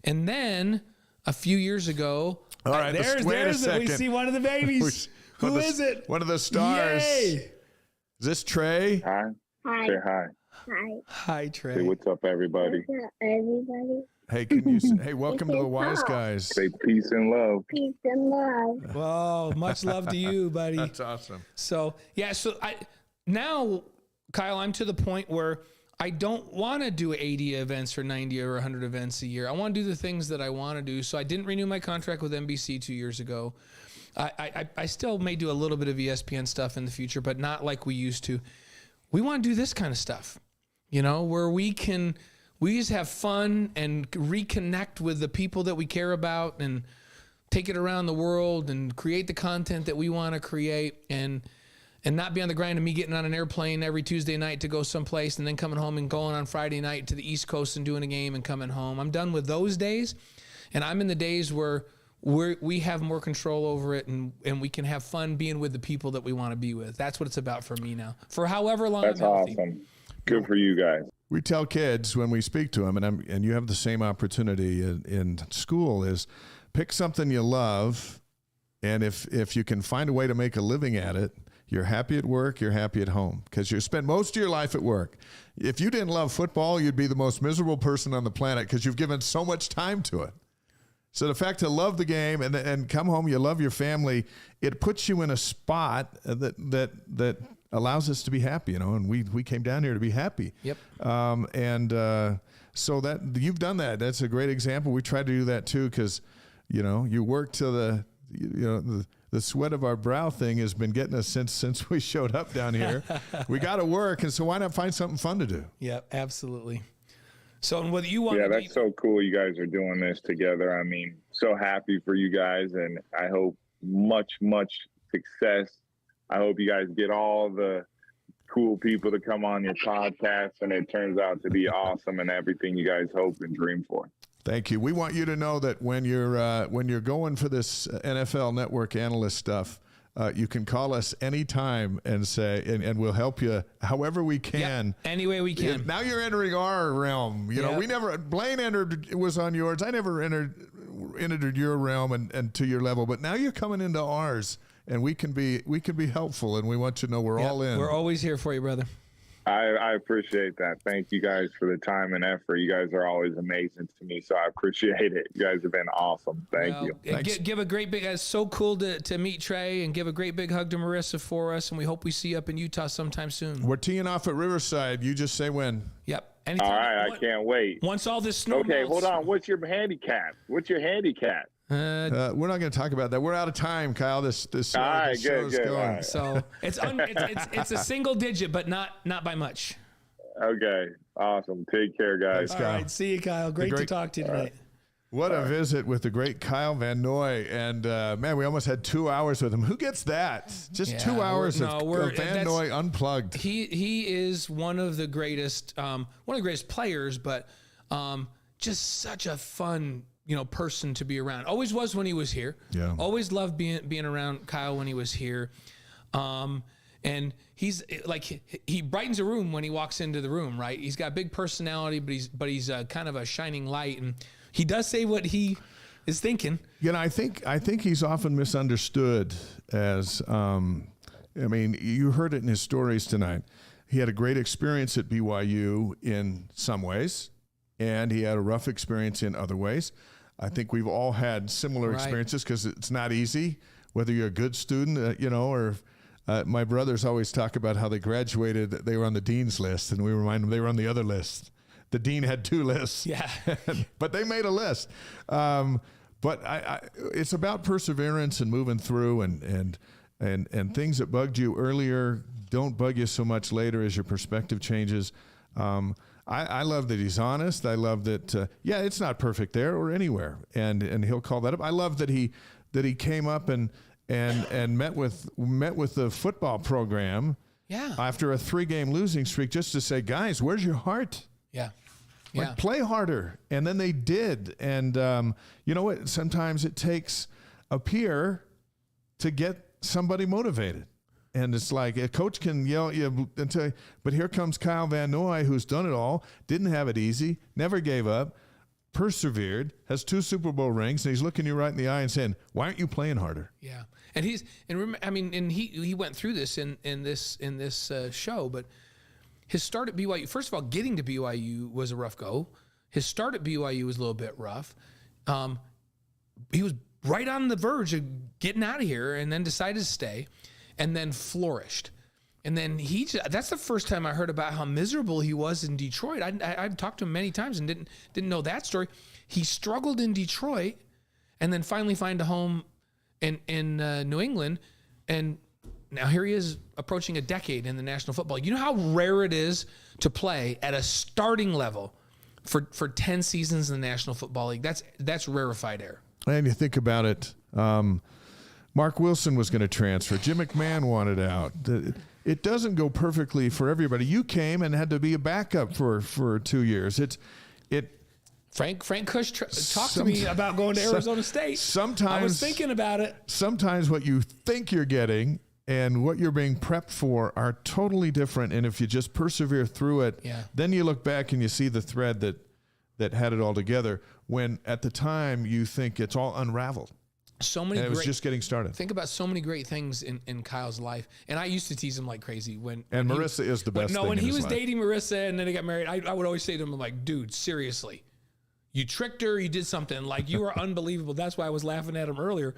And then a few years ago, all right, we see one of the babies. Who is it? One of the stars. Yay! Is this Trey? Hi. Hi. Say hi. Hi. Hi, Trey. Say what's up, everybody. What's up, everybody? Hey, can you say, hey, welcome to the Wise Guys. Say peace and love. Peace and love. Whoa, much love to you, buddy. That's awesome. So now, Kyle, I'm to the point where I don't want to do 80 events or 90 or 100 events a year. I want to do the things that I want to do. So I didn't renew my contract with NBC 2 years ago. I still may do a little bit of ESPN stuff in the future, but not like we used to. We want to do this kind of stuff, where we just have fun and reconnect with the people that we care about and take it around the world and create the content that we want to create, and not be on the grind of me getting on an airplane every Tuesday night to go someplace and then coming home and going on Friday night to the East Coast and doing a game and coming home. I'm done with those days, and I'm in the days where we have more control over it, and we can have fun being with the people that we want to be with. That's what it's about for me now, for however long. That's awesome. Good for you guys. We tell kids when we speak to them, and you have the same opportunity in school, is pick something you love, and if you can find a way to make a living at it, you're happy at work, you're happy at home, because you spend most of your life at work. If you didn't love football, you'd be the most miserable person on the planet, because you've given so much time to it. So the fact to love the game and come home, you love your family, it puts you in a spot that allows us to be happy, and we came down here to be happy. Yep. So that you've done that. That's a great example. We try to do that too, because you work till the sweat of our brow thing has been getting us since we showed up down here. We got to work, and so why not find something fun to do? Yep, absolutely. So, and whether you want, yeah, that's so cool. You guys are doing this together. I mean, so happy for you guys, and I hope much success. I hope you guys get all the cool people to come on your podcast, and it turns out to be awesome and everything you guys hope and dream for. Thank you. We want you to know that when you're going for this NFL Network analyst stuff, you can call us anytime and say, and we'll help you however we can. Yep, any way we can. Now you're entering our realm. We never, Blaine was on yours. I never entered your realm and to your level, but now you're coming into ours, and we can be helpful, and we want you to know we're all in. We're always here for you, brother. I appreciate that. Thank you guys for the time and effort. You guys are always amazing to me, so I appreciate it. You guys have been awesome. Thank you. Give a great big, it's so cool to meet Trey, and give a great big hug to Marissa for us, and we hope we see you up in Utah sometime soon. We're teeing off at Riverside. You just say when. Yep. Anytime. All right, I can't wait. Once all this snow melts. Hold on. What's your handicap? We're not going to talk about that. We're out of time, Kyle. This all right, show's good. going. Right. So it's a single digit, but not by much. Okay, awesome. Take care, guys. All right, see you, Kyle. Great to talk to you tonight. What a visit with the great Kyle Van Noy. And, man, we almost had 2 hours with him. Who gets that? Just 2 hours of Van Noy unplugged. He is one of the greatest players, but just such a fun person to be around. Always was when he was here. Yeah. Always loved being around Kyle when he was here. And he's like, he brightens a room when he walks into the room, right? He's got big personality, but he's kind of a shining light, and he does say what he is thinking. I think he's often misunderstood as, you heard it in his stories tonight. He had a great experience at BYU in some ways, and he had a rough experience in other ways. I think we've all had similar experiences, because it's not easy, whether you're a good student, or my brothers always talk about how they graduated. They were on the dean's list, and we remind them they were on the other list. The dean had 2 lists, but they made a list. But it's about perseverance and moving through, and things that bugged you earlier don't bug you so much later as your perspective changes. I love that he's honest. I love that, it's not perfect there or anywhere, and he'll call that up. I love that he came up and met with the football program after a 3-game losing streak, just to say, guys, where's your heart? Play harder. And then they did. And you know what? Sometimes it takes a peer to get somebody motivated. And it's like a coach can yell at you until, but here comes Kyle Van Noy, who's done it all, didn't have it easy, never gave up, persevered, has 2 Super Bowl rings, and he's looking you right in the eye and saying, "Why aren't you playing harder?" Yeah, and he went through this in this show, but his start at BYU, first of all, getting to BYU was a rough go. His start at BYU was a little bit rough. He was right on the verge of getting out of here, and then decided to stay, and then flourished. And then that's the first time I heard about how miserable he was in Detroit. I'd talked to him many times and didn't know that story. He struggled in Detroit, and then finally find a home in New England, and now here he is approaching a decade in the National Football League. You know how rare it is to play at a starting level for 10 seasons in the National Football League. That's rarefied air. And you think about it, Mark Wilson was going to transfer. Jim McMahon wanted out. It doesn't go perfectly for everybody. You came and had to be a backup for 2 years. Frank Kush talked to me about going to Arizona State. Sometimes I was thinking about it. Sometimes what you think you're getting and what you're being prepped for are totally different. And if you just persevere through it, then you look back and you see the thread that had it all together, when at the time you think it's all unraveled. It was just getting started. Think about so many great things in Kyle's life. And I used to tease him like crazy when Marissa is the best thing when in he his was life. dating Marissa and then he got married, I would always say to him, I'm like, dude, seriously, You tricked her. You did something. Like, you are unbelievable. That's why I was laughing at him earlier.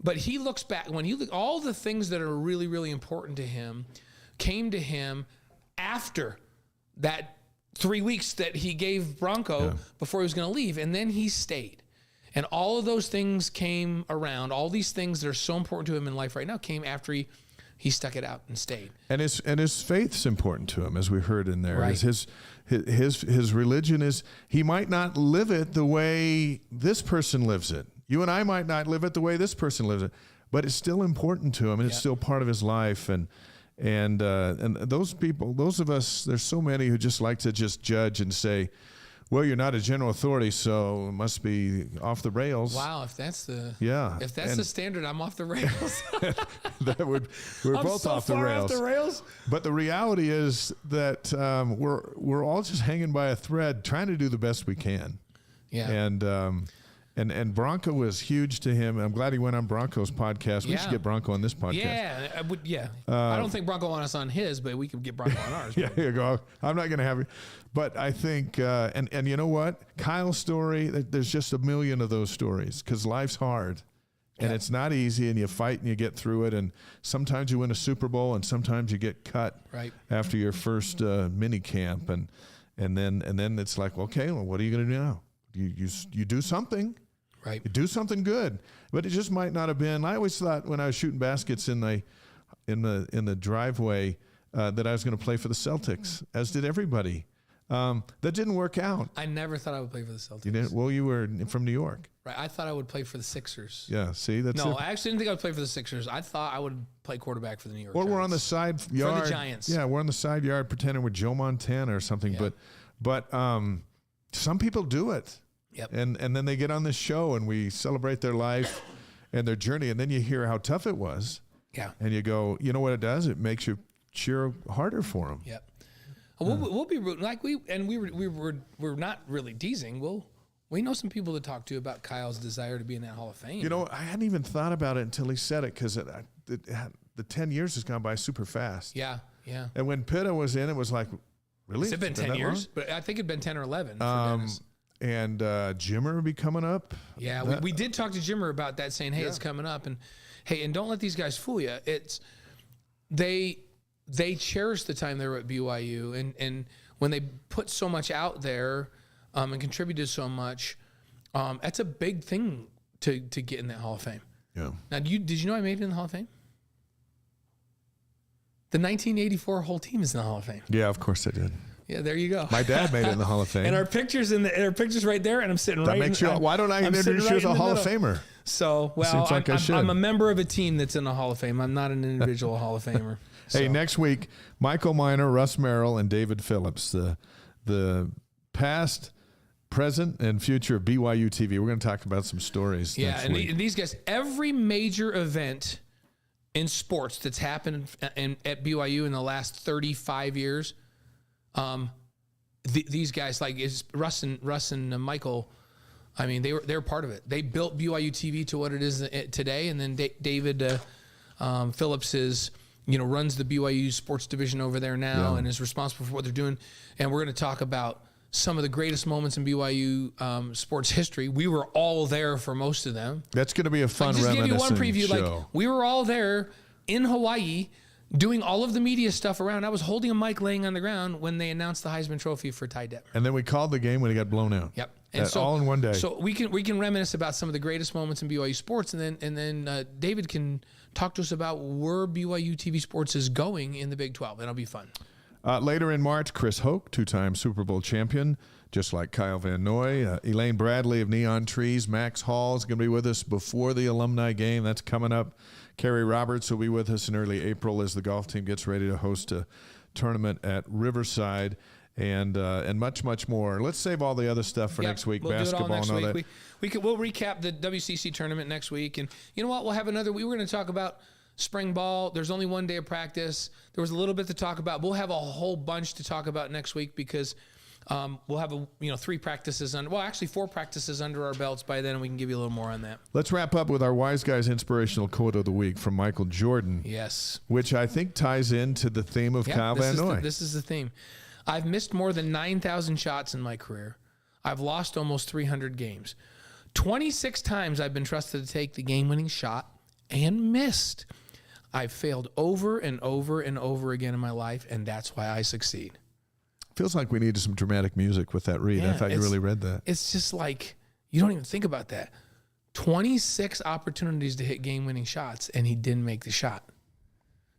But he looks back, when he look, all the things that are really, really important to him came to him after that 3 weeks that he gave Bronco before he was going to leave. And then he stayed. And all of those things came around. All these things that are so important to him in life right now came after he stuck it out and stayed. And his faith's important to him, as we heard in there. Right. His religion is, he might not live it the way this person lives it. You and I might not live it the way this person lives it, but it's still important to him, and it's still part of his life. And those people, those of us, there's so many who just like to just judge and say, well, you're not a general authority, so it must be off the rails. Wow, if that's the the standard, I'm off the rails. we're both off the rails. But the reality is that we're all just hanging by a thread, trying to do the best we can. Yeah. And Bronco was huge to him. I'm glad he went on Bronco's podcast. We should get Bronco on this podcast. Yeah, I don't think Bronco wants us on his, but we could get Bronco on ours. Yeah, you go. I'm not going to have it. But I think, and you know what? Kyle's story, there's just a million of those stories, because life's hard. And it's not easy, and you fight and you get through it. And sometimes you win a Super Bowl, and sometimes you get cut after your first mini camp. And then it's like, okay, well, what are you going to do now? You do something. Right. You do something good, but it just might not have been. I always thought when I was shooting baskets in the driveway that I was going to play for the Celtics, as did everybody. That didn't work out. I never thought I would play for the Celtics. You didn't? Well, you were from New York. Right. I thought I would play for the Sixers. Yeah. See, that's I actually didn't think I would play for the Sixers. I thought I would play quarterback for the New York. Or Giants. we're on the side yard for the Giants. Yeah, we're on the side yard pretending we're Joe Montana or something. Yeah. But some people do it. Yep. And then they get on this show and we celebrate their life and their journey, and then you hear how tough it was. Yeah. And you go, you know what it does? It makes you cheer harder for them. Yep. We'll be rooting like we're not really teasing. We know some people to talk to about Kyle's desire to be in that Hall of Fame. You know, I hadn't even thought about it until he said it, because the 10 years has gone by super fast. Yeah. Yeah. And when Pitta was in, it was like, really? Has it been 10 years? Long? But I think it'd been 10 or 11 for Dennis. And Jimmer will be coming up. Yeah, we did talk to Jimmer about that, saying, hey, it's coming up. And hey, and don't let these guys fool you. It's they cherish the time they were at BYU, and when they put so much out there and contributed so much, that's a big thing to get in that Hall of Fame. Yeah. Now, did you know I made it in the Hall of Fame? The 1984 whole team is in the Hall of Fame. Yeah, of course I did. Yeah, there you go. My dad made it in the Hall of Fame. And our pictures right there, and I'm sitting right in the why don't I introduce you as a Hall of Famer? So, well, I'm a member of a team that's in the Hall of Fame. I'm not an individual Hall of Famer. So. Hey, next week, Michael Miner, Russ Merrill, and David Phillips, the past, present, and future of BYU TV. We're going to talk about some stories next week. And these guys, every major event in sports that's happened at BYU in the last 35 years, these guys, like Russ and Michael, I mean, they were part of it. They built BYU TV to what it is today, and then David Phillips runs the BYU sports division over there now and is responsible for what they're doing. And we're going to talk about some of the greatest moments in BYU sports history. We were all there for most of them. That's going to be a fun just give you one preview. Show. Like, we were all there in Hawaii doing all of the media stuff around. I was holding a mic laying on the ground when they announced the Heisman Trophy for Ty Detmer. And then we called the game when he got blown out. Yep. And so, all in one day. So we can reminisce about some of the greatest moments in BYU sports, and then David can talk to us about where BYU TV sports is going in the Big 12. That'll be fun. Later in March, Chris Hoke, two-time Super Bowl champion, just like Kyle Van Noy. Elaine Bradley of Neon Trees. Max Hall is going to be with us before the alumni game. That's coming up. Kerry Roberts will be with us in early April as the golf team gets ready to host a tournament at Riverside, and much, much more. Let's save all the other stuff for next week. We'll basketball do it all next and all week. that. We'll recap the WCC tournament next week, and you know what? We'll have another. We were going to talk about spring ball. There's only one day of practice. There was a little bit to talk about. We'll have a whole bunch to talk about next week because we'll have 4 practices under our belts by then, and we can give you a little more on that. Let's wrap up with our Wise Guys inspirational quote of the week from Michael Jordan. Yes. Which I think ties into the theme of Kyle Van Noy. This is the theme. I've missed more than 9,000 shots in my career. I've lost almost 300 games. 26 times I've been trusted to take the game-winning shot and missed. I've failed over and over and over again in my life, and that's why I succeed. Feels like we needed some dramatic music with that read. Yeah, I thought you really read that. It's just like, you don't even think about that. 26 opportunities to hit game-winning shots, and he didn't make the shot.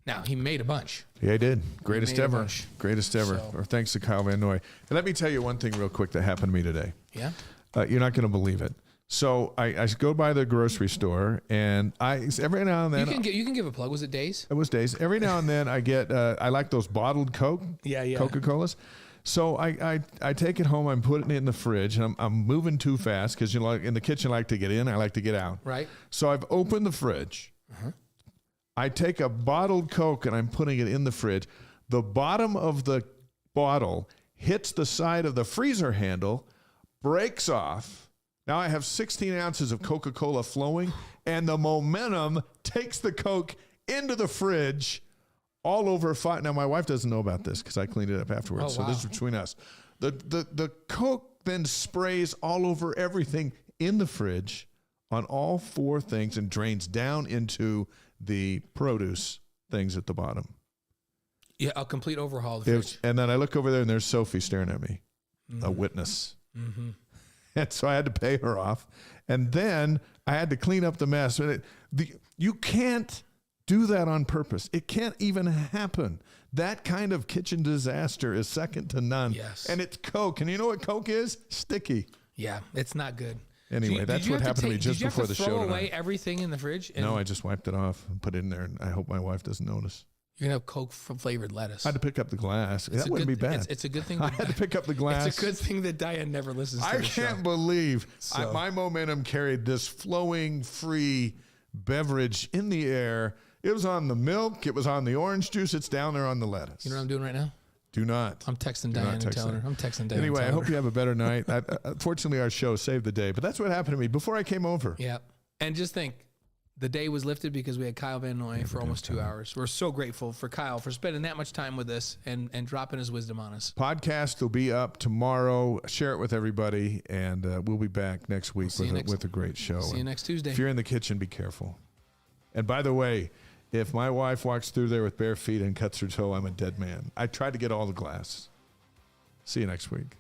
Now, he made a bunch. Yeah, he did. Greatest ever. Greatest ever. So. Or thanks to Kyle Van Noy. And let me tell you one thing real quick that happened to me today. Yeah? You're not going to believe it. So I go by the grocery store, and every now and then you can give a plug. Was it Days? It was Days. Every now and then I get I like those bottled Coke, Coca-Colas. So I take it home. I'm putting it in the fridge, and I'm moving too fast because in the kitchen I like to get in, I like to get out. Right. So I've opened the fridge. I take a bottled Coke and I'm putting it in the fridge. The bottom of the bottle hits the side of the freezer handle, breaks off. Now I have 16 ounces of Coca-Cola flowing, and the momentum takes the Coke into the fridge all over. Now, my wife doesn't know about this because I cleaned it up afterwards, so this is between us. The Coke then sprays all over everything in the fridge on all four things and drains down into the produce things at the bottom. Yeah, a complete overhaul of the fridge. And then I look over there, and there's Sophie staring at me, a witness. Mm-hmm. And so I had to pay her off. And then I had to clean up the mess. You can't do that on purpose. It can't even happen. That kind of kitchen disaster is second to none. Yes. And it's Coke. And you know what Coke is? Sticky. Yeah, it's not good. Anyway, that's what happened to me just before the show tonight. Did you have to throw away everything in the fridge? No, I just wiped it off and put it in there. And I hope my wife doesn't notice. You're going to have Coke flavored lettuce. I had to pick up the glass. That wouldn't be bad. It's a good thing. I had to pick up the glass. It's a good thing that Diane never listens to the show. I can't believe my momentum carried this flowing, free beverage in the air. It was on the milk. It was on the orange juice. It's down there on the lettuce. You know what I'm doing right now? Do not. I'm texting Diane and telling her. I'm texting Diane. Anyway, I hope you have a better night. Fortunately, our show saved the day, but that's what happened to me before I came over. Yeah. And just think, the day was lifted because we had Kyle Van Noy for almost 2 hours. We're so grateful for Kyle for spending that much time with us and dropping his wisdom on us. Podcast will be up tomorrow. Share it with everybody, and we'll be back next week with a great show. See you next Tuesday. If you're in the kitchen, be careful. And by the way, if my wife walks through there with bare feet and cuts her toe, I'm a dead man. I tried to get all the glass. See you next week.